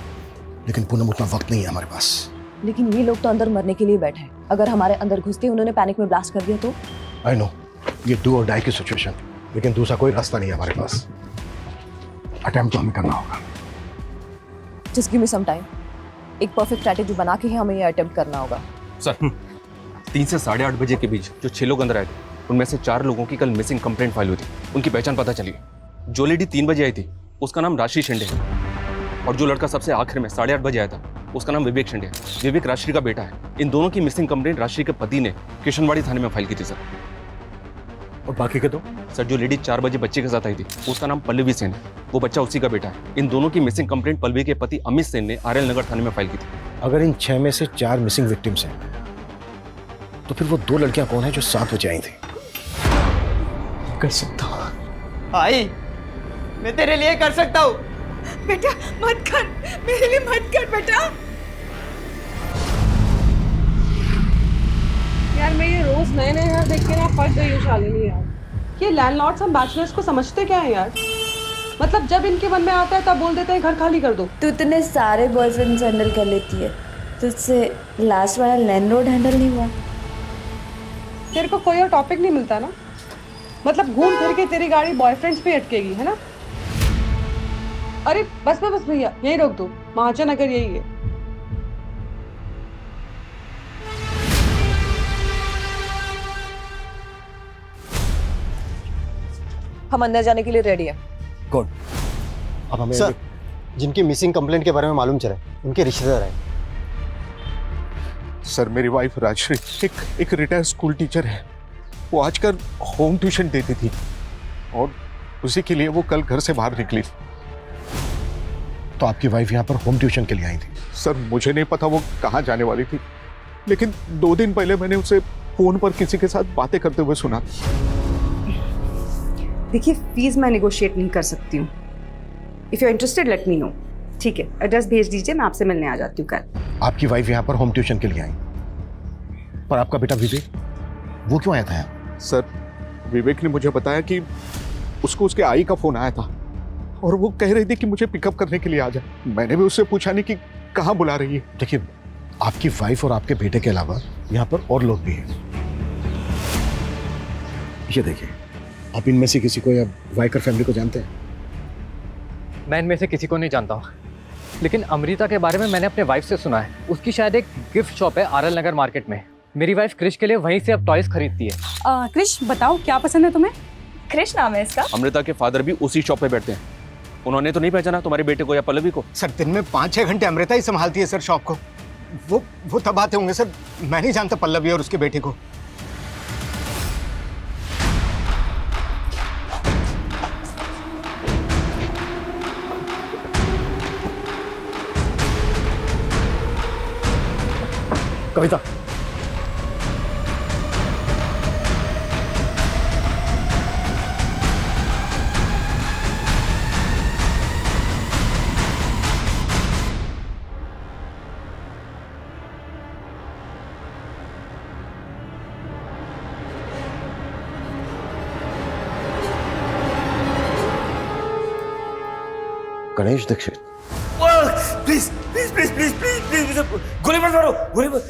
लेकिन पूनम उतना वक्त नहीं है हमारे पास। लेकिन ये लोग तो अंदर मरने के लिए बैठे हैं। अगर हमारे अंदर घुसते उन्होंने पैनिक में ब्लास्ट कर दिया तो? आई नो, ये डू और डाई की सिचुएशन, लेकिन दूसरा कोई रास्ता नहीं है हमारे पास। अटेम्प्ट तो हमें करना होगा। Just give me some time. एक परफेक्ट स्ट्रैटेजी बना के ही हमें ये अटेम्प्ट करना होगा। सर 3 से 8:30 बजे के बीच जो 6 लोग अंदर आए थे, उनमें से 4 लोगों की कल मिसिंग कंप्लेंट फाइल हुई थी। उनकी पहचान पता चली। जो लेडी 3 बजे आई थी उसका नाम राशि शिंदे है, और जो लड़का सबसे आखिर में 8:30 बजे आया था उसका नाम विवेक शिंदे है। विवेक राशि का बेटा है। इन दोनों की मिसिंग कंप्लेंट राशि के पति ने किशनवाड़ी थाने में फाइल की थी सर। और बाकी के दो? सर जो लेडी 4 बजे बच्चे के साथ आई थी उसका नाम पल्लवी सेन है, वो बच्चा उसी का बेटा है। इन दोनों की मिसिंग कंप्लेंट पल्लवी के पति अमित सेन ने आरएल नगर थाने में फाइल की थी। अगर इन 6 में से 4 मिसिंग विक्टिम्स हैं, तो फिर वो 2 लड़कियां कौन है जो 7 बजे आई थी? कर सकता हूँ आई, मैं तेरे लिए कर सकता हूँ। बेटा मत कर, मेरे लिए मत कर बेटा। यार मैं ये रोज नए नए घर देख के ना पक गई हूँ शालिनी यार। ये लैंडलॉर्ड्स हम बैचलर्स को समझते क्या है यार? मतलब जब इनके मन में आता है तब बोल देते हैं घर खाली कर दो। तू इतने सारे बॉयफ्रेंड्स हैंडल कर लेती है, तुझसे लास्ट वाला लैंडलॉर्ड हैंडल नहीं हुआ? तेरे को कोई और टॉपिक नहीं मिलता ना? मतलब घूम फिर के तेरी गाड़ी बॉयफ्रेंड्स पे अटकेगी, है ना? अरे बस भैया यही रोक दो, महाजन अगर यही है। हम अंदर जाने के लिए रेडी हैं। कौन? अब हमें सर, जिनकी मिसिंग कंप्लेंट के बारे में मालूम चला, उनके रिश्तेदार हैं। सर मेरी वाइफ राजश्री एक रिटायर्ड स्कूल टीचर है। वो आजकल होम ट्यूशन देती थी और उसी के लिए वो कल घर से बाहर निकली। तो आपकी वाइफ यहाँ पर होम ट्यूशन के लिए आई थी? सर मुझे नहीं पता वो कहाँ जाने वाली थी, लेकिन 2 दिन पहले मैंने उसे फोन पर किसी के साथ बातें करते हुए सुना। देखिए फीस मैं नेगोशिएट नहीं कर सकती हूँ। If you are interested let me know. ठीक है, एड्रेस भेज दीजिए, मैं आपसे मिलने आ जाती हूँ कल। आपकी वाइफ यहाँ पर होम ट्यूशन के लिए आई, पर आपका बेटा विवेक वो क्यों आया था यहाँ? सर विवेक ने मुझे बताया कि उसको उसके आई का फोन आया था और वो कह रही थी कि मुझे पिकअप करने के लिए आ जा। मैंने भी उससे पूछा नहीं कि कहाँ बुला रही है। देखिए, आपकी वाइफ और आपके बेटे के अलावा यहाँ पर और लोग भी हैं। ये देखिए, आप इनमें से किसी को या वाइकर फैमिली को जानते हैं? मैं इनमें से किसी को नहीं जानता हूँ, लेकिन अमृता के बारे में मैंने अपने वाइफ से सुना है। उसकी शायद एक गिफ्ट शॉप है आरएल नगर मार्केट में। मेरी वाइफ क्रिश के लिए वहीं से अब टॉयज खरीदती है। क्रिश, बताओ क्या पसंद है तुम्हें? क्रिश नाम है इसका। अमृता के फादर भी उसी शॉप पे बैठते हैं। उन्होंने तो नहीं पहचाना तुम्हारे बेटे को या पल्लवी को? सर, दिन में 5-6 घंटे अमृता ही संभालती है सर शॉप को। वो तब आते होंगे सर। मैं नहीं जानता पल्लवी और उसके बेटे को। Kavita, Ganesh Dixit. Please please please please please please गोली मत मारो, गोली मत,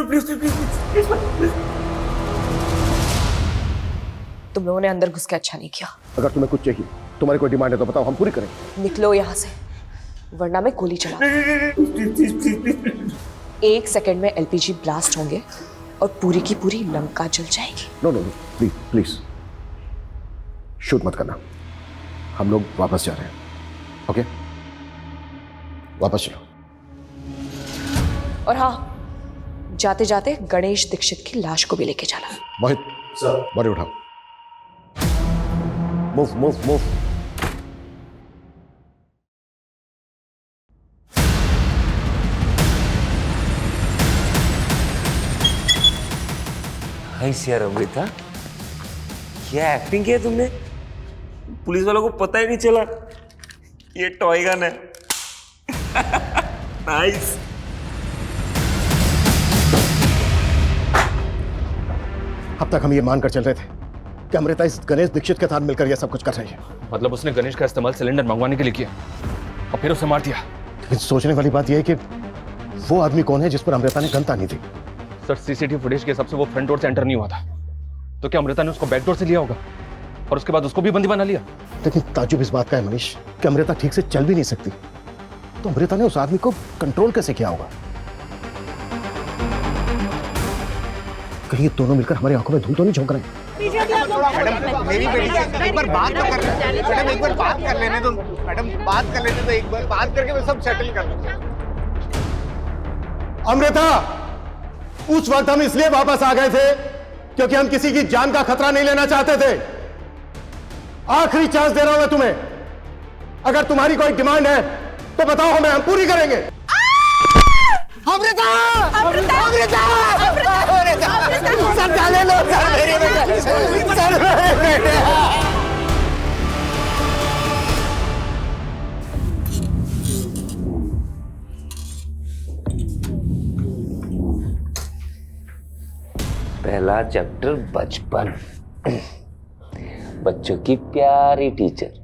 प्लीज प्लीज प्लीज प्लीज। तुम लोगों ने अंदर घुस के अच्छा नहीं किया। अगर तुम्हें कुछ चाहिए, तुम्हारी कोई डिमांड है तो बताओ, हम पूरी करेंगे। निकलो यहाँ से, वरना मैं गोली चला। 1 सेकंड में एलपीजी ब्लास्ट होंगे और पूरी की पूरी लंका जल जाएगी। No no no, please please shoot मत करना। हम लोग वापस जा रहे हैं। ओके, वापस चलो। और हाँ, जाते जाते गणेश दीक्षित की लाश को भी लेके जाना। मोहित सर, बॉडी उठाओ। Move move move. यार अमृता, क्या एक्टिंग की है तुमने? पुलिस वालों को पता ही नहीं चला ये टॉय गन है। नाइस। अब तक हम ये मानकर चल रहे थे कि अमृता इस गणेश दीक्षित के साथ मिलकर यह सब कुछ कर रही है। मतलब उसने गणेश का इस्तेमाल सिलेंडर मंगवाने के लिए किया और फिर उसे मार दिया। लेकिन सोचने वाली बात यह है कि वो आदमी कौन है जिस पर अमृता ने गन तानी थी? सर, सीसीटीवी फुटेज के हिसाब से वो फ्रंट डोर से एंटर नहीं हुआ था, तो क्या अमृता ने उसको बैक डोर से लिया होगा और उसके बाद उसको भी बंदी बना लिया? लेकिन ताजुब इस बात का है मनीष कि अमृता ठीक से चल भी नहीं सकती, तो अमृता ने उस आदमी को कंट्रोल कैसे किया होगा? कहीं ये दोनों मिलकर हमारी आंखों में धूल तो नहीं झोंक रहे हैं? मैडम, मेरी बेटी से एक बार बात तो कर लेने। मैडम, एक बार बात कर लेने दो। मैडम, बात कर लेने दो। एक बार बात करके मैं सब सेटल कर लूंगा। अमृता, उस वक्त हम इसलिए वापस आ गए थे क्योंकि हम किसी की जान का खतरा नहीं लेना चाहते थे। आखिरी चांस दे रहा हूं मैं तुम्हें। अगर तुम्हारी कोई डिमांड है तो बताओ हमें, हम पूरी करेंगे। अमृता! अमृता! अमृता! सर डाले लो, सर मेरे बेटे, सर मेरे बेटे। पहला चैप्टर बचपन, बच्चों की प्यारी टीचर।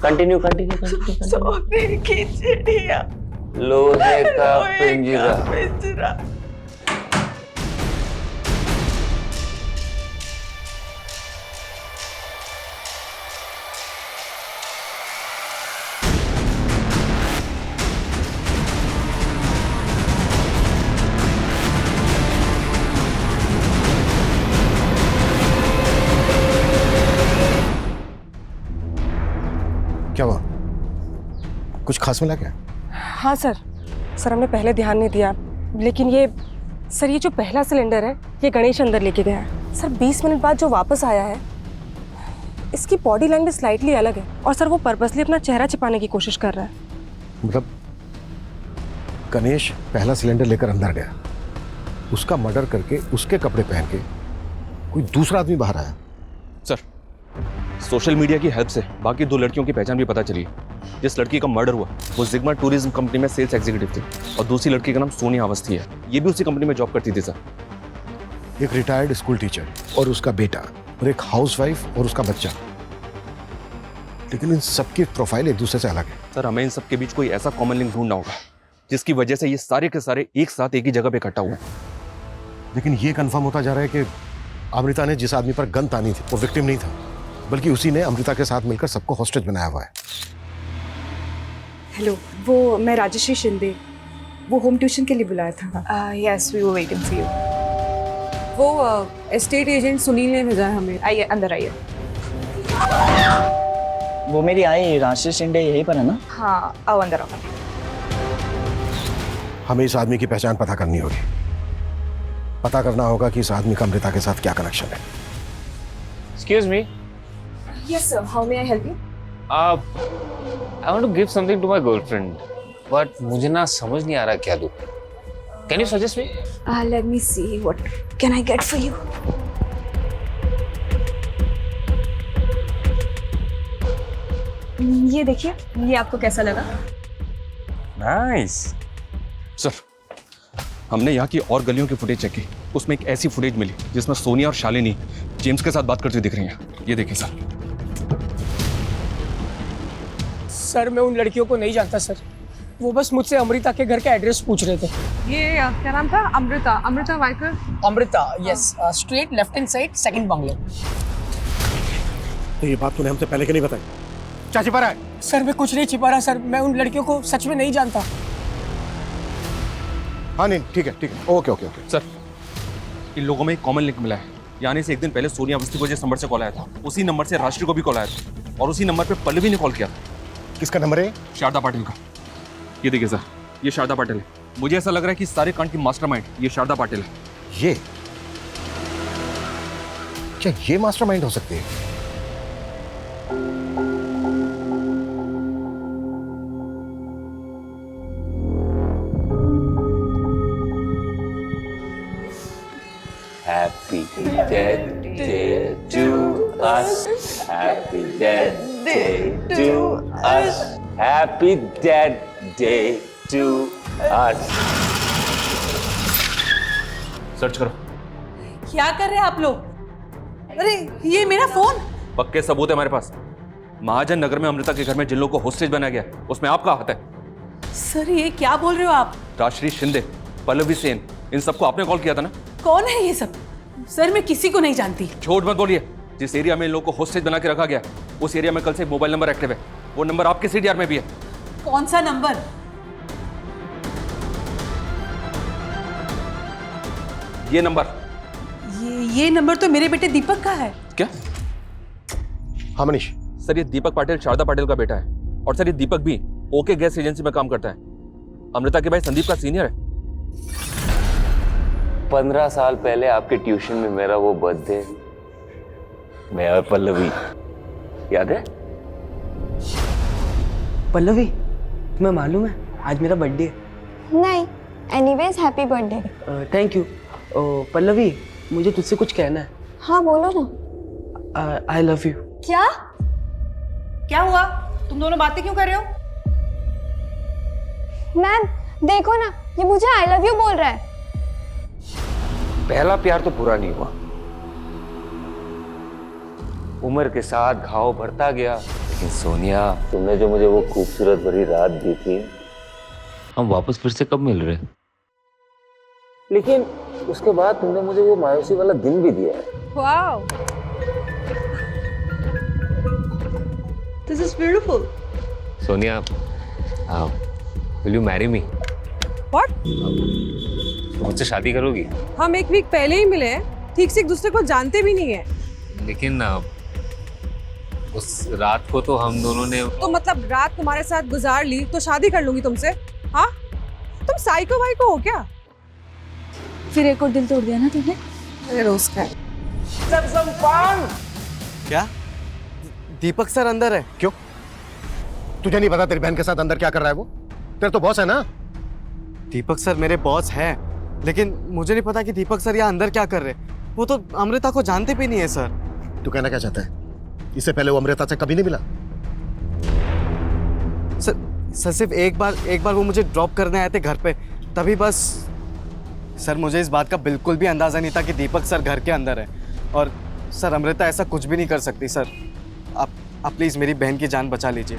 Continue continue continue. सोने की चिड़िया, लोहे का पिंजरा। क्या हुआ? कुछ खास मिला क्या? हाँ सर, हमने पहले ध्यान नहीं दिया, लेकिन ये जो पहला सिलेंडर है ये गणेश अंदर लेके गया है। सर 20 मिनट बाद जो वापस आया है, इसकी बॉडी लैंग्वेज स्लाइटली अलग है और सर वो पर्पसली अपना चेहरा छिपाने की कोशिश कर रहा है। मतलब गणेश पहला सिलेंडर लेकर अंदर गया, उसका मर्डर करके उसके कपड़े पहन के कोई दूसरा आदमी बाहर आया। सर, सोशल मीडिया की हेल्प से बाकी 2 लड़कियों की पहचान भी पता चली। जिस लड़की का मर्डर हुआ वो जिग्मा टूरिज्म कंपनी में सेल्स एग्जीक्यूटिव थी और दूसरी लड़की का नाम सोनिया अवस्थी है। ये भी उसी कंपनी में जॉब करती थी। सर, एक रिटायर्ड स्कूल टीचर और उसका बेटा और एक हाउसवाइफ और उसका बच्चा, लेकिन इन सबकी प्रोफाइल एक दूसरे से अलग है। सर हमें इन सब के बीच कोई ऐसा कॉमन लिंक ढूंढना होगा जिसकी वजह से ये सारे के सारे एक साथ एक ही जगह पे इकट्ठा हुए हैं। लेकिन ये कंफर्म होता जा रहा है कि अमृता ने जिस आदमी पर गन तानी थी वो विक्टिम नहीं था, बल्कि उसी ने अमृता के साथ मिलकर सबको हॉस्टेज बनाया हुआ है। हेलो, वो मैं राजश्री शिंदे, वो होम ट्यूशन के लिए बुलाया था। Yes, we were waiting for you. वो एस्टेट एजेंट सुनील ने भेजा है हमें। आइए, अंदर आइए। वो मेरी आई राजश्री शिंदे यहीं पर है ना? हाँ, आओ अंदर आओ। हमें इस आदमी की पहचान पता करनी होगी। पता करना होगा कि इस आदमी का अमृता के साथ क्या कनेक्शन है। Excuse me. Yes sir, how may I help you? I want to give something to my girlfriend, but मुझे ना समझ नहीं आ रहा क्या दूँ. Can you suggest me? Let me see what can I get for you. ये देखिए, ये आपको कैसा लगा? नाइस। सर, हमने यहाँ की और गलियों की फुटेज चेक की, उसमें एक ऐसी फुटेज मिली जिसमें सोनिया और शालिनी जेम्स के साथ बात करती दिख रही हैं। ये देखिए सर। सर मैं उन लड़कियों को नहीं जानता सर, वो बस मुझसे अमृता के घर का एड्रेस पूछ रहे थे। ये क्या नाम था? Amrita Waikar. Amrita, yes, straight left hand side, second bungalow. तो ये बात तूने हमसे पहले क्यों नहीं बताई? क्या छिपा रहा है? सर मैं कुछ नहीं छिपा रहा सर, मैं उन लड़कियों को सच में नहीं जानता। हाँ नहीं, ठीक है, ओके। सर, इन लोगों में एक कॉमन लिंक मिला है। यानी से एक दिन पहले सोनिया अवस्थी को जिस नंबर से कॉल आया था, उसी नंबर से राष्ट्रीय को भी कॉल आया था, और उसी नंबर पे पल्लवी ने कॉल किया था। किसका नंबर है? शारदा पाटिल का। ये देखिए सर, ये शारदा पाटिल है। मुझे ऐसा लग रहा है कि इस सारे कांड की मास्टरमाइंड ये शारदा पाटिल है। ये क्या ये मास्टरमाइंड हो सकती है? Happy death day to us. Happy death day to us. Happy death day to us. Search करो। क्या कर रहे हैं आप लोग? अरे ये मेरा फोन। पक्के सबूत है हमारे पास। महाजन नगर में अमृता के घर में जिन लोगों को होस्टेज बनाया गया, उसमें आपका हाथ है। सर ये क्या बोल रहे हो आप? राजश्री शिंदे, पल्लवी सेन, इन सबको आपने कॉल किया था ना? कौन है ये सब? सर मैं किसी को नहीं जानती। झूठ मत बोलिए। जिस एरिया में इन लोगों को होस्टेज बना के रखा गया, उस एरिया में कल से एक मोबाइल नंबर एक्टिव है। वो नंबर आपके सीडीआर में भी है। कौन सा नंबर? ये नंबर। ये नंबर तो मेरे बेटे दीपक का है। क्या? हाँ मनीष। सर ये दीपक पाटिल शारदा पाटिल का बेटा है, और सर ये दीपक भी ओके गैस एजेंसी में काम करता है। अमृता के भाई संदीप का सीनियर है। 15 साल पहले आपके ट्यूशन में मेरा वो बर्थडे, मैं और पल्लवी, याद है? पल्लवी, तुम्हें मालूम है आज मेरा बर्थडे है? नहीं, anyways happy birthday. Thank you. Pallavi, मुझे तुझसे कुछ कहना है। हाँ बोलो ना। I love you. क्या? क्या हुआ? तुम दोनों बातें क्यों कर रहे हो? मैम देखो ना, ये मुझे आई लव यू बोल रहा है। पहला प्यार तो पूरा नहीं हुआ, उम्र के साथ घाव बढ़ता गया। लेकिन सोनिया, तुमने जो मुझे वो खूबसूरत भरी रात दी थी, हम वापस फिर से कब मिल रहे? लेकिन उसके बाद तुमने मुझे वो मायूसी वाला दिन भी दिया है। Wow, this is beautiful. Sonia, will you marry me? What? तुम मुझसे शादी करोगी? हम एक वीक पहले ही मिले हैं, ठीक से एक दूसरे को जानते भी नहीं है। लेकिन उस रात को तो हम दोनों ने तो मतलब रात तुम्हारे साथ गुजार ली तो शादी कर लूंगी तुमसे? हाँ, तुम साइको वाइको हो क्या? फिर एक और दिल तोड़ दिया ना तुमने। अरे रोज का। क्या? दीपक सर अंदर है? क्यों? तुझे नहीं पता तेरी बहन के साथ अंदर क्या कर रहा है वो? तेरा तो बॉस है ना? दीपक सर मेरे बॉस हैं, लेकिन मुझे नहीं पता कि दीपक सर यहाँ अंदर क्या कर रहे हैं। वो तो अमृता को जानते भी नहीं है सर। तू कहना क्या चाहता है? इससे पहले वो अमृता से कभी नहीं मिला? सर सिर्फ एक बार वो मुझे ड्रॉप करने आए थे घर पे, तभी बस। सर मुझे इस बात का बिल्कुल भी अंदाजा नहीं था कि दीपक सर घर के अंदर है। और सर अमृता ऐसा कुछ भी नहीं कर सकती सर। आप प्लीज़ मेरी बहन की जान बचा लीजिए।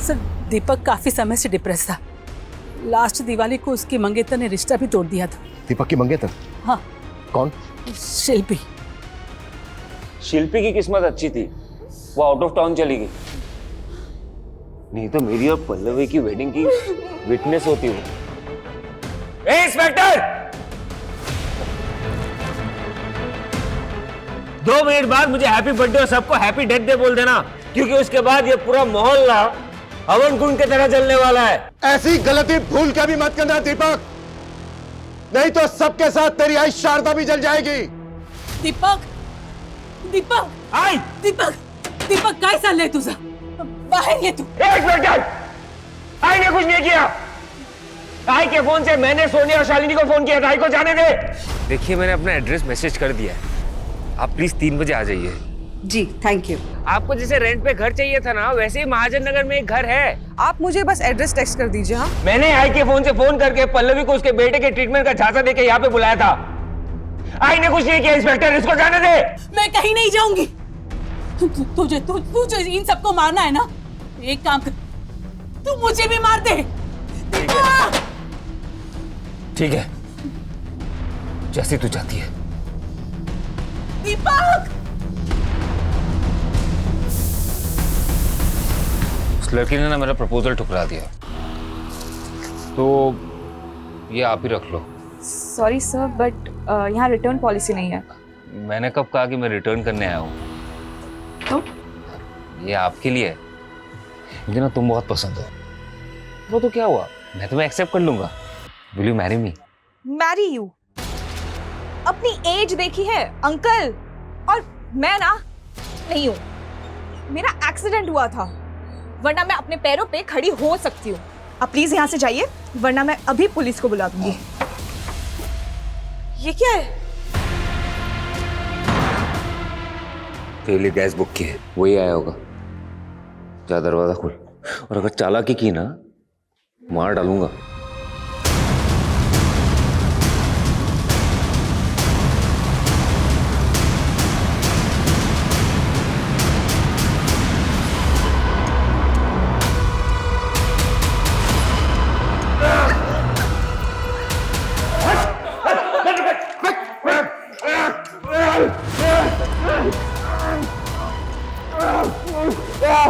सर दीपक काफी समय से डिप्रेस था। लास्ट दिवाली को उसके मंगेतर ने रिश्ता भी तोड़ दिया था। दीपक की मंगेतर? हाँ। कौन? शिल्पी। शिल्पी की किस्मत अच्छी थी, वो आउट ऑफ टाउन चली गई, नहीं तो मेरी और पल्लवी की वेडिंग की विटनेस होती हूँ। इंस्पेक्टर, 2 मिनट बाद मुझे हैप्पी बर्थडे और सबको हैप्पी डेथ डे बोल देना, क्योंकि उसके बाद ये पूरा मोहल्ला हवन कुंड की तरह चलने वाला है। ऐसी गलती भूल के भी मत करना दीपक, नहीं तो सबके साथ तेरी आई शारदा भी जल जाएगी। दीपक, दीपक, आई, दीपक, दीपक काय चाललंय तुझं? बाहेर ये तू। एक मिनट, आई ने कुछ नहीं किया। आई के फोन से मैंने सोनिया और शालिनी को फोन किया था, आई को जाने दे। देखिए मैंने अपना एड्रेस मैसेज कर दिया है, आप प्लीज 3 बजे आ जाइए। जी थैंक यू। आपको जैसे रेंट पे घर चाहिए था ना, वैसे ही महाजन नगर में एक घर है। आप मुझे बस एड्रेस टेक्स्ट कर दीजिए। हाँ, मैंने आई के फोन से फोन करके पल्लवी को उसके बेटे के ट्रीटमेंट का झांसा देके यहाँ पे बुलाया था। आई ने कुछ नहीं किया। इंस्पेक्टर, इसको जाने दे। मैं कहीं नहीं जाऊंगी। तुझे इन सबको मारना है ना, एक काम कर, तू मुझे भी मार दे। ठीक है, जैसी तू चाहती है। दीपक, उस लड़की ने ना मेरा प्रपोजल ठुकरा दिया, तो ये आप ही रख लो। सॉरी सर, बट यहाँ रिटर्न पॉलिसी नहीं है। मैंने कब कहा कि मैं रिटर्न करने आया हूँ? तो ये आपके लिए है, मुझे ना तुम बहुत पसंद हो। वो तो क्या हुआ, मैं तुम्हें एक्सेप्ट कर लूंगा। Will you marry me? Marry you? अपनी एज देखी है अंकल, और मैं ना नहीं हूँ। मेरा एक्सीडेंट हुआ था, वरना मैं अपने पैरों पे खड़ी हो सकती हूँ। आप प्लीज यहाँ से जाइए, वरना मैं अभी पुलिस को बुला दूंगी। ये क्या है? तेरे लिए गैस बुक की है, वही आया होगा। जा दरवाजा खोल, और अगर चालाकी की ना, मार डालूंगा।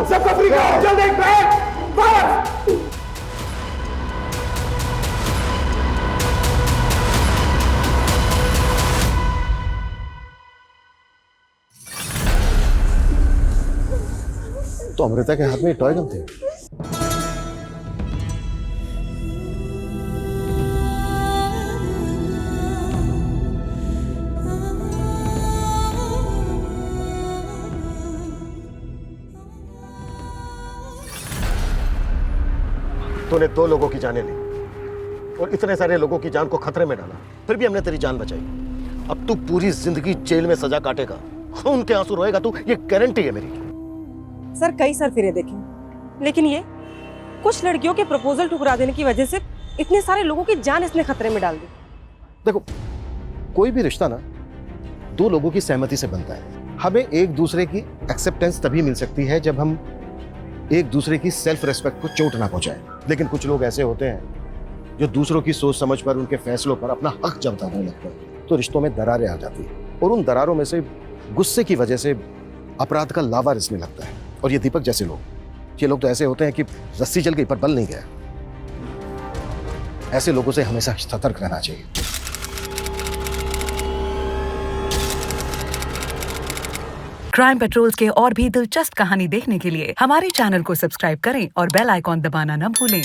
सबको फ्री करो, जल्दी बैक फायर। तो अमृता के हाथ में टॉय गन थे। तूने 2 लोगों की जानें ली और इतने सारे लोगों की जान को खतरे में डाला, फिर भी हमने तेरी जान बचाई। अब तू पूरी जिंदगी जेल में सजा काटेगा, खून के आंसू रोएगा तू, ये गारंटी है मेरी। सर कई सर फिरे देखे, लेकिन ये कुछ लड़कियों के प्रपोजल ठुकरा देने की वजह से इतने सारे लोगों की जान इसने खतरे में डाल दी। देखो, कोई भी रिश्ता ना 2 लोगों की सहमति से बनता है। हमें एक दूसरे की एक्सेप्टेंस तभी मिल सकती है जब हम एक दूसरे की सेल्फ रेस्पेक्ट को चोट ना पहुंचाएं। लेकिन कुछ लोग ऐसे होते हैं जो दूसरों की सोच समझ पर, उनके फैसलों पर अपना हक जताने लगते हैं, तो रिश्तों में दरारें आ जाती है, और उन दरारों में से गुस्से की वजह से अपराध का लावा रिसने लगता है। और ये दीपक जैसे लोग, ये लोग तो ऐसे होते हैं कि रस्सी जल गई पर बल नहीं गया। ऐसे लोगों से हमेशा सतर्क रहना चाहिए। क्राइम पेट्रोल्स के और भी दिलचस्प कहानी देखने के लिए हमारे चैनल को सब्सक्राइब करें और बेल आइकॉन दबाना न भूलें।